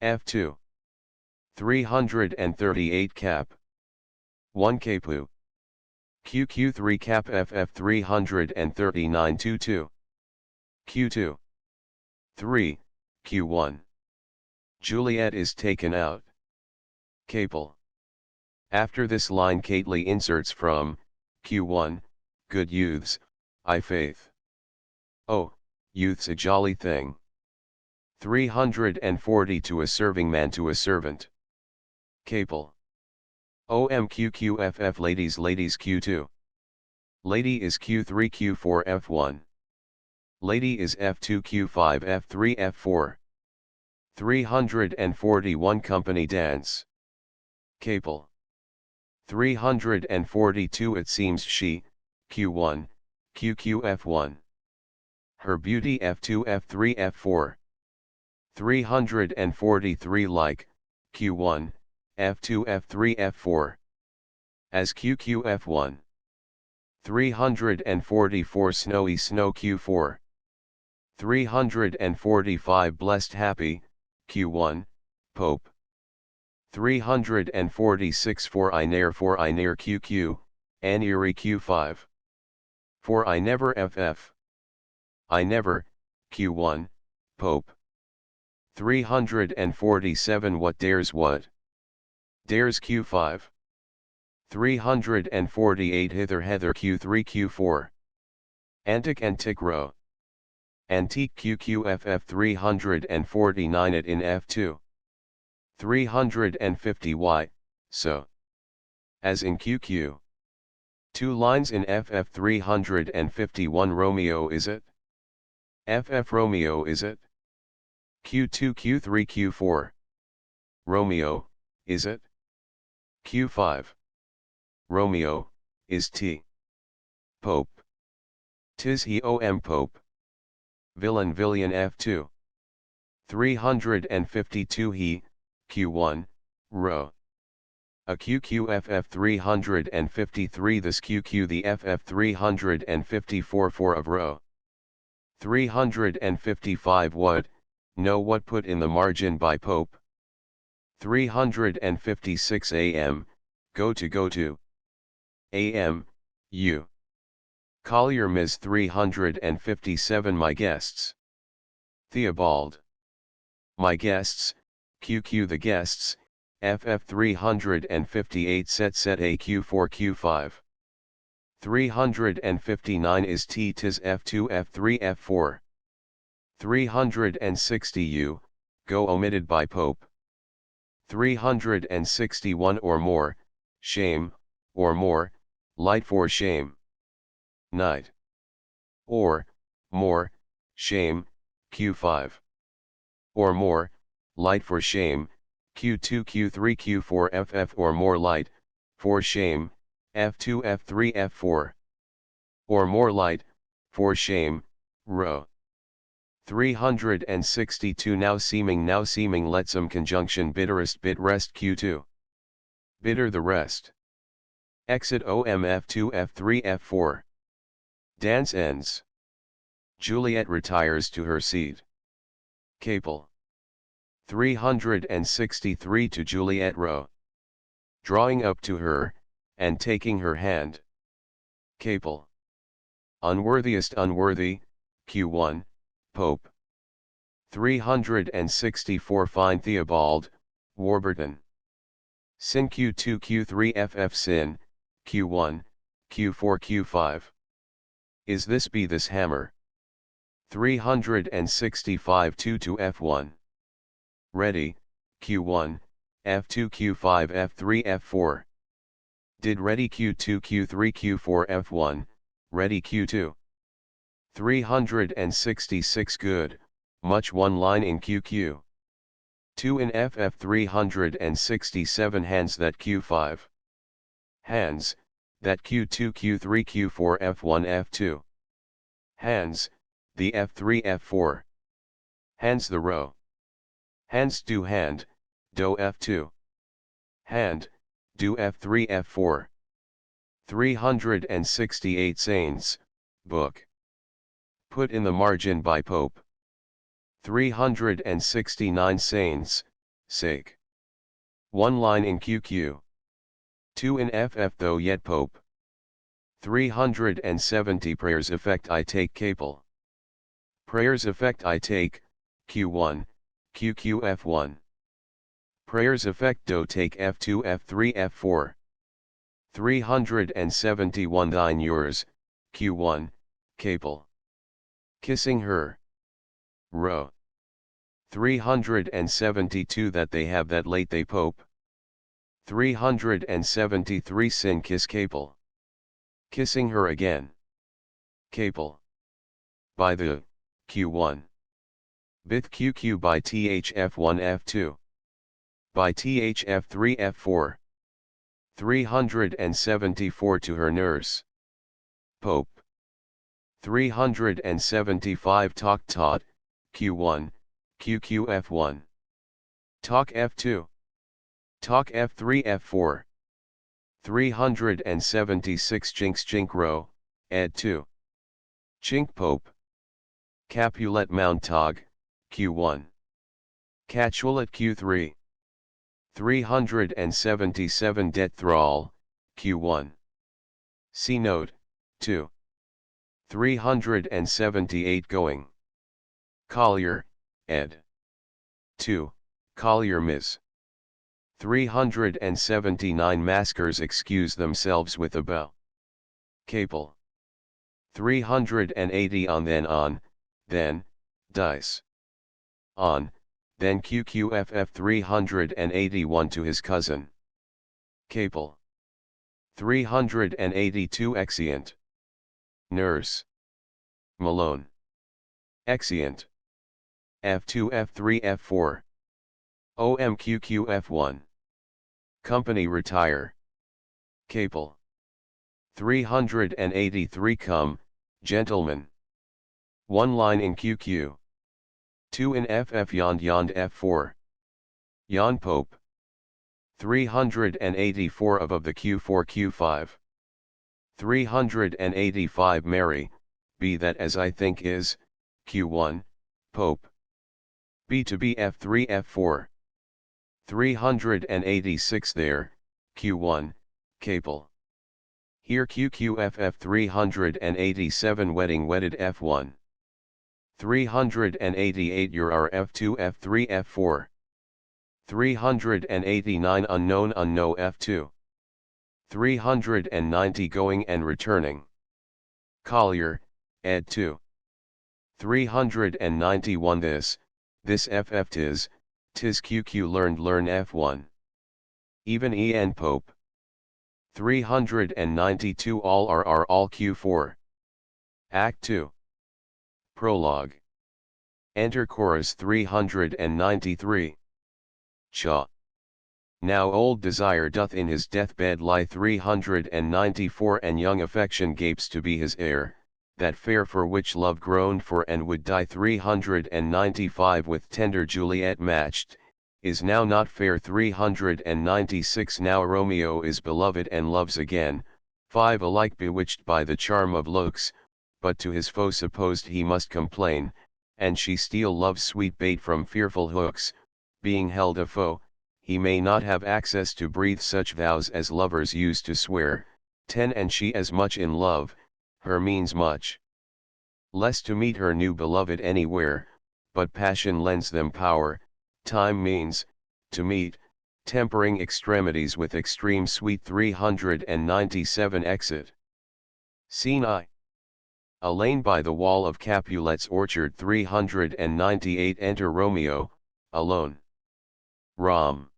F2. 338 Cap. 1 Capu. QQ3 Cap FF 339 22. Q2. 3, Q1. Juliet is taken out. Capel. After this line Cately inserts from, Q1, good youths, I faith. Oh, youth's a jolly thing. 340 To a serving man to a servant. Capel. OMQQFF ladies Q2. Lady is Q3 Q4 F1. Lady is F2 Q5 F3 F4. 341 Company dance. Capel. 342 It seems she, Q1, QQF1. Her beauty F2 F3 F4. 343 Like, Q1, F2 F3 F4. As QQF1. 344 Snowy Snow Q4. 345 Blessed Happy, Q1, Pope. 346 For I ne'er QQ, Aneri Q5. For I never FF. I never, Q1, Pope. 347 What dares what? Dares Q5. 348 Hither Heather Q3 Q4. Antic row. Antique QQFF 349 It in F2. 350 Y, so. As in QQ. 2 lines in FF 351 Romeo is it? FF Romeo is it? Q2 Q3 Q4. Romeo, is it? Q5. Romeo, is T. Pope. Tis he Om Pope. Villain F2. 352 He, Q1, row. A QQFF 353 This QQ the FF 354 4 of row. 355 What, know what put in the margin by Pope. 356 AM, go to. AM, U. Collier Ms 357 My guests. Theobald. My guests, QQ the guests, FF 358 set AQ4 Q5. 359 is T tis F2 F3 F4. 360 U, go omitted by Pope. 361 or more, shame, or more, light for shame. Night. Or, more, shame, Q5. Or more, light for shame, Q2 Q3 Q4 FF or more light, for shame, F2 F3 F4. Or more light, for shame, rho. 362 now seeming letsome conjunction bitterest bit rest Q2. Bitter the rest. Exit OM F2 F3 F4. Dance ends. Juliet retires to her seat. Capel. 363 to Juliet rho. Drawing up to her, and taking her hand. Capel. Unworthiest unworthy, Q1, Pope. 364 Fine Theobald, Warburton. Sin Q2 Q3 FF Sin, Q1, Q4 Q5. Is this be this hammer? 365 2 to F1. Ready, Q1, F2 Q5 F3 F4. Did ready Q2 Q3 Q4 F1, ready Q2. 366 good, much one line in QQ. 2 in FF 367 hands that Q5. Hands, that Q2 Q3 Q4 F1 F2. Hands, the F3 F4. Hands the row. Hands do hand, do F2. Hand, do F3 F4. 368 Saints, book. Put in the margin by Pope. 369 Saints, sake. One line in QQ. 2 in FF though yet Pope. 370 Prayers effect I take Capel. Prayers effect I take, Q1, QQ F1. Prayers effect do take F2 F3 F4. 371 Thine yours, Q1, Capel. Kissing her. Rho. 372 That they have that late they Pope. 373 Sin kiss Capel. Kissing her again. Capel. By the, Q1. Bith QQ by THF1 F2. By THF3 F4. 374 to her nurse. Pope. 375 Talk taught, Q1, QQ F1. Talk F2. Talk F3 F4. 376 Jinx Jink row, ed 2. Chink Pope. Capulet Mount Tog, Q1. Cachulet Q3. 377 Det Thrall, Q1. See note, 2. 378 Going. Collier, ed. 2, Collier Ms. 379 Maskers excuse themselves with a bow. Capel. 380 On, then, dice. On, then QQFF 381 to his cousin. Capel. 382 Exeunt. Nurse. Malone. Exeunt. F2 F3 F4. OMQQ F1. Company retire. Capel. 383 Come, gentlemen. One line in QQ. 2 in FF Yond F4. Yon Pope. 384 of the Q4 Q5. 385 Mary, be that as I think is, Q1, Pope. B to B F3 F4. 386 there, Q1, Capel. Here QQFF 387 Wedding wedded F1. 388 Your F2 F3 F4. 389 Unknown Unknown F2. 390 going and returning. Collier, ed. 2. 391 this ff tis qq learn f1. Even en Pope. 392 all rr all q4. Act 2. Prologue. Enter chorus 393. Cha. Now old desire doth in his deathbed lie 394 and young affection gapes to be his heir, that fair for which love groaned for and would die 395 with tender Juliet matched, is now not fair 396 now Romeo is beloved and loves again, 5 alike bewitched by the charm of looks, but to his foe supposed he must complain, and she steal love's sweet bait from fearful hooks, being held a foe, he may not have access to breathe such vows as lovers used to swear, 10 and she as much in love, her means much less to meet her new beloved anywhere, but passion lends them power, time means, to meet, tempering extremities with extreme sweet 397 exit. Scene I. A lane by the wall of Capulet's orchard 398 enter Romeo, alone. Rom.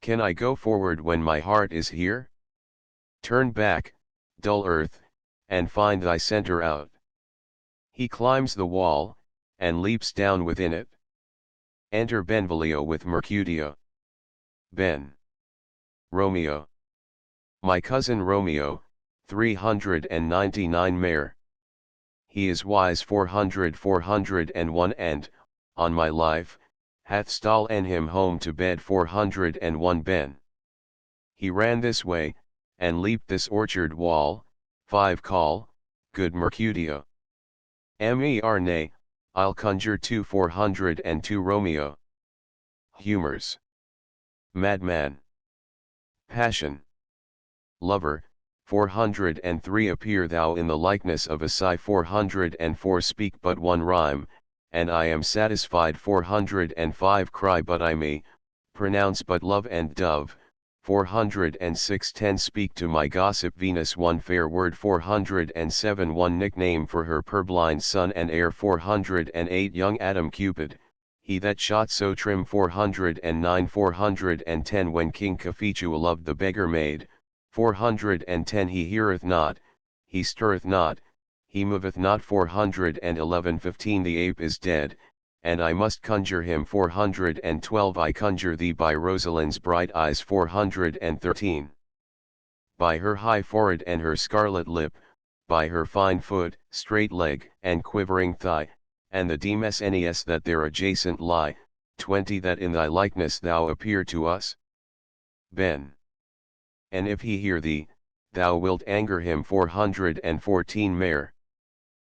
Can I go forward when my heart is here? Turn back, dull earth, and find thy center out. He climbs the wall, and leaps down within it. Enter Benvolio with Mercutio. Ben. Romeo. My cousin Romeo, 399 Mare. He is wise 401 and, on my life, hath stolen him home to bed 401 Ben. He ran this way, and leaped this orchard wall, 5 call, good Mercutio. Mer nay, I'll conjure 402 Romeo. Humors. Madman. Passion. Lover, 403 appear thou in the likeness of a sigh 404 speak but one rhyme, and I am satisfied 405 cry but I may, pronounce but love and dove, 406 10 speak to my gossip Venus one fair word 407 one nickname for her purblind son and heir 408 young Adam Cupid, he that shot so trim 409 410 when King Cophetua loved the beggar maid, 410 he heareth not, he stirreth not, he moveth not 411 15 the ape is dead, and I must conjure him 412 I conjure thee by Rosalind's bright eyes 413. By her high forehead and her scarlet lip, by her fine foot, straight leg, and quivering thigh, and the demesnes that there adjacent lie, 20 that in thy likeness thou appear to us. Ben. And if he hear thee, thou wilt anger him 414 Mare.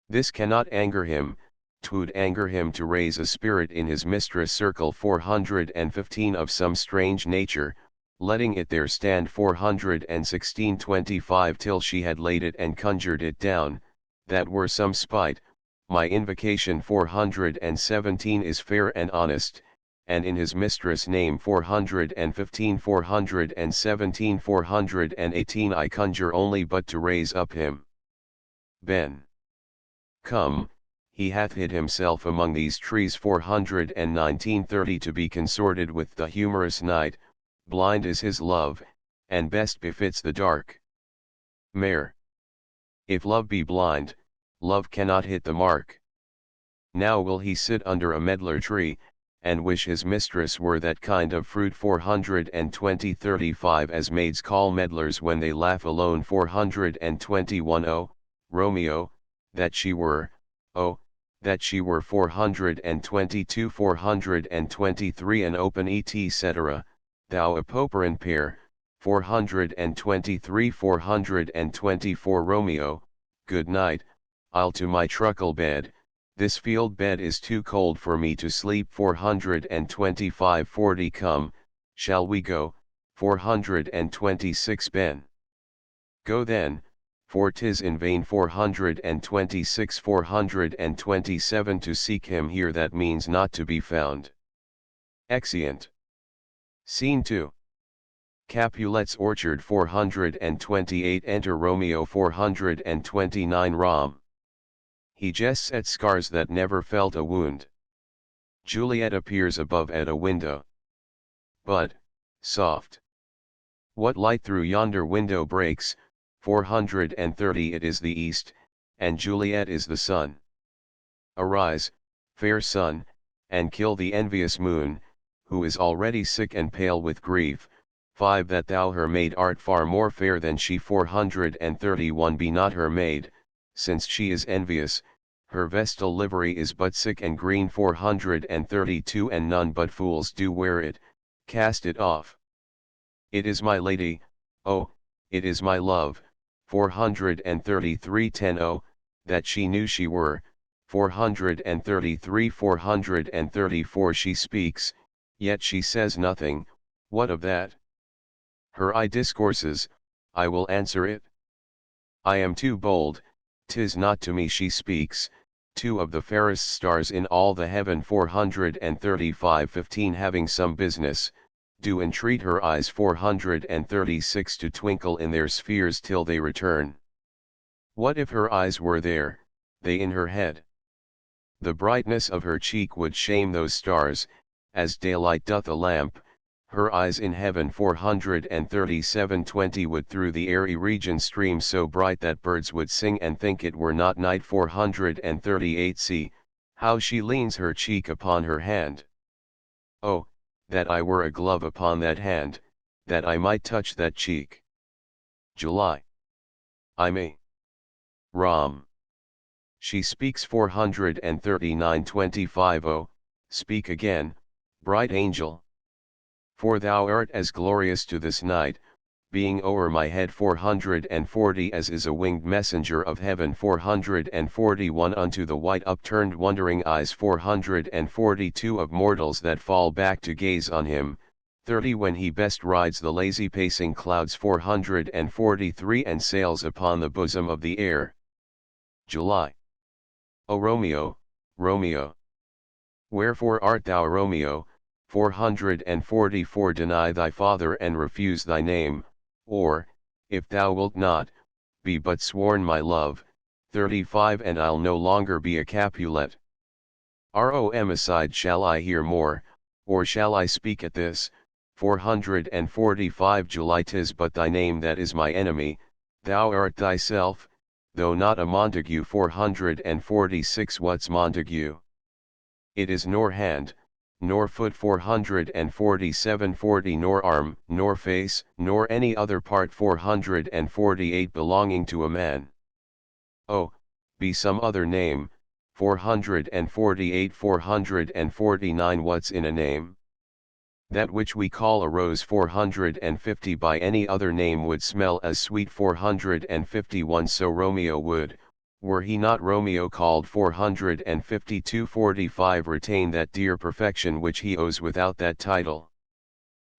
This cannot anger him, 'twould anger him to raise a spirit in his mistress circle 415 of some strange nature, letting it there stand 416 25 till she had laid it and conjured it down, that were some spite, my invocation 417 is fair and honest, and in his mistress name 415 417 418 I conjure only but to raise up him. Ben. Come, he hath hid himself among these trees 419 30 to be consorted with the humorous night, blind is his love, and best befits the dark. Mare. If love be blind, love cannot hit the mark. Now will he sit under a medlar tree, and wish his mistress were that kind of fruit 420 35 as maids call medlars when they laugh alone 421 Oh, Romeo, that she were, oh, that she were 422 423 an open etc., thou a poperin pair, 423 424 Romeo, good night, I'll to my truckle bed, this field bed is too cold for me to sleep 425 40 come, shall we go, 426 Ben. Go then, for 'tis in vain 426 427 to seek him here that means not to be found. Exeunt. Scene 2. Capulet's orchard 428. Enter Romeo 429. Rom. He jests at scars that never felt a wound. Juliet appears above at a window. But, soft. What light through yonder window breaks? 430. It is the east, and Juliet is the sun. Arise, fair sun, and kill the envious moon, who is already sick and pale with grief. 5. That thou her maid art far more fair than she. 431. Be not her maid, since she is envious, her vestal livery is but sick and green. 432. And none but fools do wear it, cast it off. It is my lady, oh, it is my love. 433. 10. Oh, that she knew she were. 433. 434. She speaks, yet she says nothing. What of that? Her eye discourses, I will answer it. I am too bold, 'tis not to me she speaks. 2 of the fairest stars in all the heaven. 435. 15. Having some business, do entreat her eyes. 436. To twinkle in their spheres till they return. What if her eyes were there, they in her head? The brightness of her cheek would shame those stars, as daylight doth a lamp. Her eyes in heaven. 437. 20. Would through the airy region stream so bright that birds would sing and think it were not night. 438. See, how she leans her cheek upon her hand. Oh, that I were a glove upon that hand, that I might touch that cheek. July. I may. Rom. She speaks. 439. 25. Oh, speak again, bright angel. For thou art as glorious to this night, being o'er my head. 440. As is a winged messenger of heaven. 441. Unto the white upturned wondering eyes. 442. Of mortals that fall back to gaze on him. 30. When he best rides the lazy pacing clouds. 443. And sails upon the bosom of the air. July. O Romeo, Romeo! Wherefore art thou Romeo? 444. Deny thy father and refuse thy name, or, if thou wilt not, be but sworn my love. 35. And I'll no longer be a Capulet. Rom. Aside, shall I hear more, or shall I speak at this? 445. July. 'Tis but thy name that is my enemy, thou art thyself, though not a Montague. 446. What's Montague? It is nor hand, nor foot. 447. 40. Nor arm, nor face, nor any other part. 448. Belonging to a man. Oh, be some other name. 448. 449. What's in a name? That which we call a rose. 450. By any other name would smell as sweet. 451. So Romeo would, were he not Romeo called. 452. 45. Retain that dear perfection which he owes without that title.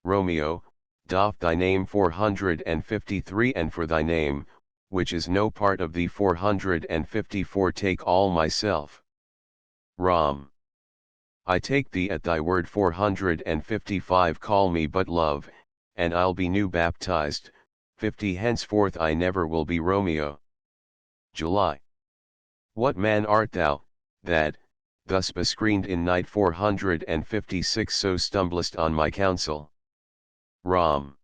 Romeo, doff thy name. 453. And for thy name, which is no part of thee. 454. Take all myself. Rom. I take thee at thy word. 455. Call me but love, and I'll be new baptized. 50. Henceforth I never will be Romeo. July. What man art thou, that, thus bescreened in night? 456. So stumblest on my counsel. Rom.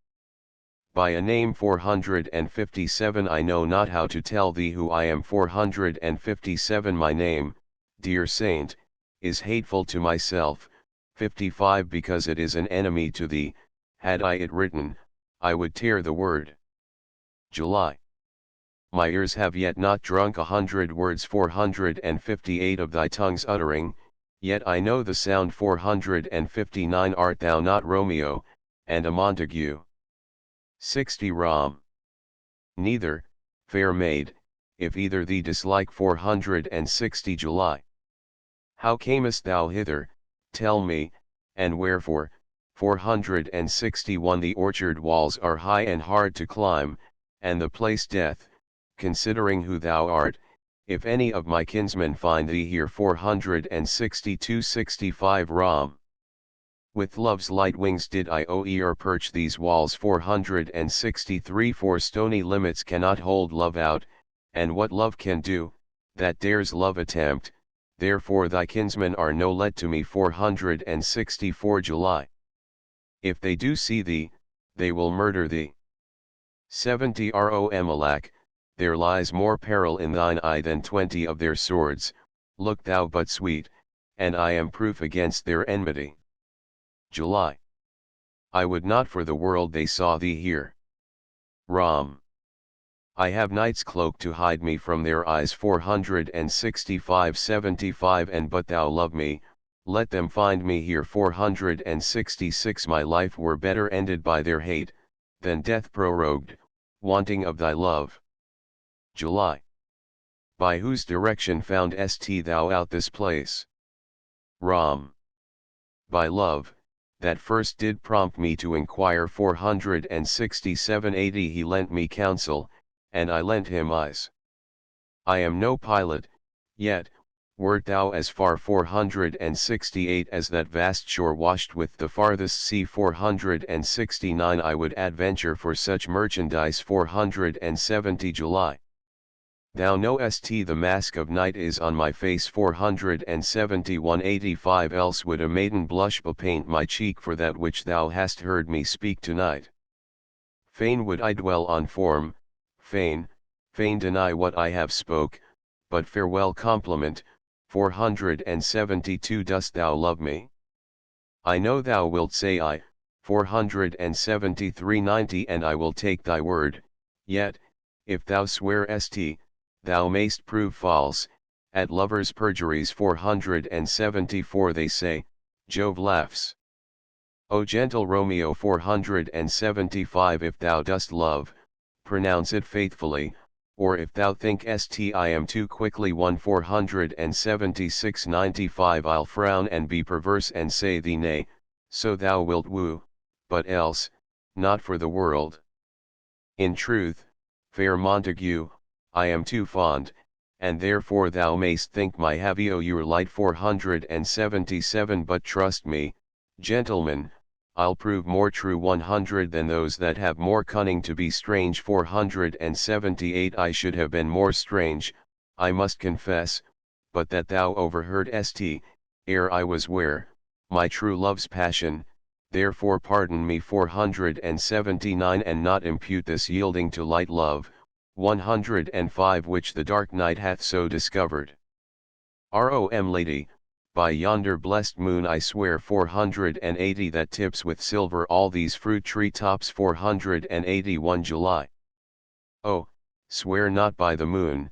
By a name. 457. I know not how to tell thee who I am. 457. My name, dear saint, is hateful to myself. 55. Because it is an enemy to thee, had I it written, I would tear the word. July. My ears have yet not drunk 100 words. 458. Of thy tongue's uttering, yet I know the sound. 459. Art thou not Romeo, and a Montague? 60. Rom. Neither, fair maid, if either thee dislike. 460. July. How camest thou hither, tell me, and wherefore? 461. The orchard walls are high and hard to climb, and the place death, considering who thou art, if any of my kinsmen find thee here. 462. 65. Rom. With love's light wings did I o'er perch these walls 463 for stony limits cannot hold love out, and what love can do, that dares love attempt, therefore thy kinsmen are no let to me 464 July. If they do see thee, they will murder thee. 70 Rom alack, there lies more peril in thine eye than 20 of their swords, look thou but sweet, and I am proof against their enmity. July. I would not for the world they saw thee here. Rom. I have night's cloak to hide me from their eyes 465-75 and but thou love me, let them find me here 466 my life were better ended by their hate, than death prorogued, wanting of thy love. July. By whose direction found st thou out this place? Rom. By love, that first did prompt me to inquire 467-80 he lent me counsel, and I lent him eyes. I am no pilot, yet, wert thou as far 468 as that vast shore washed with the farthest sea 469 I would adventure for such merchandise 470 July. Thou knowest the mask of night is on my face 471-85 else would a maiden blush bepaint my cheek for that which thou hast heard me speak tonight. Fain would I dwell on form, fain deny what I have spoke, but farewell compliment, 472 dost thou love me? I know thou wilt say I, 473-90 and I will take thy word, yet, if thou swear st, thou mayst prove false, at lovers' perjuries 474 they say, Jove laughs. O gentle Romeo 475 if thou dost love, pronounce it faithfully, or if thou think st I am too quickly won 476-95 I'll frown and be perverse and say thee nay, so thou wilt woo, but else, not for the world. In truth, fair Montague, I am too fond, and therefore thou mayst think my havio your light 477 but trust me, gentlemen, I'll prove more true 100 than those that have more cunning to be strange 478 I should have been more strange, I must confess, but that thou overheard st, ere I was where, my true love's passion, therefore pardon me 479 and not impute this yielding to light love, 105 which the dark night hath so discovered. Rom lady, by yonder blessed moon I swear 480 that tips with silver all these fruit tree tops 481 July. Oh, swear not by the moon,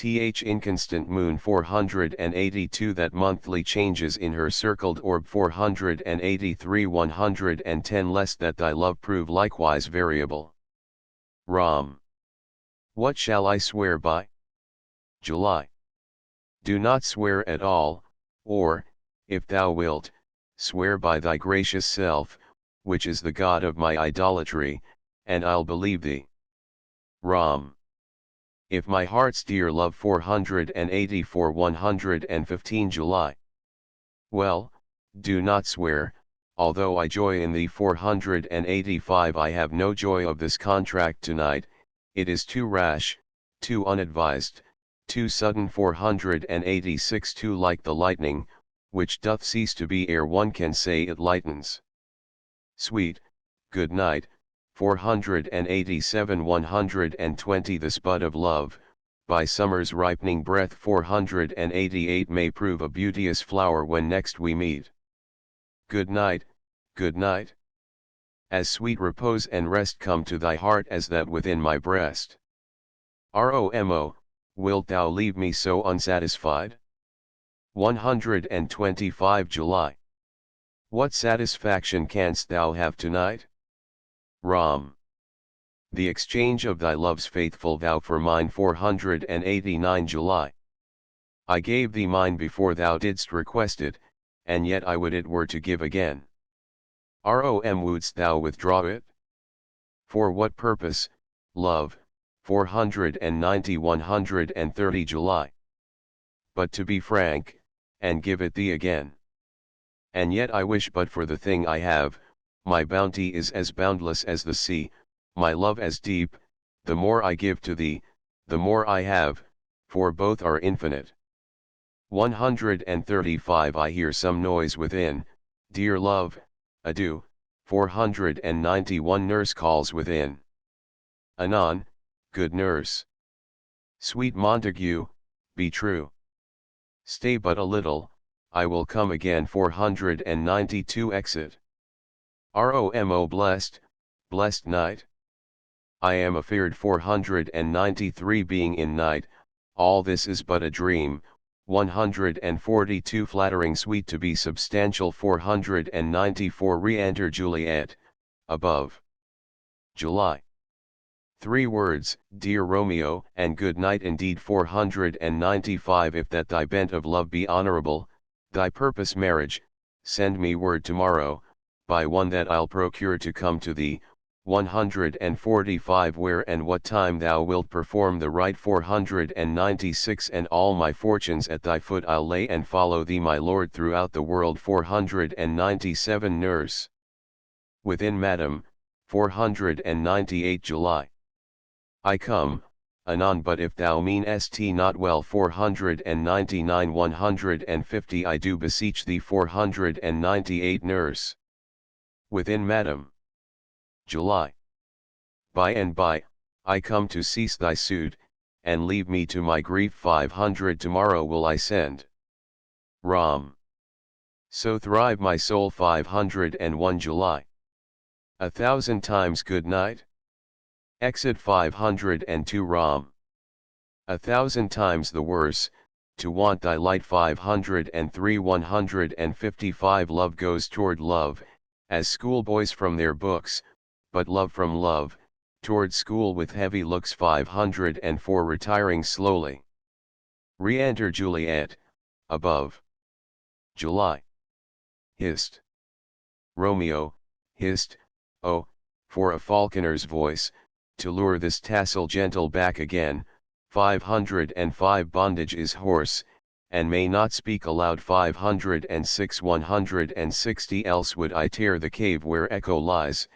inconstant moon 482 that monthly changes in her circled orb 483 110 lest that thy love prove likewise variable. Rom. What shall I swear by? July. Do not swear at all, or, if thou wilt, swear by thy gracious self, which is the God of my idolatry, and I'll believe thee. Rom. If my heart's dear love 484 115 July. Well, do not swear, although I joy in thee 485 I have no joy of this contract tonight, it is too rash, too unadvised, too sudden 486 too like the lightning, which doth cease to be ere one can say it lightens. Sweet, good night, 487 120 this bud of love, by summer's ripening breath 488 may prove a beauteous flower when next we meet. Good night, good night. As sweet repose and rest come to thy heart as that within my breast. Romo, wilt thou leave me so unsatisfied? 125 July. What satisfaction canst thou have tonight? Rom. The exchange of thy love's faithful vow for mine 489 July. I gave thee mine before thou didst request it, and yet I would it were to give again. Rom wouldst thou withdraw it? For what purpose, love, 490-130 July. But to be frank, and give it thee again. and yet I wish but for the thing I have. My bounty is as boundless as the sea, my love as deep. The more I give to thee, the more I have, for both are infinite. 135 I hear some noise within, dear love, adieu. 491 Nurse calls within. Anon, good nurse. Sweet Montague, be true. Stay but a little, I will come again. 492 Exit. Romo blessed, blessed night. I am afeard. 493 Being in night, all this is but a dream. 142 Flattering sweet to be substantial. 494 Re-enter Juliet, above. July. 3 words, dear Romeo, and good night indeed. 495 If that thy bent of love be honorable, thy purpose marriage, send me word tomorrow, by one that I'll procure to come to thee. 145 Where and what time thou wilt perform the rite. 496 And all my fortunes at thy foot I'll lay and follow thee my lord throughout the world. 497 Nurse. Within Madam, 498 July. I come, anon, but if thou meanest not well. 499 150 I do beseech thee. 498 Nurse. Within Madam. July. By and by, I come to cease thy suit, and leave me to my grief. 500 Tomorrow will I send. Ram. So thrive my soul. 501 July. 1,000 times good night. Exit. 502 Ram. 1,000 times the worse, to want thy light. 503 155 Love goes toward love, as schoolboys from their books, but love from love, toward school with heavy looks. 504 Retiring slowly. Re-enter Juliet, above. July. Hist. Romeo, hist, oh, for a falconer's voice, to lure this tassel gentle back again. 505 Bondage is hoarse, and may not speak aloud. 506 160 Else would I tear the cave where echo lies,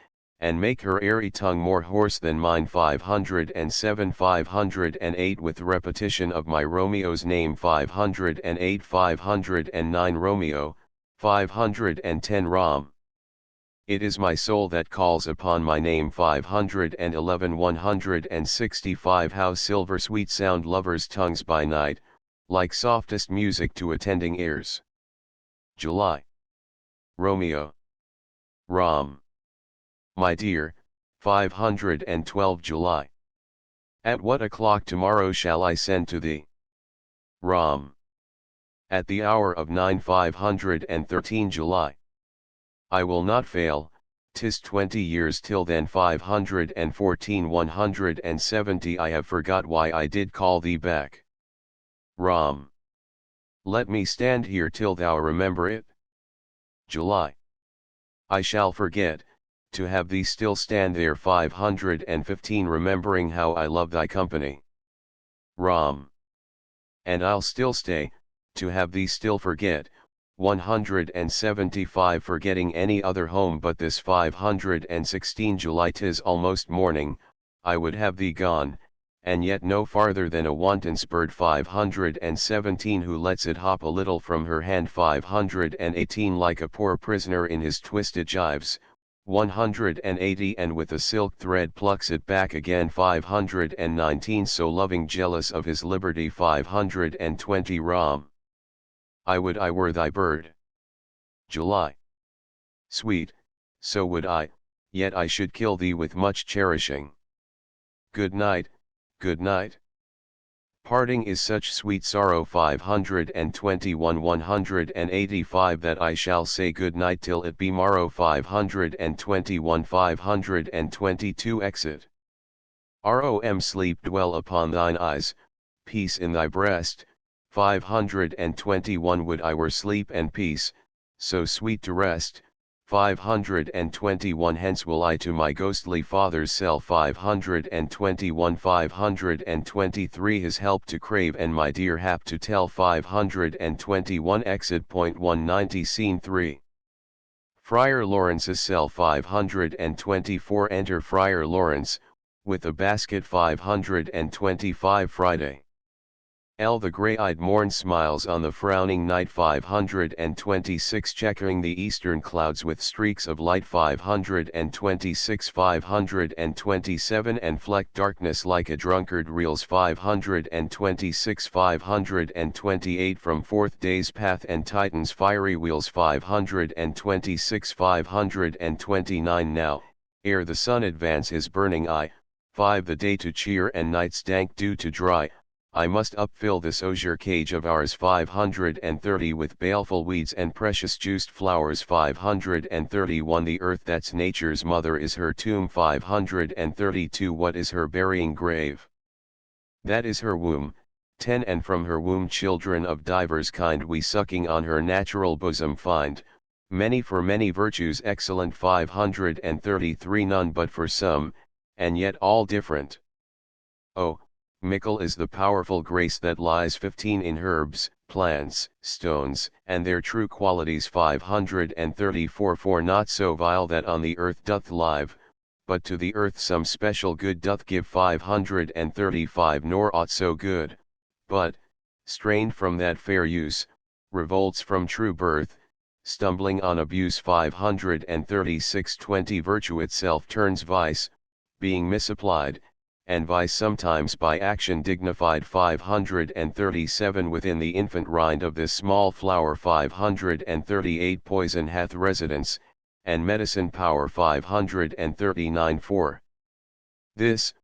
and make her airy tongue more hoarse than mine. 507 508 With repetition of my Romeo's name. 508 509 Romeo, 510 Ram. It is my soul that calls upon my name. 511 165 How silver sweet sound lovers' tongues by night, like softest music to attending ears. July. Romeo. Ram. My dear, 512 July. At what o'clock tomorrow shall I send to thee? Ram. At the hour of 9. 513 July. I will not fail, 'tis 20 years till then. 514 170 I have forgot why I did call thee back. Ram. Let me stand here till thou remember it. July. I shall forget, to have thee still stand there. 515 Remembering how I love thy company. Ram. And I'll still stay, to have thee still forget. 175 Forgetting any other home but this. 516 July. 'Tis almost morning, I would have thee gone, and yet no farther than a wanton's bird. 517 Who lets it hop a little from her hand. 518 Like a poor prisoner in his twisted gyves. 180 And with a silk thread plucks it back again. 519 So loving jealous of his liberty. 520 Ram. I would I were thy bird. July. Sweet, so would I, yet I should kill thee with much cherishing. Good night, good night. Parting is such sweet sorrow. 521 185 That I shall say good night till it be morrow. 521 522 Exit. Rom. Sleep dwell upon thine eyes, peace in thy breast. 521 Would I were sleep and peace, so sweet to rest. 521 Hence will I to my ghostly father's cell. 521 523 His help to crave and my dear hap to tell. 521 Exit. 190 Scene 3. Friar Lawrence's cell 524. Enter Friar Lawrence, with a basket 525. Friday. L. The grey-eyed morn smiles on the frowning night 526. Checkering the eastern clouds with streaks of light 526. 527. And flecked darkness like a drunkard reels 526. 528. From fourth day's path and Titan's fiery wheels 526. 529. Now, ere the sun advance his burning eye, 5. The day to cheer and night's dank dew to dry, I must upfill this osier cage of ours 530 with baleful weeds and precious juiced flowers 531. The earth that's nature's mother is her tomb 532. What is her burying grave? That is her womb. 10. And from her womb children of divers kind we sucking on her natural bosom find, many for many virtues excellent 533. None but for some, and yet all different. Oh, mickle is the powerful grace that lies 15 in herbs, plants, stones, and their true qualities 534. For not so vile that on the earth doth live, but to the earth some special good doth give 535. Nor aught so good, but, strained from that fair use, revolts from true birth, stumbling on abuse 536. 20. Virtue itself turns vice, being misapplied, and vice sometimes by action dignified 537. Within the infant rind of this small flower 538. Poison hath residence, and medicine power 539. 4. This,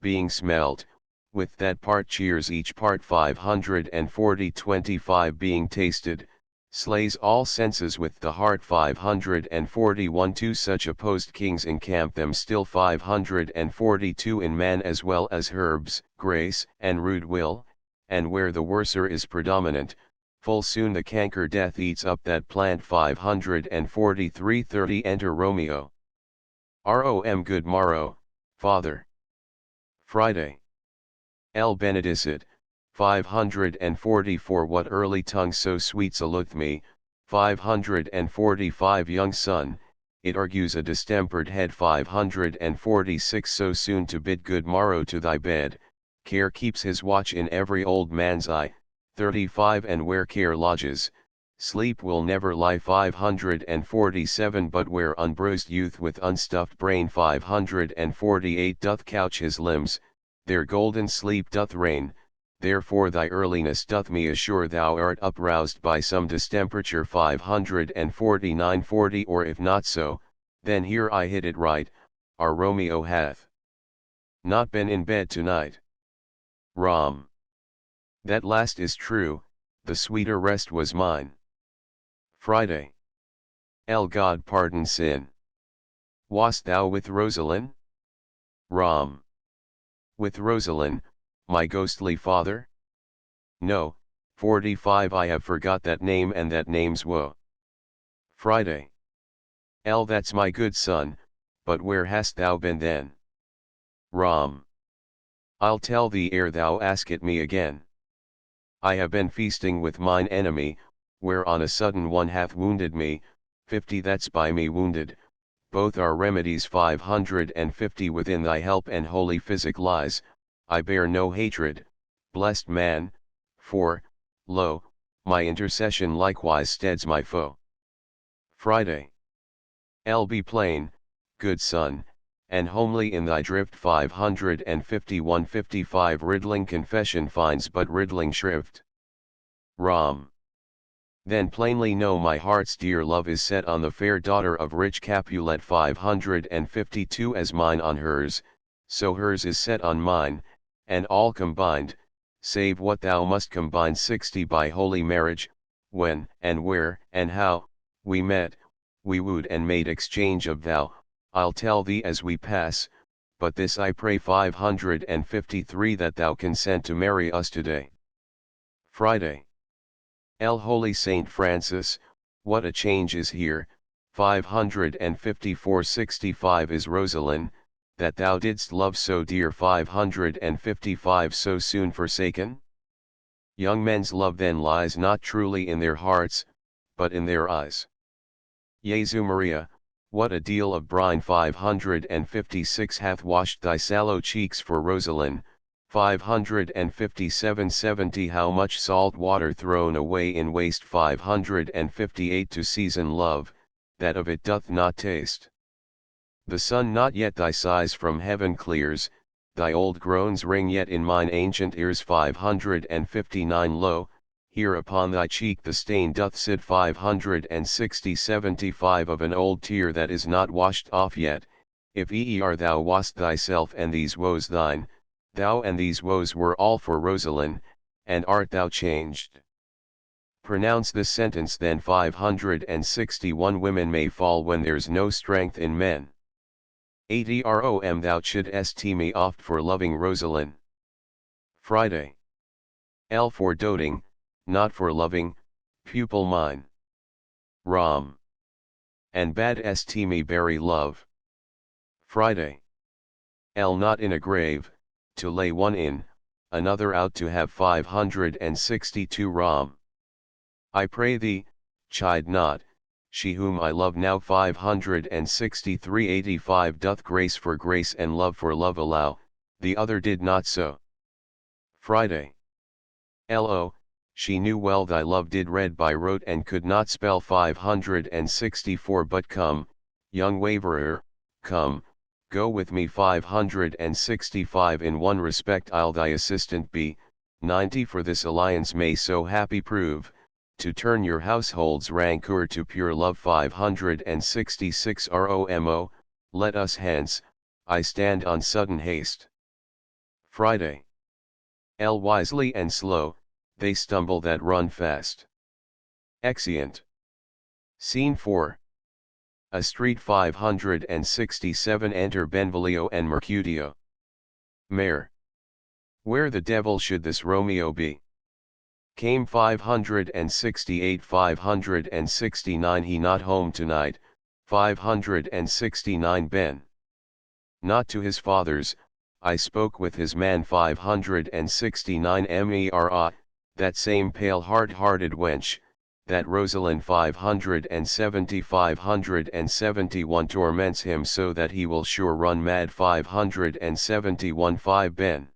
being smelt, with that part cheers each part 540. 25. Being tasted, slays all senses with the heart 541. Two such opposed kings encamp them still 542. In man as well as herbs, grace, and rude will, and where the worser is predominant, full soon the canker death eats up that plant 543. 30. Enter Romeo. Rom. Good morrow, father. Friday. L. Benedicit, 544. What early tongue so sweet saluteth me, 545. Young son, it argues a distempered head 546. So soon to bid good morrow to thy bed, care keeps his watch in every old man's eye, 35. And where care lodges, sleep will never lie 547. But where unbruised youth with unstuffed brain 548 doth couch his limbs, there golden sleep doth reign. Therefore thy earliness doth me assure thou art uproused by some distemperature 549. 40. Or if not so, then here I hit it right, our Romeo hath not been in bed tonight. Rom. That last is true, the sweeter rest was mine. Friday. L. God pardon sin. Wast thou with Rosaline? Rom. With Rosaline, my ghostly father? No, 45. I have forgot that name and that name's woe. Friday. L. That's my good son, but where hast thou been then? Rom. I'll tell thee ere thou ask it me again. I have been feasting with mine enemy, where on a sudden one hath wounded me, 50. That's by me wounded, both are remedies 550. Within thy help and holy physic lies, I bear no hatred, blessed man, for, lo, my intercession likewise steads my foe. Friday. L. Be plain, good son, and homely in thy drift 551. 55. Riddling confession finds but riddling shrift. Rom. Then plainly know my heart's dear love is set on the fair daughter of rich Capulet 552. As mine on hers, so hers is set on mine, and all combined, save what thou must combine 60. By holy marriage, when, and where, and how, we met, we wooed and made exchange of vow, I'll tell thee as we pass, but this I pray 553. That thou consent to marry us today. Friday. L. Holy Saint Francis, what a change is here, 554. 65. Is Rosaline, that thou didst love so dear 555. So soon forsaken? Young men's love then lies not truly in their hearts, but in their eyes. Jesu Maria, what a deal of brine 556 hath washed thy sallow cheeks for Rosaline, 557 70 how much salt water thrown away in waste 558 to season love, that of it doth not taste. The sun not yet thy sighs from heaven clears, thy old groans ring yet in mine ancient ears 559 lo, here upon thy cheek the stain doth sit 560 75 of an old tear that is not washed off yet, if thou wast thyself and these woes thine, thou and these woes were all for Rosaline, and art thou changed. Pronounce this sentence then 561 women may fall when there's no strength in men. Atrom thou shouldst me oft for loving Rosaline. Friday. L for doting, not for loving, pupil mine. Rom. And bad st me bury love. Friday. L not in a grave, to lay one in, another out to have 562 Rom. I pray thee, chide not, she whom I love now 563 85 doth grace for grace and love for love allow, the other did not so. Friday. Lo, she knew well thy love did read by rote and could not spell 564 but come, young waverer, come, go with me 565 in one respect I'll thy assistant be, 90 for this alliance may so happy prove, to turn your household's rancour to pure love 566 Romo, let us hence, I stand on sudden haste. Friday. L wisely and slow, they stumble that run fast. Exeunt. Scene 4. A street 567 enter Benvolio and Mercutio. Mayor. Where the devil should this Romeo be? Came 568 569 he not home tonight, 569 Ben. Not to his father's, I spoke with his man 569 Mera, that same pale hard-hearted wench, that Rosaline 570 571 torments him so that he will sure run mad 571 5 Ben.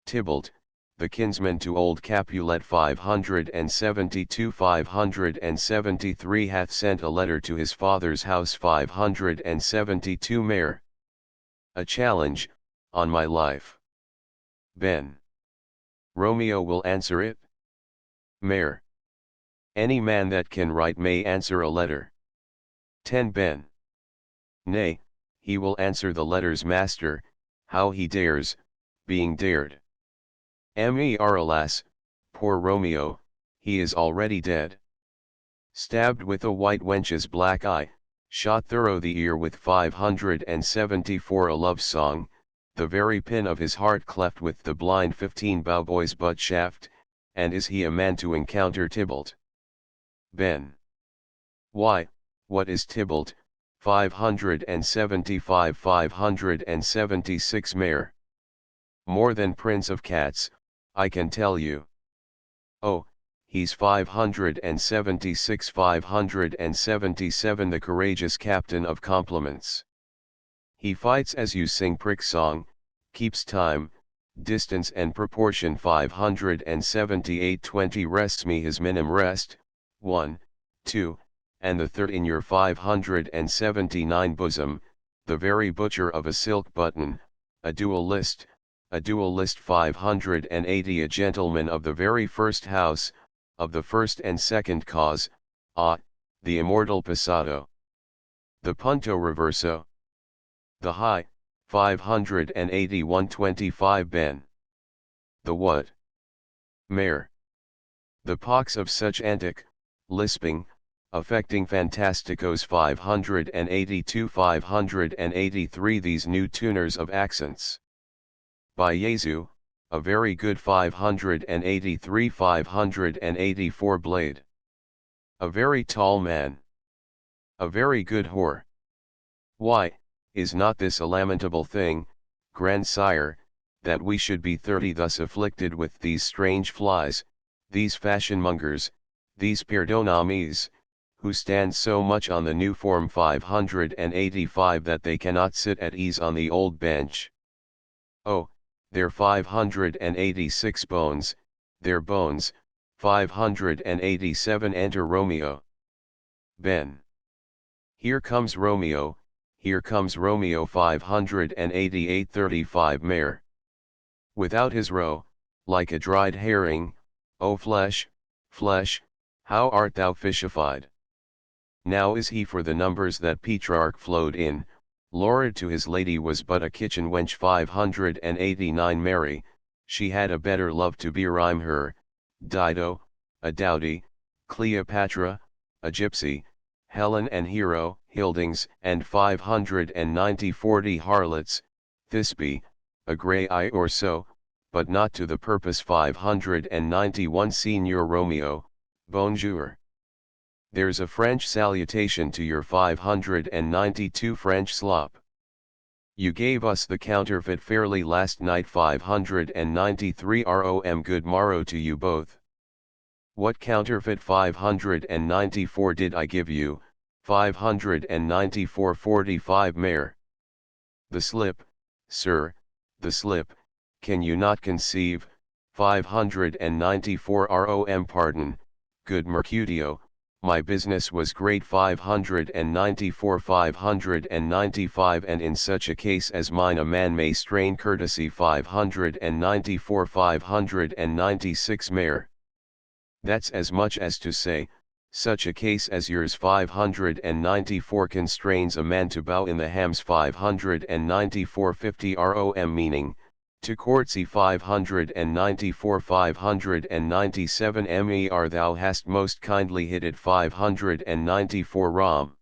Tybalt, the kinsman to old Capulet 572 573 hath sent a letter to his father's house 572 Mayor. A challenge, on my life. Ben. Romeo will answer it? Mayor. Any man that can write may answer a letter. 10 Ben. Nay, he will answer the letter's master, how he dares, being dared. Alas, poor Romeo, he is already dead. Stabbed with a white wench's black eye, shot through the ear with 574 a love song, the very pin of his heart cleft with the blind 15 bowboy's butt shaft, and is he a man to encounter Tybalt? Ben. Why, what is Tybalt, 575 576 Mayor? More than Prince of Cats, I can tell you. Oh, he's 576 577 the courageous captain of compliments. He fights as you sing prick song, keeps time, distance and proportion 578 20 rests me his minim rest, 1, 2, and the third in your 579 bosom, the very butcher of a silk button, a duellist 580 a gentleman of the very first house, of the first and second cause, the immortal passado. The punto reverso. The high, 581 25 Ben. The what? Mayor. The pox of such antic, lisping, affecting fantasticos 582 583 these new tuners of accents. By Jesu, a very good 583 584 blade. A very tall man. A very good whore. Why, is not this a lamentable thing, grandsire, that we should be 30 thus afflicted with these strange flies, these fashionmongers, these perdonames, who stand so much on the new form 585 that they cannot sit at ease on the old bench. Oh, their 586 bones, their bones, 587 enter Romeo. Ben. Here comes Romeo, here comes Romeo 588 35 mare. Without his roe, like a dried herring, O flesh, flesh, how art thou fishified? Now is he for the numbers that Petrarch flowed in, Laura to his lady was but a kitchen wench 589 Mary, she had a better love to berhyme her, Dido, a dowdy, Cleopatra, a gypsy, Helen and Hero, Hildings, and 590 40 harlots, Thisbe, a grey eye or so, but not to the purpose 591 Signor Romeo, bonjour. There's a French salutation to your 592 French slop. You gave us the counterfeit fairly last night 593 ROM good morrow to you both. What counterfeit 594 did I give you, 594 45 mare? The slip, sir, the slip, can you not conceive, 594 ROM pardon, good Mercutio, my business was great 594 595 and in such a case as mine a man may strain courtesy 594 596 mare. That's as much as to say, such a case as yours 594 constrains a man to bow in the hams 594 50 ROM meaning, to courtesy 594 597 MER thou hast most kindly hit it 594 ROM.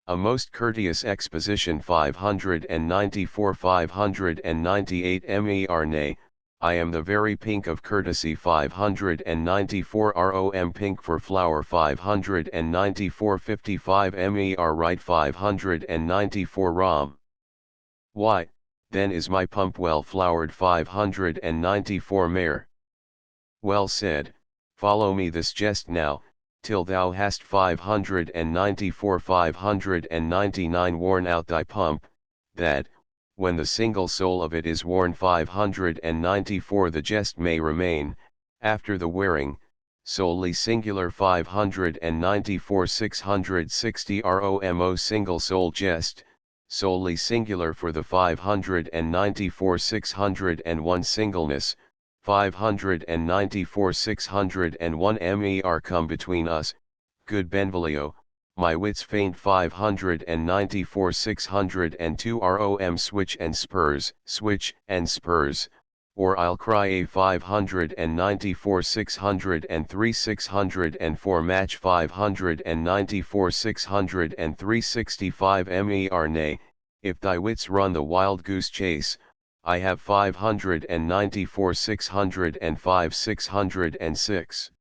A most courteous exposition 594 598 MER nay, I am the very pink of courtesy 594 ROM pink for flower 594 55 MER right 594 ROM. Why, then is my pump well flowered 594 mare. Well said, follow me this jest now, till thou hast 594 599 worn out thy pump, that, when the single soul of it is worn 594 the jest may remain, after the wearing, solely singular 594 660 ROMO single soul jest, solely singular for the 594 601 singleness, 594 601 MER come between us, good Benvolio, my wits faint 594 602 ROM switch and spurs, or I'll cry a 594 603 604 match 594 603 65 MER nay, if thy wits run the wild goose chase, I have 594 605 606.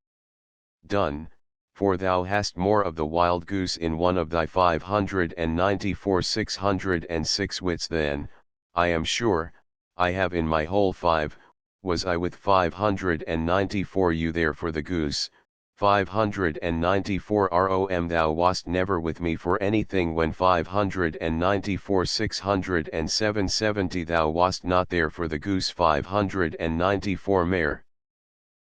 Done, for thou hast more of the wild goose in one of thy 594 606 wits than, I am sure, I have in my whole 5, was I with 594 you there for the goose, 594 ROM thou wast never with me for anything when 594 607 70 thou wast not there for the goose 594 mare.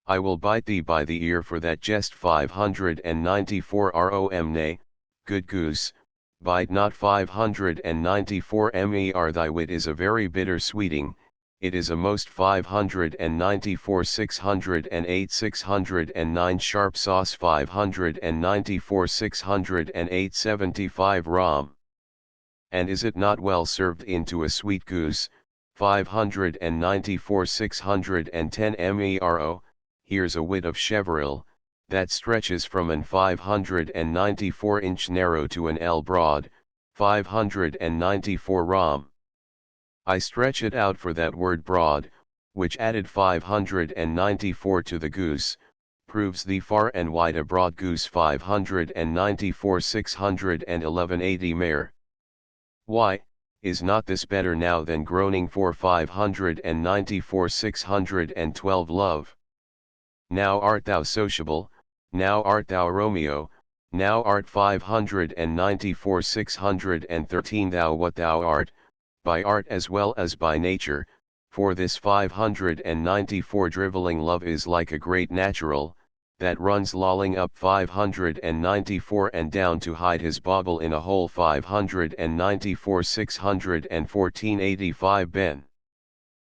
I will bite thee by the ear for that jest 594 ROM nay, good goose, bite not 594 MER thy wit is a very bitter sweeting, it is a most 594 608 609 sharp sauce 594 608 75 ROM. And is it not well served into a sweet goose, 594 610 MERO, here's a wit of Cheveril, that stretches from an 594-inch narrow to an L broad, 594 ROM. I stretch it out for that word broad, which added 594 to the goose, proves thee far and wide a broad goose 594 611 80 mare. Why, is not this better now than groaning for 594 612 love? Now art thou sociable, now art thou Romeo, Now art 594 613 thou what thou art, by art as well as by nature, for this 594 drivelling love is like a great natural, that runs lolling up 594 and down to hide his bauble in a hole 594 614 85 ben.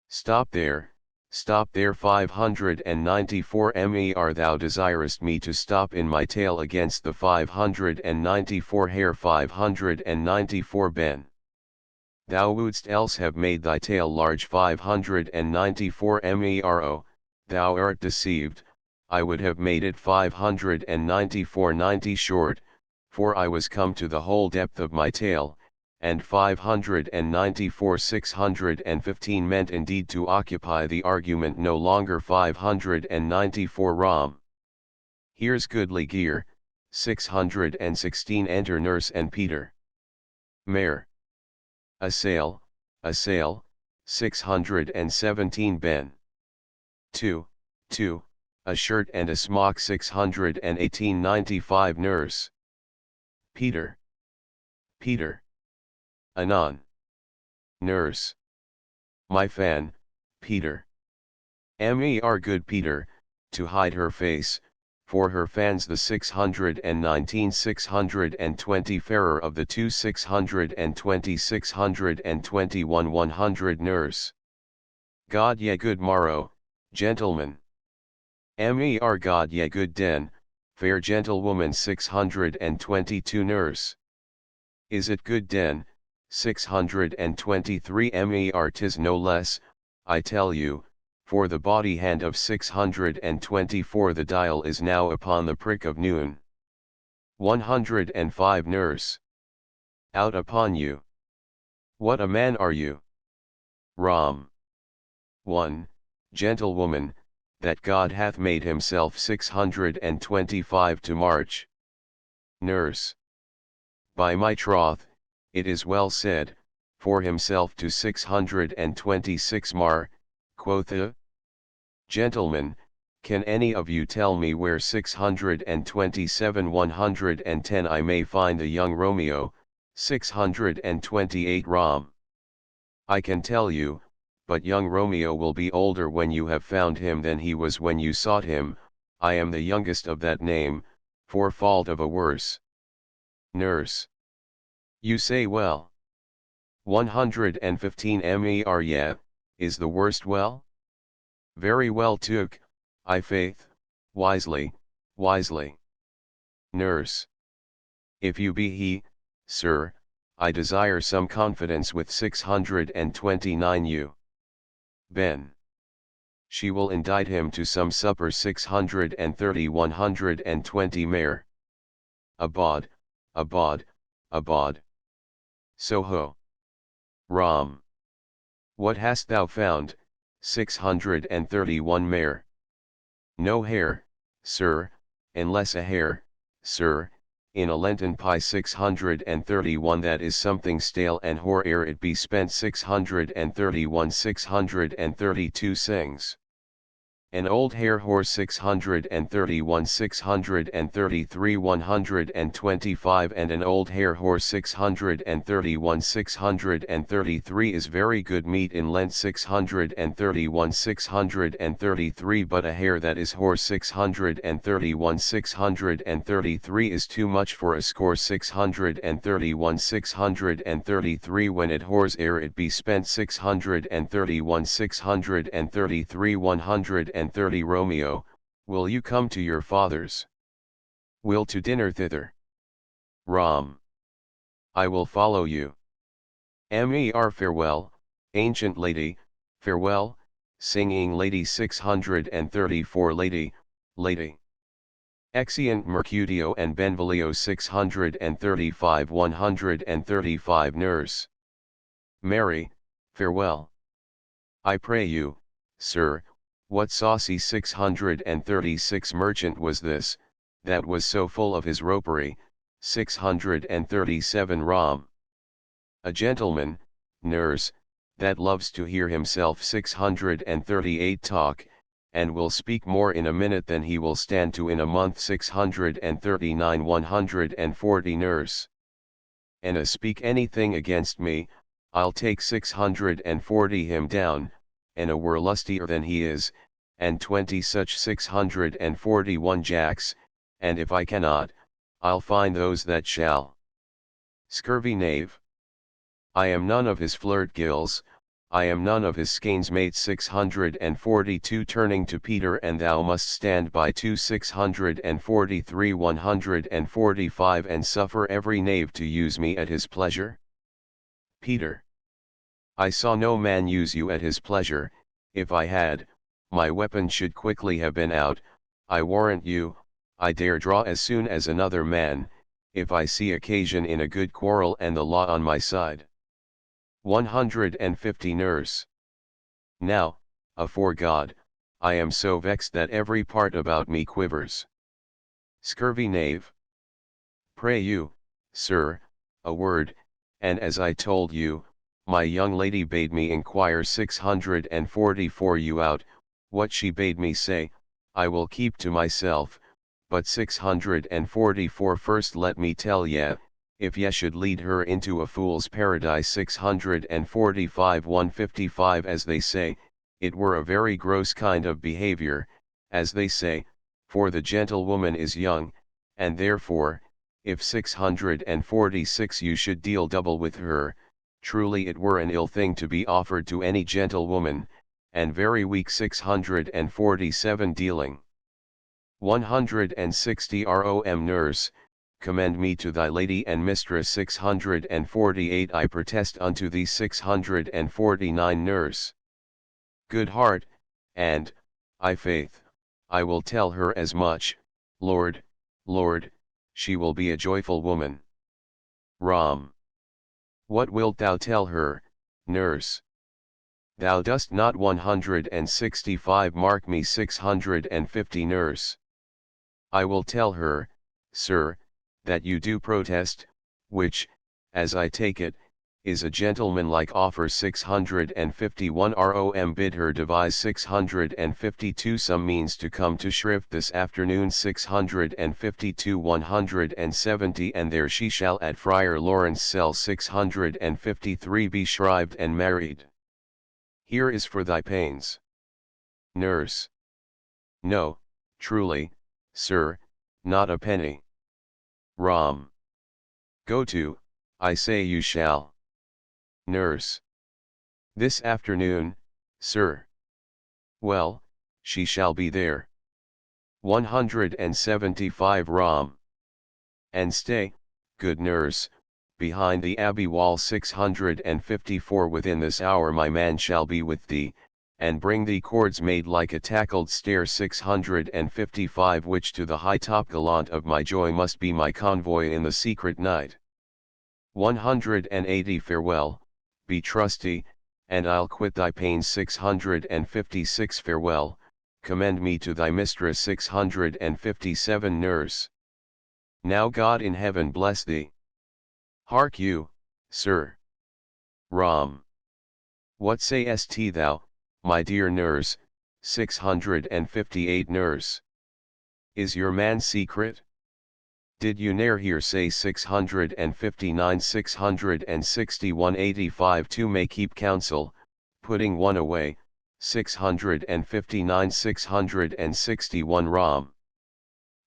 Stop there 594 mer thou desirest me to stop in my tale against the 594 hair 594 ben. Thou wouldst else have made thy tale large 594 mero, thou art deceived, I would have made it 594 90 short, for I was come to the whole depth of my tale, and 594 615 meant indeed to occupy the argument no longer 594 rom. Here's goodly gear, 616 enter nurse and Peter. Mare. A sail, 617 ben. 2, a shirt and a smock 618 95 nurse. Peter. Anon. Nurse. My fan, Peter. Mer good Peter, to hide her face, for her fans the 619 620 fairer of the two 620 621 100 nurse. God ye good morrow, gentlemen. Mer God ye good den, fair gentlewoman 622 nurse. Is it good den, 623 mer 'tis no less, I tell you, for the body hand of 624 the dial is now upon the prick of noon. 105 nurse. Out upon you. What a man are you? Rom. 1. Gentlewoman, that God hath made himself 625 to march. Nurse. By my troth, it is well said, for himself to 626 mar, quotha. Gentlemen, can any of you tell me where 627 110 I may find the young Romeo, 628 rom? I can tell you, but young Romeo will be older when you have found him than he was when you sought him, I am the youngest of that name, for fault of a worse. Nurse. You say well. 115 mer yeah, is the worst well? Very well took, I faith, wisely. Nurse. If you be he, sir, I desire some confidence with 629 you. Ben. She will indict him to some supper 630 120 mare. Abod. Soho. Rom. What hast thou found, 631 mare? No hair, sir, unless a hair, sir, in a Lenten pie 631 that is something stale and hoar ere it be spent 631 632 sings. An old hare horse 631 633 125 and an old hare horse 631 633 is very good meat in Lent 631 633 but a hare that is horse 631 633 is too much for a score 631 633 when it whores ere it be spent 631 633 130 Romeo, will you come to your father's? Will to dinner thither? Rom. I will follow you. Mer farewell, ancient lady, farewell, singing lady 634 lady. Exeunt Mercutio and Benvolio 635 135 nurse. Mary, farewell. I pray you, sir, what saucy 636 merchant was this, that was so full of his ropery, 637 rom. A gentleman, nurse, that loves to hear himself 638 talk, and will speak more in a minute than he will stand to in a month. 639 140 Nurse. And a speak anything against me, I'll take 640 him down, and a were lustier than he is, and 20 such 641 jacks, and if I cannot, I'll find those that shall. Scurvy knave. I am none of his flirt gills, I am none of his skeins mates. 642 Turning to Peter, and thou must stand by. 643 145 And suffer every knave to use me at his pleasure? Peter. I saw no man use you at his pleasure. If I had, my weapon should quickly have been out. I warrant you, I dare draw as soon as another man, if I see occasion in a good quarrel and the law on my side. 150 Nurse. Now, afore God, I am so vexed that every part about me quivers. Scurvy knave. Pray you, sir, a word, and as I told you, my young lady bade me inquire 644 you out. What she bade me say, I will keep to myself, but 644 first let me tell ye, if ye should lead her into a fool's paradise. 645 155 As they say, it were a very gross kind of behavior, as they say, for the gentlewoman is young, and therefore, if 646 you should deal double with her, truly it were an ill thing to be offered to any gentlewoman, and very weak. 647 Dealing. 160 Rom Nurse, commend me to thy lady and mistress. 648 I protest unto thee. 649 Nurse. Good heart, and, I faith, I will tell her as much. Lord, Lord, she will be a joyful woman. Rom. What wilt thou tell her, Nurse? Thou dost not. 165 Mark me. 650 Nurse. I will tell her, sir, that you do protest, which, as I take it, is a gentlemanlike offer. 651 Rom bid her devise. 652 some means to come to shrift this afternoon. 652 170 And there she shall at Friar Lawrence cell. 653 Be shrived and married. Here is for thy pains. Nurse. No, truly, sir, not a penny. Rom. Go to, I say you shall. Nurse. This afternoon, sir. Well, she shall be there. 175 Rom. And stay, good nurse, behind the abbey wall. 654 Within this hour my man shall be with thee, and bring thee cords made like a tackled stair. 655 Which to the high top gallant of my joy must be my convoy in the secret night. 180 Farewell, be trusty, and I'll quit thy pains. 656 Farewell, commend me to thy mistress. 657 Nurse. Now God in heaven bless thee. Hark you, sir. Rom. What sayest thou, my dear nurse? 658 Nurse. Is your man secret? Did you ne'er hear say? 659 661 85 Two may keep counsel, putting one away. 659 661 Rom.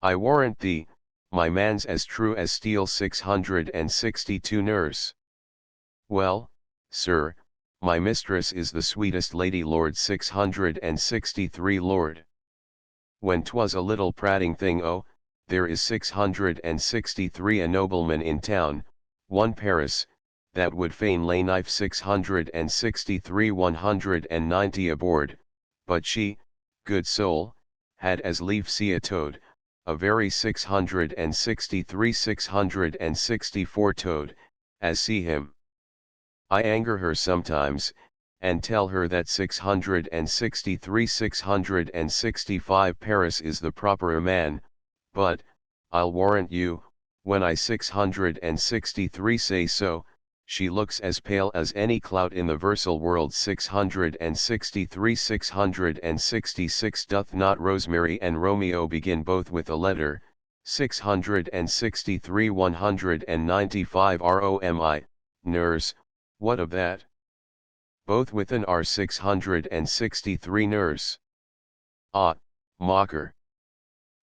I warrant thee, my man's as true as steel. 662 Nurse. Well, sir, my mistress is the sweetest lady. Lord. 663 Lord. When 'twas a little prating thing. Oh, there is 663 a nobleman in town, one Paris, that would fain lay knife. 663 190 aboard, but she, good soul, had as lief see a toad, a very 663 664 toad, as see him. I anger her sometimes, and tell her that 663 665 Paris is the proper man, but, I'll warrant you, when I 663 say so, she looks as pale as any cloud in the versal world. 663 666 Doth not Rosemary and Romeo begin both with a letter? 663 195 ROMI, nurse, what of that? Both with an R. 663 nurse. Ah, mocker.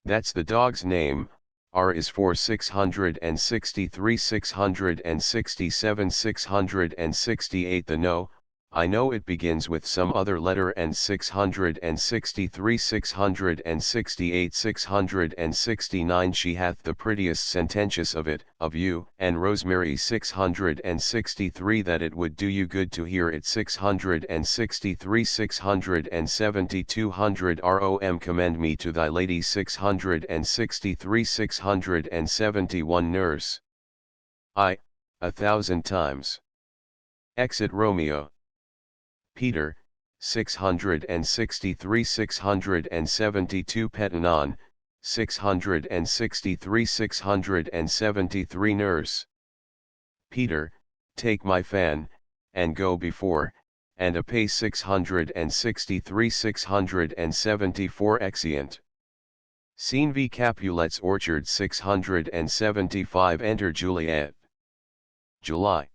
That's the dog's name. R is for 663 667 668 The no, I know it begins with some other letter and 663 668 669 She hath the prettiest sententious of it, of you, and Rosemary 663 That it would do you good to hear it 663 670 200 ROM Commend me to thy lady 663 671 Nurse. I, 1,000 times. Exit Romeo. Peter, 663 672 Petanon, 663 673 Nurse. Peter, take my fan, and go before, and a pace 663 674 Exeunt. Scene v Capulet's Orchard 675 Enter Juliet. July.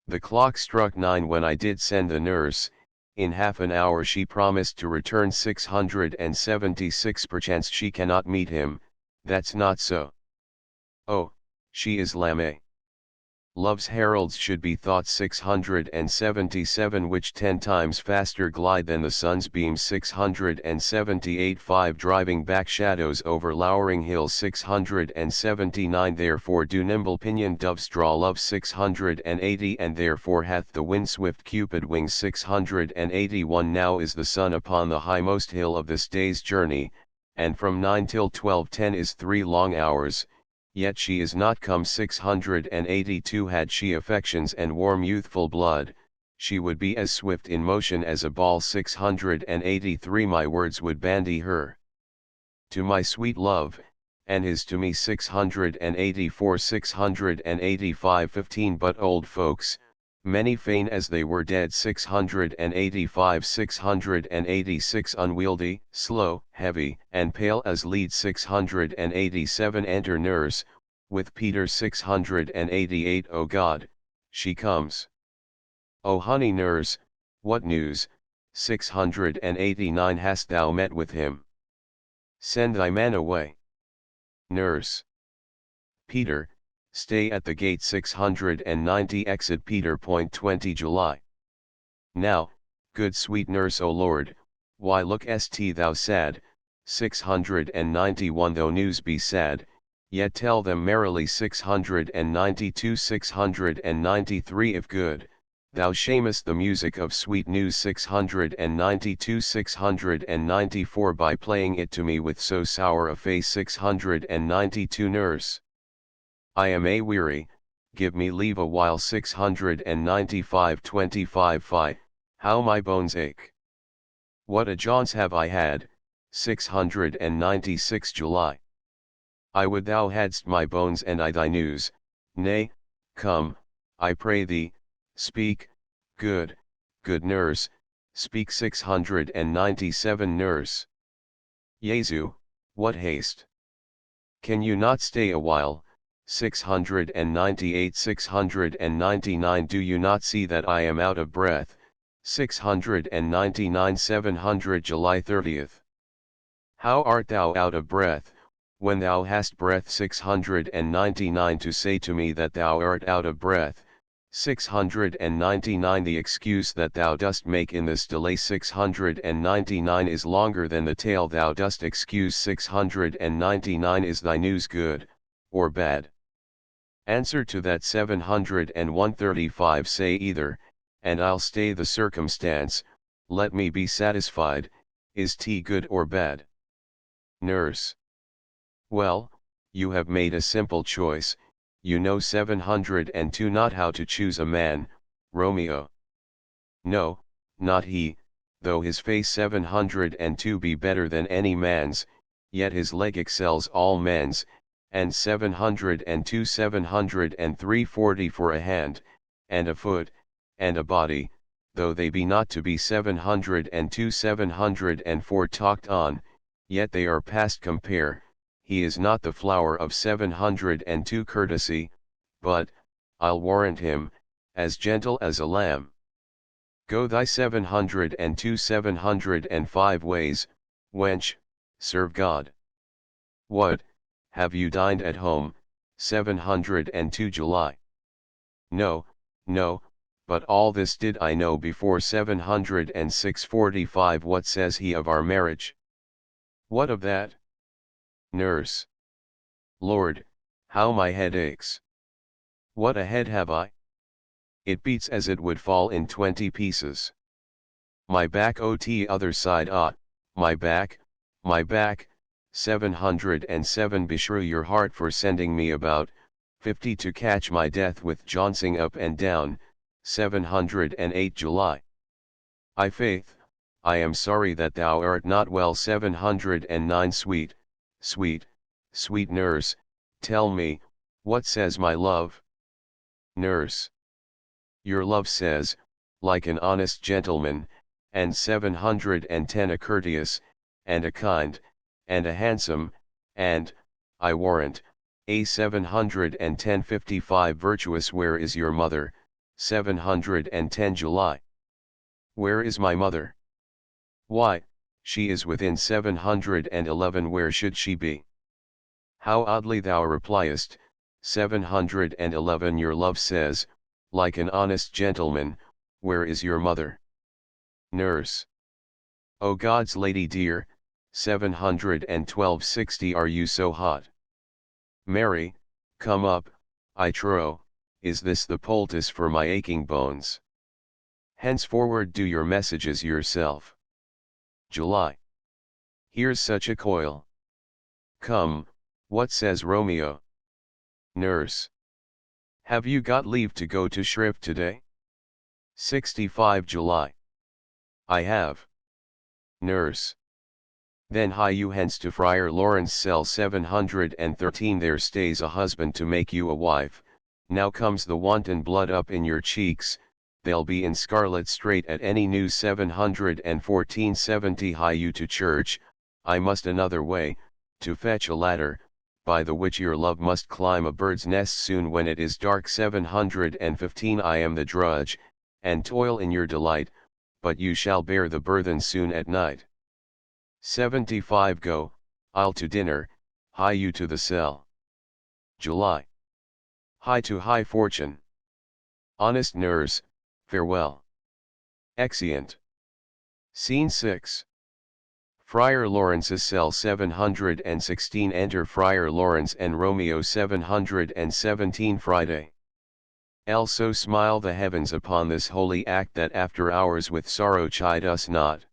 The clock struck 9 when I did send the nurse. In half an hour she promised to return 676 Perchance she cannot meet him, that's not so. Oh, she is lame. Love's heralds should be thought 677 which 10 times faster glide than the sun's beams 678 5 driving back shadows over lowering hills 679 Therefore do nimble pinioned doves draw love 680 And therefore hath the wind swift Cupid wings 681 Now is the sun upon the highmost hill of this day's journey, and from 9 till 12:10 is 3 long hours. Yet she is not come 682 Had she affections and warm youthful blood, she would be as swift in motion as a ball 683 My words would bandy her to my sweet love, and his to me 684 685 15 But old folks, many fain as they were dead 685 686 Unwieldy, slow, heavy, and pale as lead 687 Enter nurse, with Peter 688 O God, she comes. O honey nurse, what news, 689 Hast thou met with him? Send thy man away. Nurse. Peter, stay at the gate 690 Exit Peter. 20 July. Now, good sweet nurse O Lord, why look'st thou sad? 691 Though news be sad, yet tell them merrily 692 693 If good, thou shamest the music of sweet news 692 694 By playing it to me with so sour a face 692 Nurse. I am a weary, give me leave a while 695 25 Fie, how my bones ache. What a jaunts have I had, 696 July. I would thou hadst my bones and I thy news, nay, come, I pray thee, speak, good nurse, speak 697 Nurse. Jesu, what haste! Can you not stay a while? 698 699 Do you not see that I am out of breath? 699 700 July 30th. How art thou out of breath, when thou hast breath 699 to say to me that thou art out of breath? 699 The excuse that thou dost make in this delay 699 is longer than the tale thou dost excuse 699 Is thy news good, or bad? Answer to that 735 Say either, and I'll stay the circumstance, let me be satisfied, is tea good or bad? Nurse. Well, you have made a simple choice, you know 702 not how to choose a man, Romeo. No, not he, though his face 702 be better than any man's, yet his leg excels all men's, and 702 703 40 for a hand, and a foot, and a body, though they be not to be 702 704 talked on, yet they are past compare. He is not the flower of 702 courtesy, but, I'll warrant him, as gentle as a lamb. Go thy 702 705 ways, wench, serve God. What, have you dined at home, 702 July? No, no, but all this did I know before 706:45. What says he of our marriage? What of that? Nurse. Lord, how my head aches. What a head have I? It beats as it would fall in 20 pieces. My back other side my back, 707. Beshrew your heart for sending me about, 50 to catch my death with jouncing up and down, 708 July. I faith, I am sorry that thou art not well. 709 Sweet, sweet, sweet nurse, tell me, what says my love? Nurse. Your love says, like an honest gentleman, and 710 a courteous, and a kind, and a handsome, and, I warrant, a 710 55 virtuous. Where is your mother? 710 July. Where is my mother? Why, she is within 711. Where should she be? How oddly thou repliest, 711. Your love says, like an honest gentleman, where is your mother? Nurse. O God's lady dear, 712:60. Are you so hot? Mary, come up, I trow, is this the poultice for my aching bones? Henceforward do your messages yourself. July. Here's such a coil. Come, what says Romeo? Nurse. Have you got leave to go to shrift today? 65 July. I have. Nurse. Then hie you hence to Friar Lawrence cell 713. There stays a husband to make you a wife. Now comes the wanton blood up in your cheeks, they'll be in scarlet straight at any news. 714:70. Hie you to church, I must another way, to fetch a ladder, by the which your love must climb a bird's nest soon when it is dark. 715. I am the drudge, and toil in your delight, but you shall bear the burthen soon at night. 75. Go, I'll to dinner, hie you to the cell. July. Hie to high fortune. Honest nurse, farewell. Exeunt. Scene 6. Friar Lawrence's cell 716. Enter Friar Lawrence and Romeo. 717. Friday. So smile the heavens upon this holy act, that after hours with sorrow chide us not.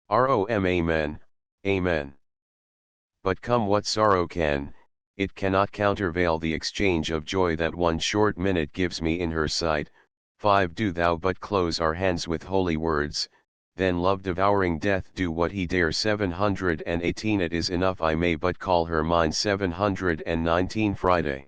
Rom. Amen, amen. But come what sorrow can, it cannot countervail the exchange of joy that one short minute gives me in her sight. 5. Do thou but close our hands with holy words, then love devouring death do what he dare. 718. It is enough I may but call her mine. 719. Friday.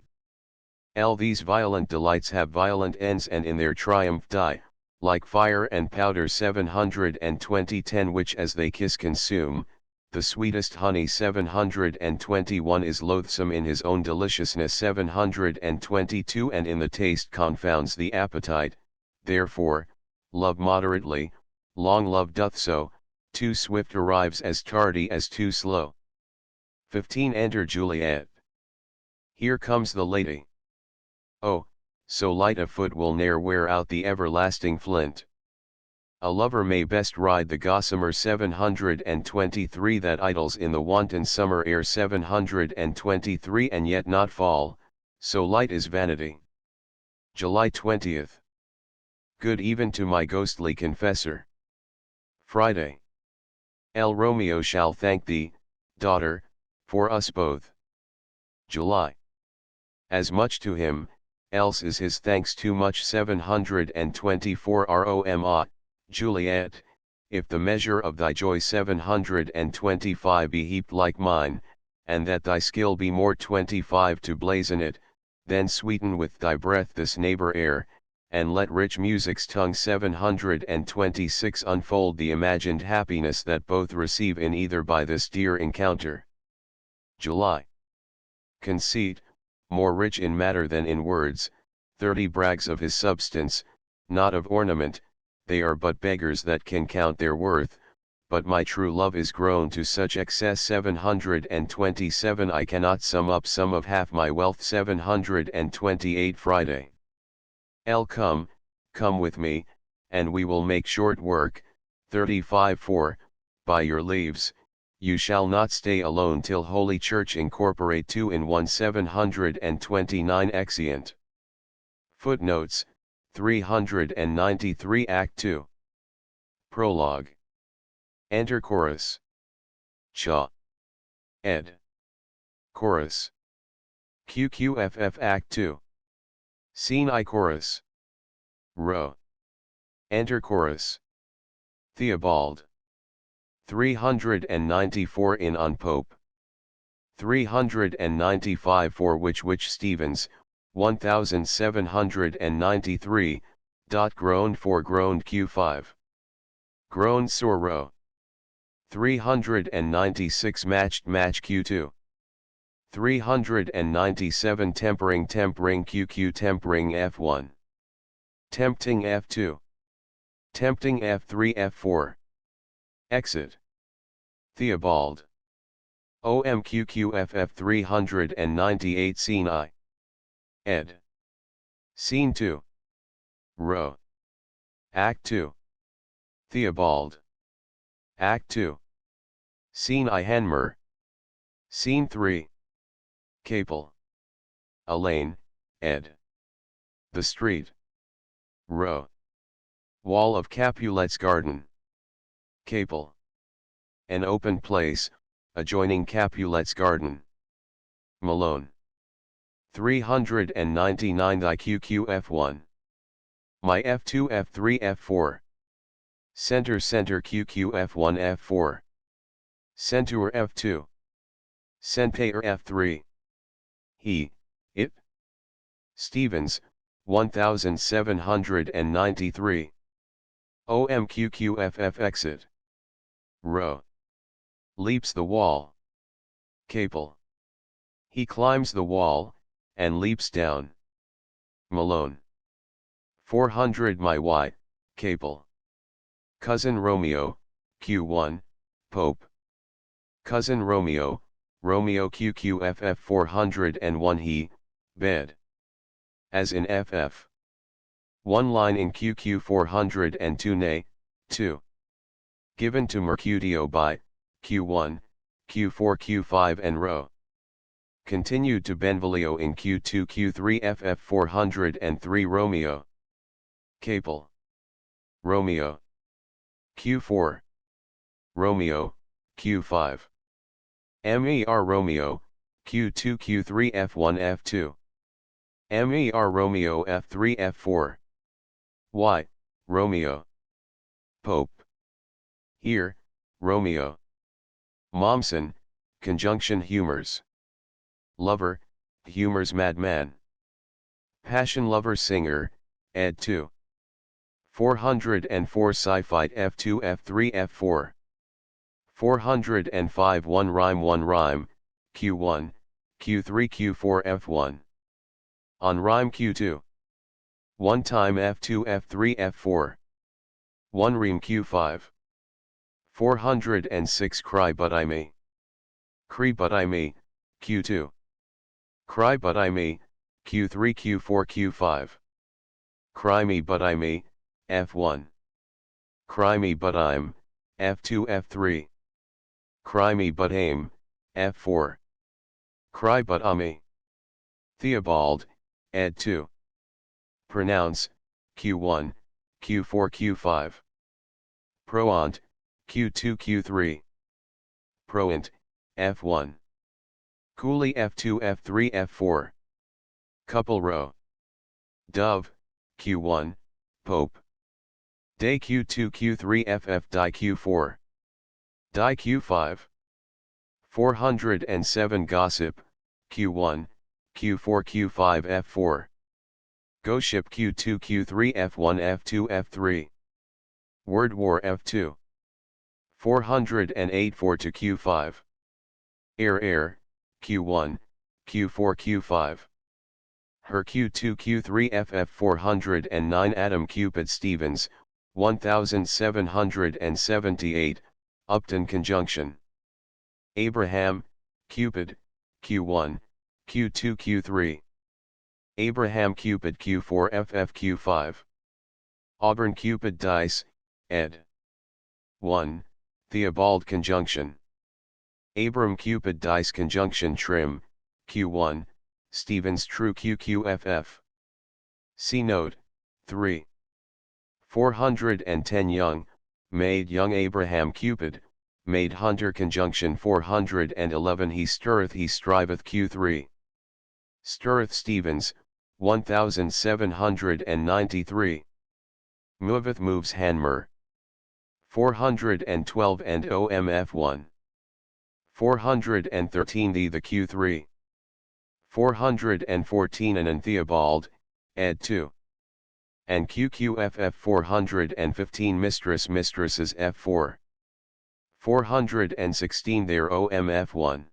These violent delights have violent ends, and in their triumph die, like fire and powder. 720. 10. Which as they kiss consume, the sweetest honey. 721. Is loathsome in his own deliciousness. 722. And in the taste confounds the appetite, therefore, love moderately, long love doth so, too swift arrives as tardy as too slow. 15. Enter Juliet. Here comes the lady. Oh, so light a foot will ne'er wear out the everlasting flint. A lover may best ride the gossamer. 723. That idles in the wanton summer air. 723. And yet not fall, so light is vanity. July 20th. Good even to my ghostly confessor. Friday. Romeo shall thank thee, daughter, for us both. July. As much to him, else is his thanks too much. 724. Rom. Juliet, if the measure of thy joy 725 be heaped like mine, and that thy skill be more 25 to blazon it, then sweeten with thy breath this neighbor air, and let rich music's tongue 726 unfold the imagined happiness that both receive in either by this dear encounter. July. Conceit, more rich in matter than in words, 30 brags of his substance, not of ornament, they are but beggars that can count their worth, but my true love is grown to such excess 727 I cannot sum up some of half my wealth 728 Friday. Come with me, and we will make short work, 35 4, by your leaves, you shall not stay alone till Holy Church incorporate 2 in 1 729 exeunt. Footnotes, 393 Act 2. Prologue. Enter chorus. Cha. Ed. Chorus. QQFF Act 2. Scene I chorus. Rho. Enter chorus. Theobald. 394 in on Pope. 395 for which Stevens, 1793, groaned for groaned Q5. Groaned sore Rho. 396 matched match Q2. 397 tempering QQ tempering F1. Tempting F2. Tempting F3 F4. Exit. Theobald. OMQQFF 398 Scene I. Ed. Scene 2. Rho. Act 2. Theobald. Act 2. Scene I Henmer. Scene 3. Capel. Elaine, ed. The street. Rho. Wall of Capulet's garden. Capel. An open place, adjoining Capulet's garden. Malone. 399 thy QQF1. My F2 F3 F4. Center QQF1 F4. Centaur F2. Centaur F3. He, it. Stevens, 1793. OMQQFF exit. Rho. Leaps the wall. Capel. He climbs the wall, and leaps down. Malone. 400 my Y, Capel. Cousin Romeo, Q1, Pope. Cousin Romeo, Romeo QQFF 401 he, bed. As in FF. One line in QQ 402 nay, 2. Given to Mercutio by, Q1, Q4 Q5 and Rho. Continued to Benvolio in Q2 Q3 FF 403 Romeo. Capel. Romeo. Q4. Romeo, Q5. MER Romeo, Q2 Q3 F1 F2. MER Romeo F3 F4. Y, Romeo. Pope. Here, Romeo. Mommsen, conjunction humors. Lover, humors madman. Passion lover singer, ed 2. 404 sci-fi F2 F3 F4. 405 1 rhyme, Q1, Q3 Q4 F1. On rhyme Q2. 1 time F2 F3 F4. 1 rhyme Q5. 406 cry but I me. Cry but I me, Q2. Cry but I me, Q3 Q4 Q5. Cry me but I me, F1. Cry me but I'm, F2 F3. Cry me but aim, F4. Cry but me. Theobald, ed 2. Pronounce, Q1, Q4 Q5. Proant, Q2 Q3. Proant, F1. Cooley F2 F3 F4. Couple row. Dove, Q1, Pope. Day Q2 Q3 FF die Q4. Die Q5. 407 gossip, Q1, Q4 Q5 F4. Go ship Q2 Q3 F1 F2 F3. Word war F2. 408 4 to Q5. Air Q1, Q4 Q5. Her Q2 Q3 FF 409 Adam Cupid Stevens, 1778, Upton Conjunction. Abraham, Cupid, Q1, Q2 Q3. Abraham Cupid Q4 FF Q5. Auburn Cupid Dice, ed. 1, Theobald Conjunction. Abram Cupid Dice Conjunction Trim, Q1, Stevens True QQFF. See Note, 3. 410 Young, made Young Abraham Cupid, made Hunter Conjunction 411 He stirreth he striveth Q3. Stirreth Stevens, 1793. Moveth moves Hanmer. 412 and OMF1. 413 The Q3. 414 and Theobald, ed. 2. And QQFF 415 Mistresses F4. 416 Their OMF1.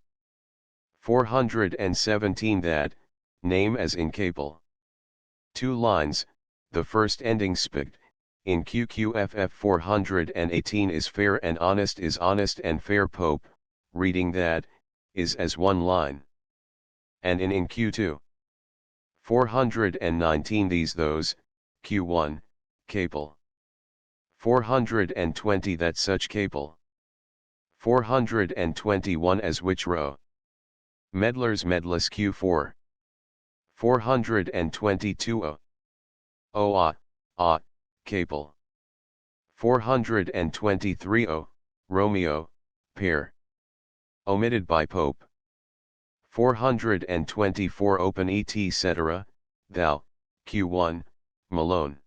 417 That, name as in Capel. 2 lines, the first ending spict, in QQFF 418 is fair and honest and fair Pope, reading that, is as 1 line. And in Q2. 419 These those, Q1, Capel. 420 That such Capel. 421 As which row. Medlars Medless Q4. 422 Capel. 423 Romeo, pair. Omitted by Pope. 424 Open etc., thou, Q1, Malone.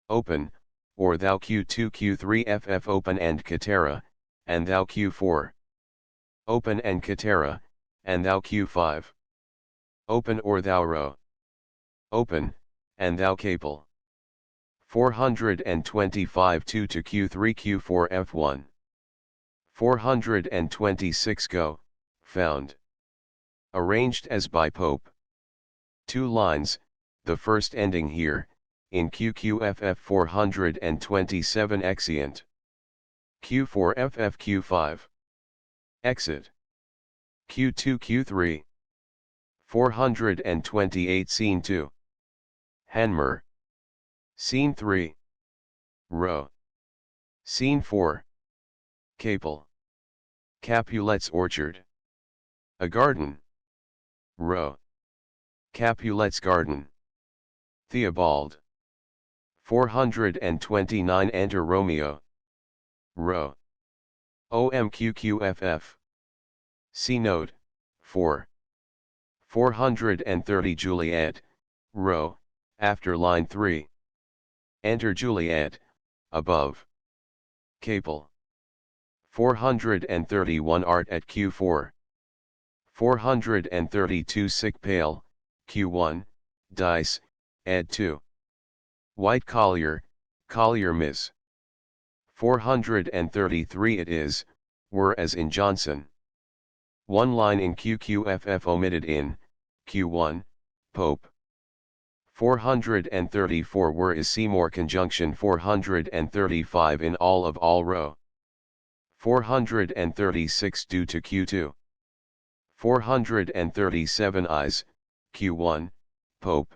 Open, or thou Q2 Q3 FF open and Katera, and thou Q4. Open and Katera, and thou Q5. Open or thou row. Open, and thou Capel. 425 2 to Q3 Q4 F1. 426 Go, found. Arranged as by Pope. 2 lines, the first ending here, in QQFF 427 Exeunt. Q4 FF Q5. Exit. Q2 Q3. 428 Scene 2. Hanmer. Scene 3. Row. Scene 4. Capel. Capulet's Orchard. A garden. Row. Capulet's Garden. Theobald. 429 Enter Romeo. Row. OMQQFF. See Note, 4. 430 Juliet, row, after line 3. Enter Juliet, above. Capel. 431 Art at Q4. 432 Sick Pale, Q1, Dice, ed. 2. White Collier, Collier Miss. 433 It is, were as in Johnson. 1 line in QQFF omitted in, Q1, Pope. 434 Were is Seymour Conjunction 435 in all of all row. 436 Due to Q2. 437 Is, Q1, Pope.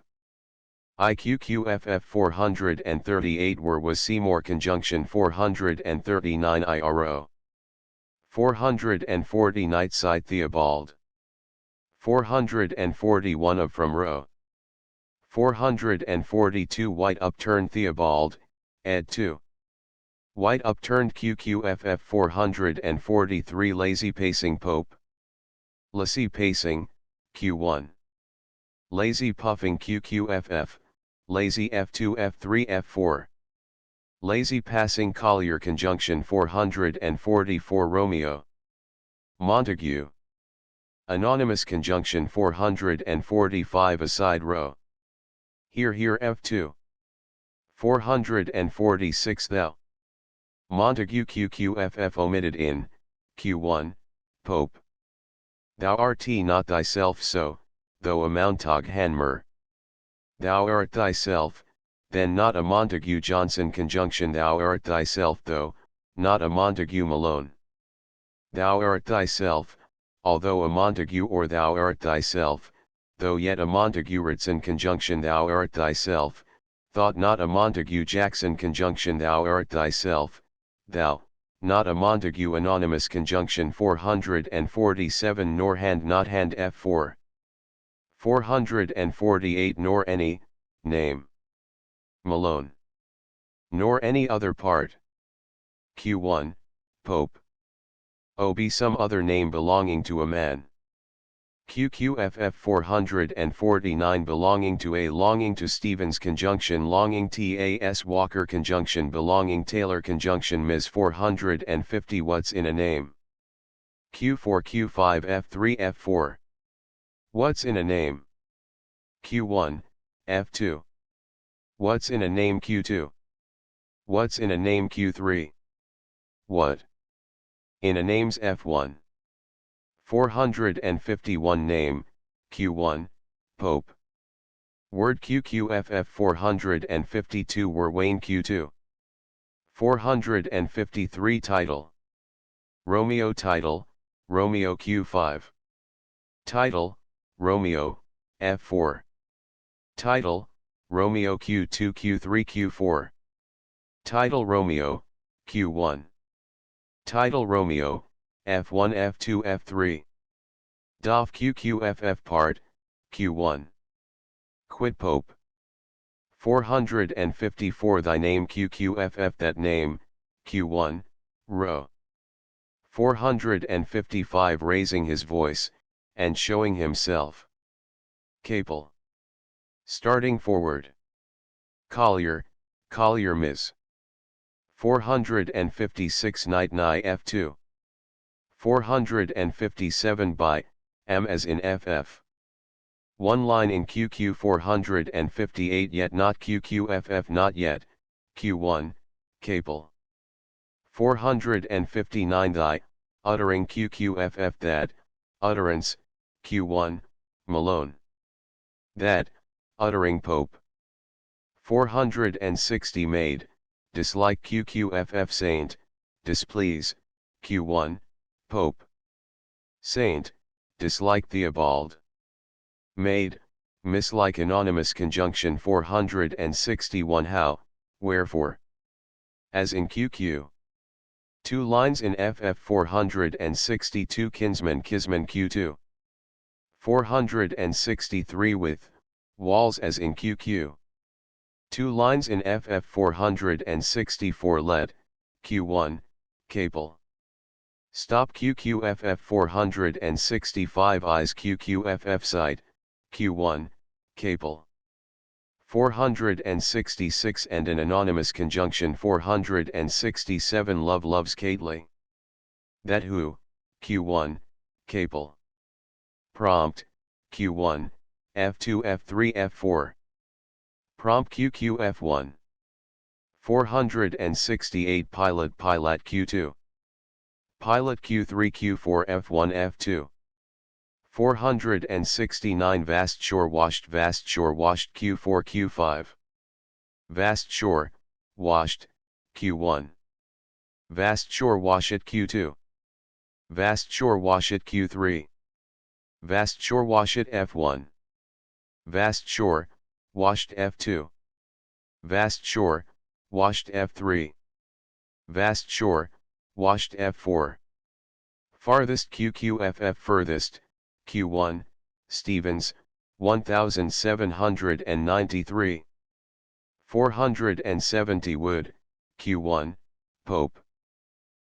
IQQFF 438 Were was Seymour Conjunction 439 IRO. 440 Nightside Theobald. 441 Of from row. 442 White Upturned Theobald, ed. 2. White Upturned QQFF 443 Lazy Pacing Pope. Lazy Pacing, Q1. Lazy Puffing QQFF, Lazy F2 F3 F4. Lazy Passing Collier Conjunction 444 Romeo. Montague. Anonymous Conjunction 445 Aside row. Here F2. 446 Thou. Montague QQFF omitted in, Q1, Pope. Thou art not thyself so, though a Montag Hanmer. Thou art thyself, then not a Montague Johnson conjunction. Thou art thyself though, not a Montague Malone. Thou art thyself, although a Montague, or thou art thyself, though yet a Montague Ritson conjunction. Thou art thyself, thought not a Montague Jackson conjunction. Thou art thyself, thou, not a Montague anonymous conjunction. 447 nor hand not hand F4. 448 nor any, name. Malone. Nor any other part. Q1, Pope. O be some other name belonging to a man. QQFF 449 belonging to a longing to Stevens conjunction longing TAS Walker conjunction belonging Taylor conjunction Ms 450 what's in a name. Q4 Q5 F3 F4. What's in a name? Q1, F2. What's in a name? Q2. What's in a name? Q3. What? In a name's F1. 451 name, Q1, Pope. Word QQFF 452 were Wayne Q2. 453 title. Romeo title, Romeo Q5. Title, Romeo, F4. Title, Romeo Q2 Q3 Q4. Title Romeo, Q1. Title Romeo, F1 F2 F3. Doff QQFF part, Q1. Quid Pope. 454 Thy name QQFF that name, Q1, Ro. 455 Raising his voice, and showing himself. Capel. Starting forward. Collier, Collier Ms. 456 Night Ni F2. 457 by, M as in FF. One line in QQ 458 yet not QQFF not yet, Q1, Capel. 459 Thy, uttering QQFF that, utterance, Q1, Malone. That, uttering Pope. 460 Made, dislike QQFF Saint, displease, Q1, Pope. Saint, dislike Theobald. Made, mislike anonymous conjunction 461 How, wherefore. As in QQ. 2 lines in FF 462 Kinsman Kisman Q2. 463 with, walls as in QQ. 2 lines in FF 464 Let, Q1, Capel. Stop QQFF 465 Eyes QQFF Side, Q1, Capel. 466 and an anonymous conjunction 467 Love loves Kately. That who, Q1, Capel. Prompt, Q1, F2 F3 F4. Prompt QQF1. 468 Pilot Pilot Q2. Pilot Q3 Q4 F1 F2. 469 Vast Shore Washed Q4 Q5. Vast Shore, Washed, Q1. Vast Shore Wash It Q2. Vast Shore Wash It Q3. Vast Shore Wash It F1. Vast Shore, Washed F2. Vast Shore, Washed F3. Vast Shore, Washed F4. Farthest QQFF Furthest, Q1, Stevens, 1793. 470 Wood, Q1, Pope.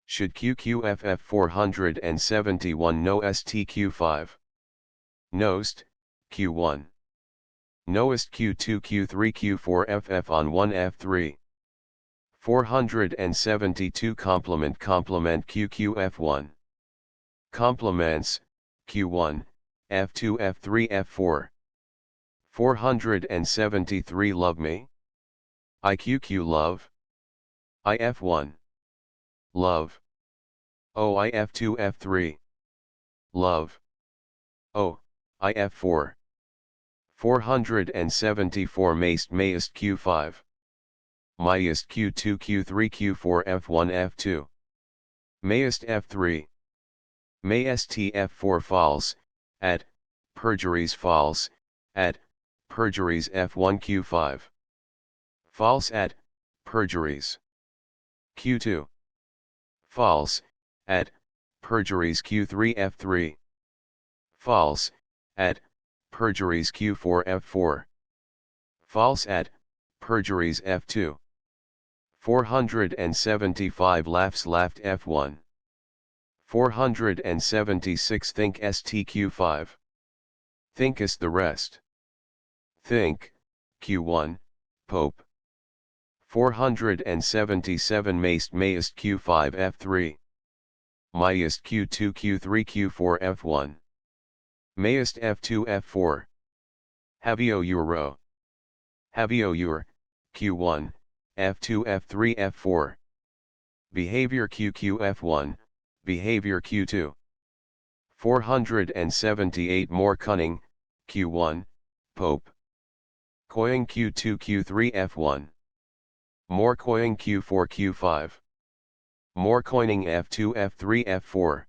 Should QQFF 471 know STQ5. Knowst, Q1. Knowest Q2 Q3 Q4 FF on 1 F3. 472 Complement QQF1. Complements, Q1, F2 F3 F4. 473 Love me. IQQ love. IF1. Love. O IF2 F3. Love. O, IF4. 474 Mayest Q5. Mayest Q2 Q3 Q4 F1 F2. Mayest F3. Mayest F4 false, at, perjuries false, at, perjuries F1 Q5. False at, perjuries. Q2. False, at, perjuries Q3 F3. False, at, perjuries Q4 F4. False at, perjuries F2. 475 laughs laughed F1. 476 think STQ5. Thinkest the rest. Think, Q1, Pope. 477 mayest Q5 F3. Mayest Q2 Q3 Q4 F1. Mayest F2 F4. Havio euro. Havio your, Q1, F2 F3 F4. Behavior QQ F1, behavior Q2. 478 more cunning, Q1, Pope. Coying Q2 Q3 F1. More coying Q4 Q5. More coining F2 F3 F4.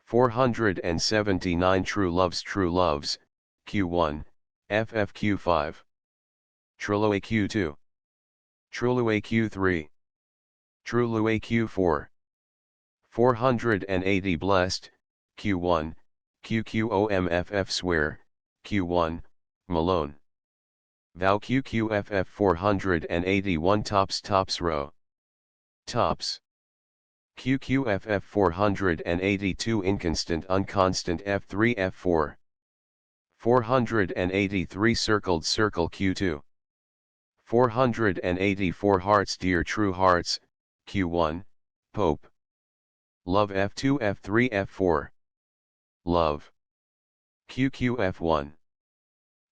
479 true loves Q1, FF Q5. Trulue Q2. Trulue Q3. Trulue Q4. 480 blessed, Q1, QQOMFF swear, Q1, Malone. Vow QQFF 481 tops row. Tops. QQFF 482 inconstant unconstant F3 F4. 483 circled circle Q2. 484 hearts dear true hearts, Q1, Pope. Love F2 F3 F4. Love. QQ F1.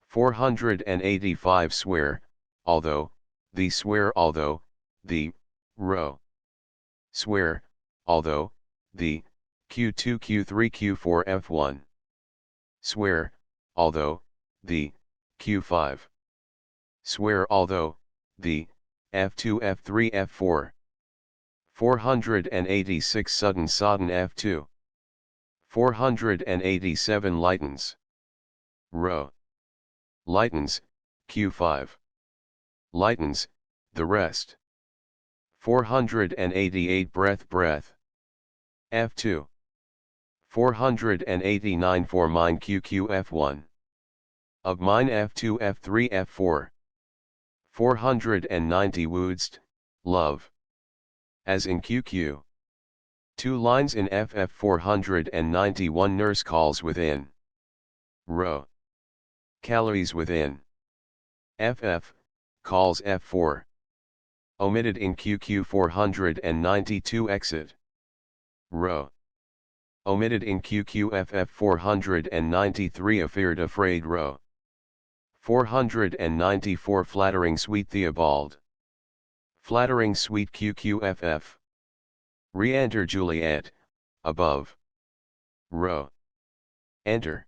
485 swear, although, the, row. Swear, although, the, Q2 Q3 Q4 F1. Swear, although, the, Q5. Swear although, the, F2 F3 F4. 486 sodden F2. 487 lightens. Row. Lightens, Q5. Lightens, the rest. 488 breath. F2. 489 for mine QQ F1. Of mine F2 F3 F4. 490 woodst, love. As in QQ. 2 lines in FF 491 nurse calls within. Row. Calories within. FF, calls F4. Omitted in QQ 492 exit. Row. Omitted in QQ FF 493 afraid row. 494 flattering sweet Theobald. Flattering sweet QQFF. Re-enter Juliet, above. Row. Enter.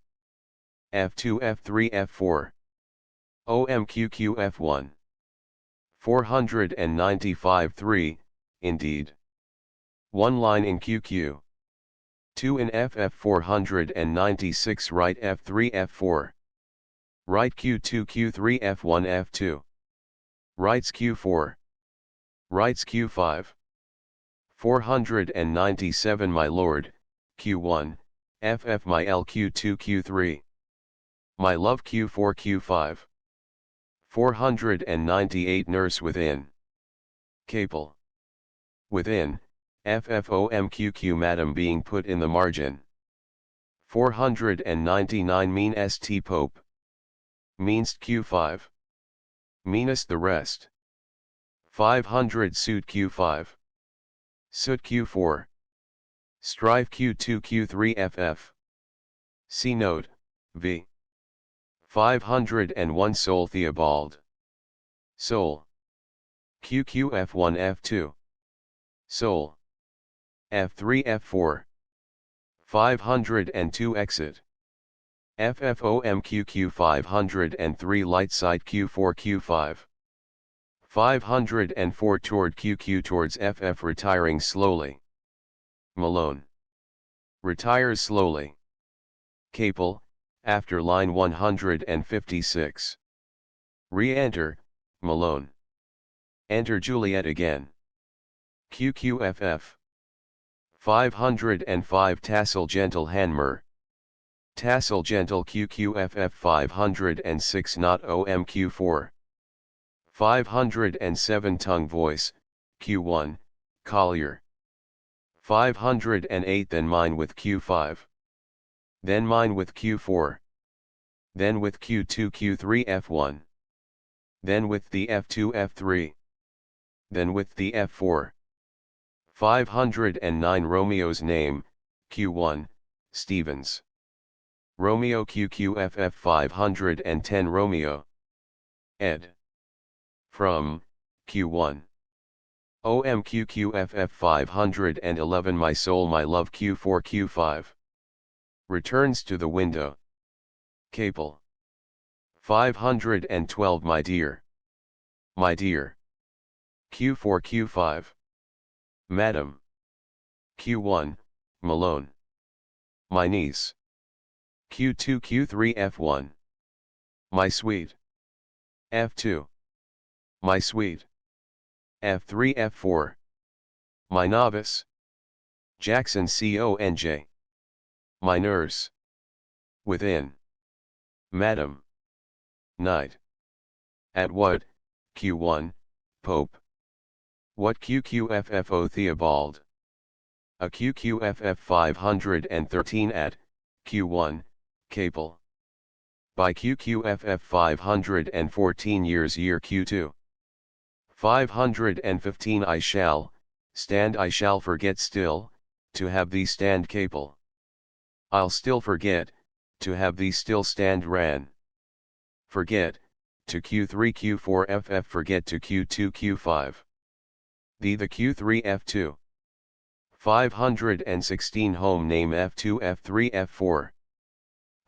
F2 F3 F4. OMQQ F1. 495 3, indeed. 1 line in QQ. 2 in FF 496 right F3 F4. Right Q2 Q3 F1 F2. Rights Q4. Rights Q5. 497 my lord, Q1, FF my LQ2 Q3. My love Q4 Q5. 498 nurse within. Capel. Within, FFOMQQ madam being put in the margin. 499 mean St Pope. Meanst Q5. Meanest the rest. 500 suit Q5. Soot Q4. Strive Q2 Q3 FF. See note, V. 501 Sol Theobald. Sol. QQ F1 F2. Sol. F3 F4. 502 Exit. FFOMQQ 503 Light Side Q4 Q5. 504 toward QQ towards FF retiring slowly. Malone. Retires slowly. Capel, after line 156. Re-enter, Malone. Enter Juliet again. QQFF. 505 Tassel Gentle Hanmer. Tassel Gentle QQFF 506 Not OMQ4. 507 Tongue Voice, Q1, Collier. 508 Then mine with Q5. Then mine with Q4. Then with Q2 Q3 F1. Then with the F2 F3. Then with the F4. 509 Romeo's name, Q1, Stevens. Romeo QQFF 510 Romeo. Ed. From, Q1. OMQQFF 511 My Soul My Love Q4 Q5. Returns to the window. Capel. 512 My Dear. My Dear. Q4 Q5. Madam. Q1, Malone. My Niece. Q2 Q3 F1. My Sweet. F2. My Sweet. F3 F4. My Novice. Jackson CONJ. My Nurse. Within. Madam. Night. At what, Q1, Pope. What QQFFO Theobald. A QQFF 513 at, Q1, Capel. By QQFF 514 years year Q2. 515 I shall, stand I shall forget still, to have thee stand Capel. I'll still forget, to have thee still stand ran. Forget, to Q3 Q4 FF forget to Q2 Q5. The Q3 F2. 516 home name F2 F3 F4.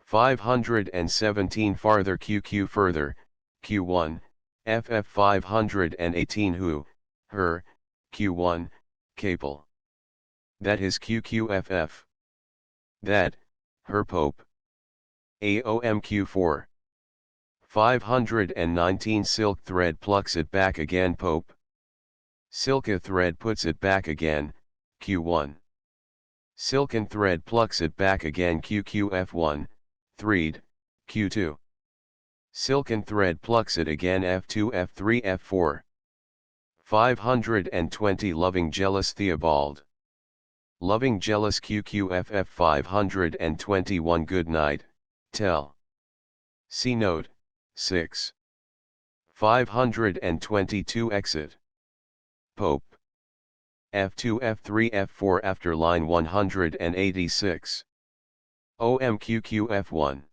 517 farther QQ further, Q1, FF 518 who, her, Q1, Capel. That is QQFF. That, her Pope. AOMQ4. 519 silk thread plucks it back again Pope. Silka thread puts it back again, Q1. Silken thread plucks it back again QQF1, threed, Q2. Silken thread plucks it again F2 F3 F4. 520 Loving Jealous Theobald. Loving Jealous QQFF 521 Good night, tell. See note, 6. 522 Exit. Pope. F2 F3 F4 after line 186. OMQQ F1.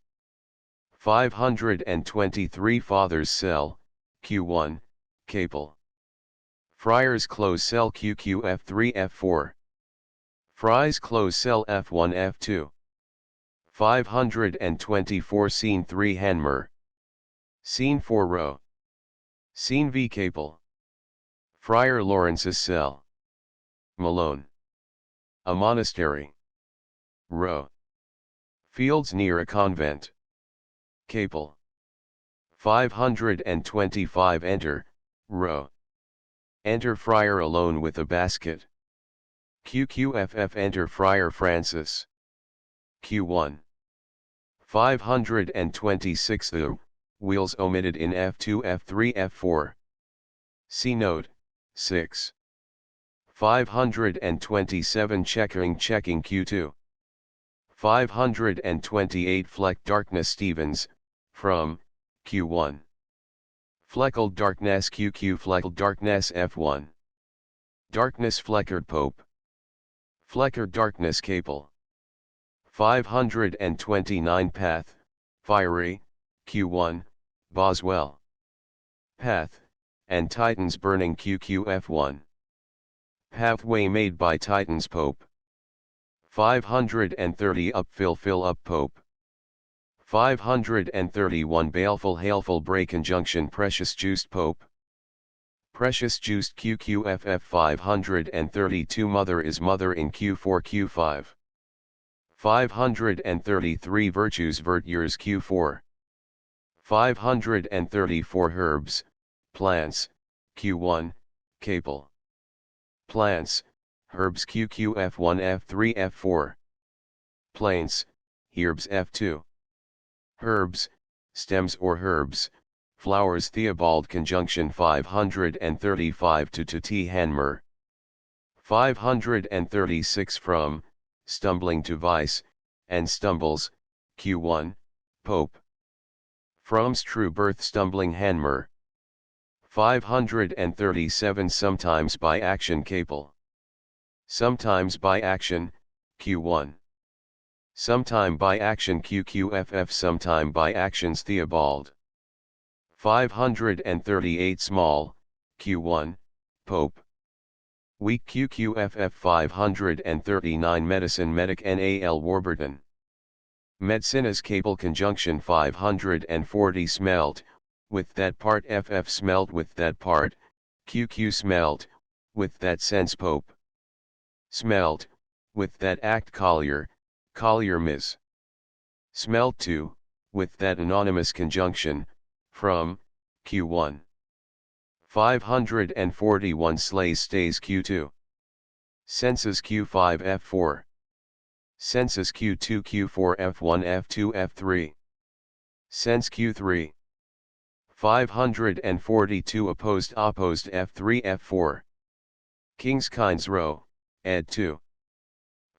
523 Father's Cell, Q1, Capel. Friar's Close Cell QQ F3 F4. Fry's Close Cell F1 F2. 524 Scene 3 Hanmer. Scene 4 Row. Scene V Capel. Friar Lawrence's Cell. Malone. A monastery. Row. Fields near a convent. Capel. 525 Enter, Row. Enter Friar alone with a basket. QQFF Enter Friar Francis. Q1. 526 The, wheels omitted in F2 F3 F4. See note, 6. 527 Checking Q2. 528 Fleck Darkness Stevens, from, Q1. Fleckled Darkness QQ Fleckled Darkness F1. Darkness Fleckered Pope. Fleckered Darkness Capel. 529 Path, Fiery, Q1, Boswell. Path, and Titans burning QQF1. Pathway made by Titans Pope. 530 upfill fill up Pope. 531 baleful hailful bray conjunction precious juiced Pope. Precious juiced QQFF 532 mother is mother in Q4 Q5. 533 virtues virtues Q4. 534 herbs, plants, Q1, capel. Plants, herbs QQF1 F3 F4. Plaints, herbs F2. Herbs, stems or herbs, flowers Theobald conjunction 535 to T Hanmer. 536 from, stumbling to vice, and stumbles, Q1, Pope. From's true birth stumbling Hanmer. 537 sometimes by action capel. Sometimes by action, Q1. Sometime by action QQFF sometime by actions Theobald. 538 small, Q1, Pope. Weak QQFF 539 medicine medic NAL Warburton. Medicinas capel conjunction 540 smelt, with that part FF smelt with that part, QQ smelt, with that sense Pope. Smelt, with that act Collier, Collier Ms. Smelt to, with that anonymous conjunction, from, Q1. 541 slays stays Q2. Senses Q5 F4. Senses Q2 Q4 F1 F2 F3. Sense Q3. 542 opposed F3 F4. King's Kinds Row, ed 2.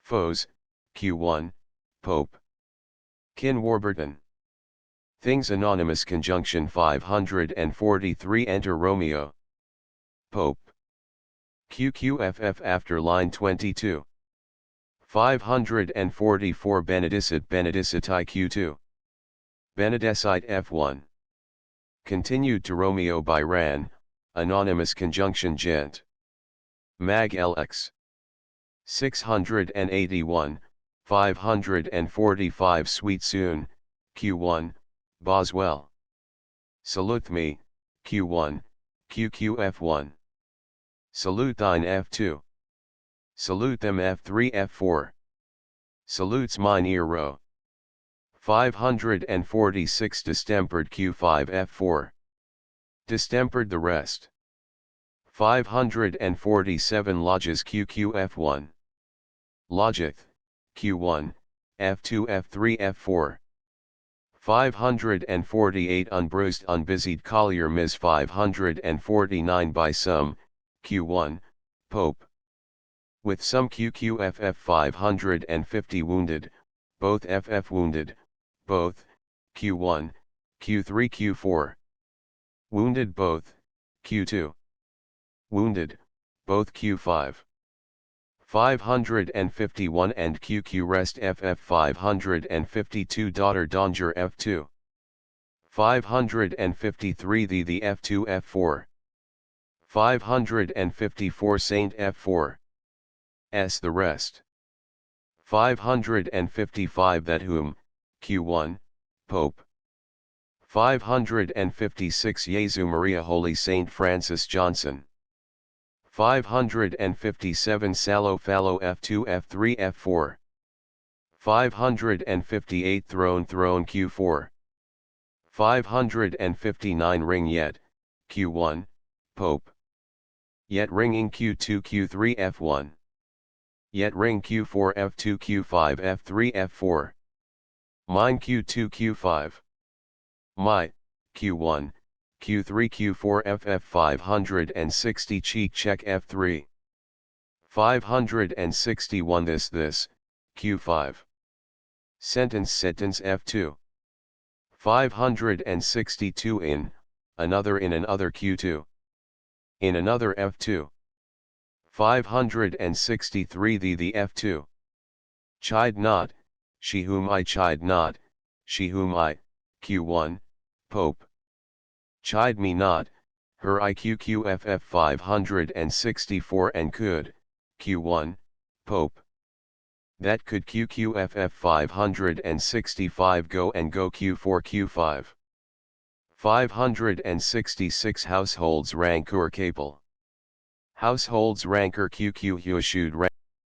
Foes, Q1, Pope. Kin Warburton. Things anonymous conjunction 543 enter Romeo. Pope. QQFF after line 22. 544 Benedicite Benedicite Q2. Benedicite F1. Continued to Romeo by Ran, anonymous conjunction gent. Mag LX. 681, 545 Sweet Soon, Q1, Boswell. Salute me, Q1, QQF1. Salute thine F2. Salute them F3 F4. Salutes mine ear row. 546 Distempered Q5 F4. Distempered the rest. 547 Lodges QQF1. Lodgeth, Q1, F2 F3 F4. 548 Unbruised Unbusied Collier Ms 549 by some, Q1, Pope. With some QQFF 550 wounded, both FF wounded, both, Q1, Q3 Q4. Wounded both, Q2. Wounded, both Q5. 551 and QQ rest FF 552 daughter Danger F2. 553 the F2 F4. 554 Saint F4. S the rest. 555 that whom, Q1, Pope. 556 Jesu Maria Holy Saint Francis Johnson. 557 Sallow Fallow F2 F3 F4. 558 Throne Q4. 559 Ring Yet, Q1, Pope. Yet ringing Q2 Q3 F1. Yet ring Q4 F2 Q5 F3 F4. Mine Q2 Q5. My, Q1, Q3 Q4 FF 560 cheek check F3. 561 this, Q5. Sentence F2. 562 in another Q2. In another F2. 563 the F2. Chide not, she whom I chide not, she whom I, Q1, Pope. Chide me not, her IQ QFF 564 and could, Q1, Pope. That could QQFF 565 go and go Q4 Q5. 566 households rank or capable. Households ranker QQ Huashud rank.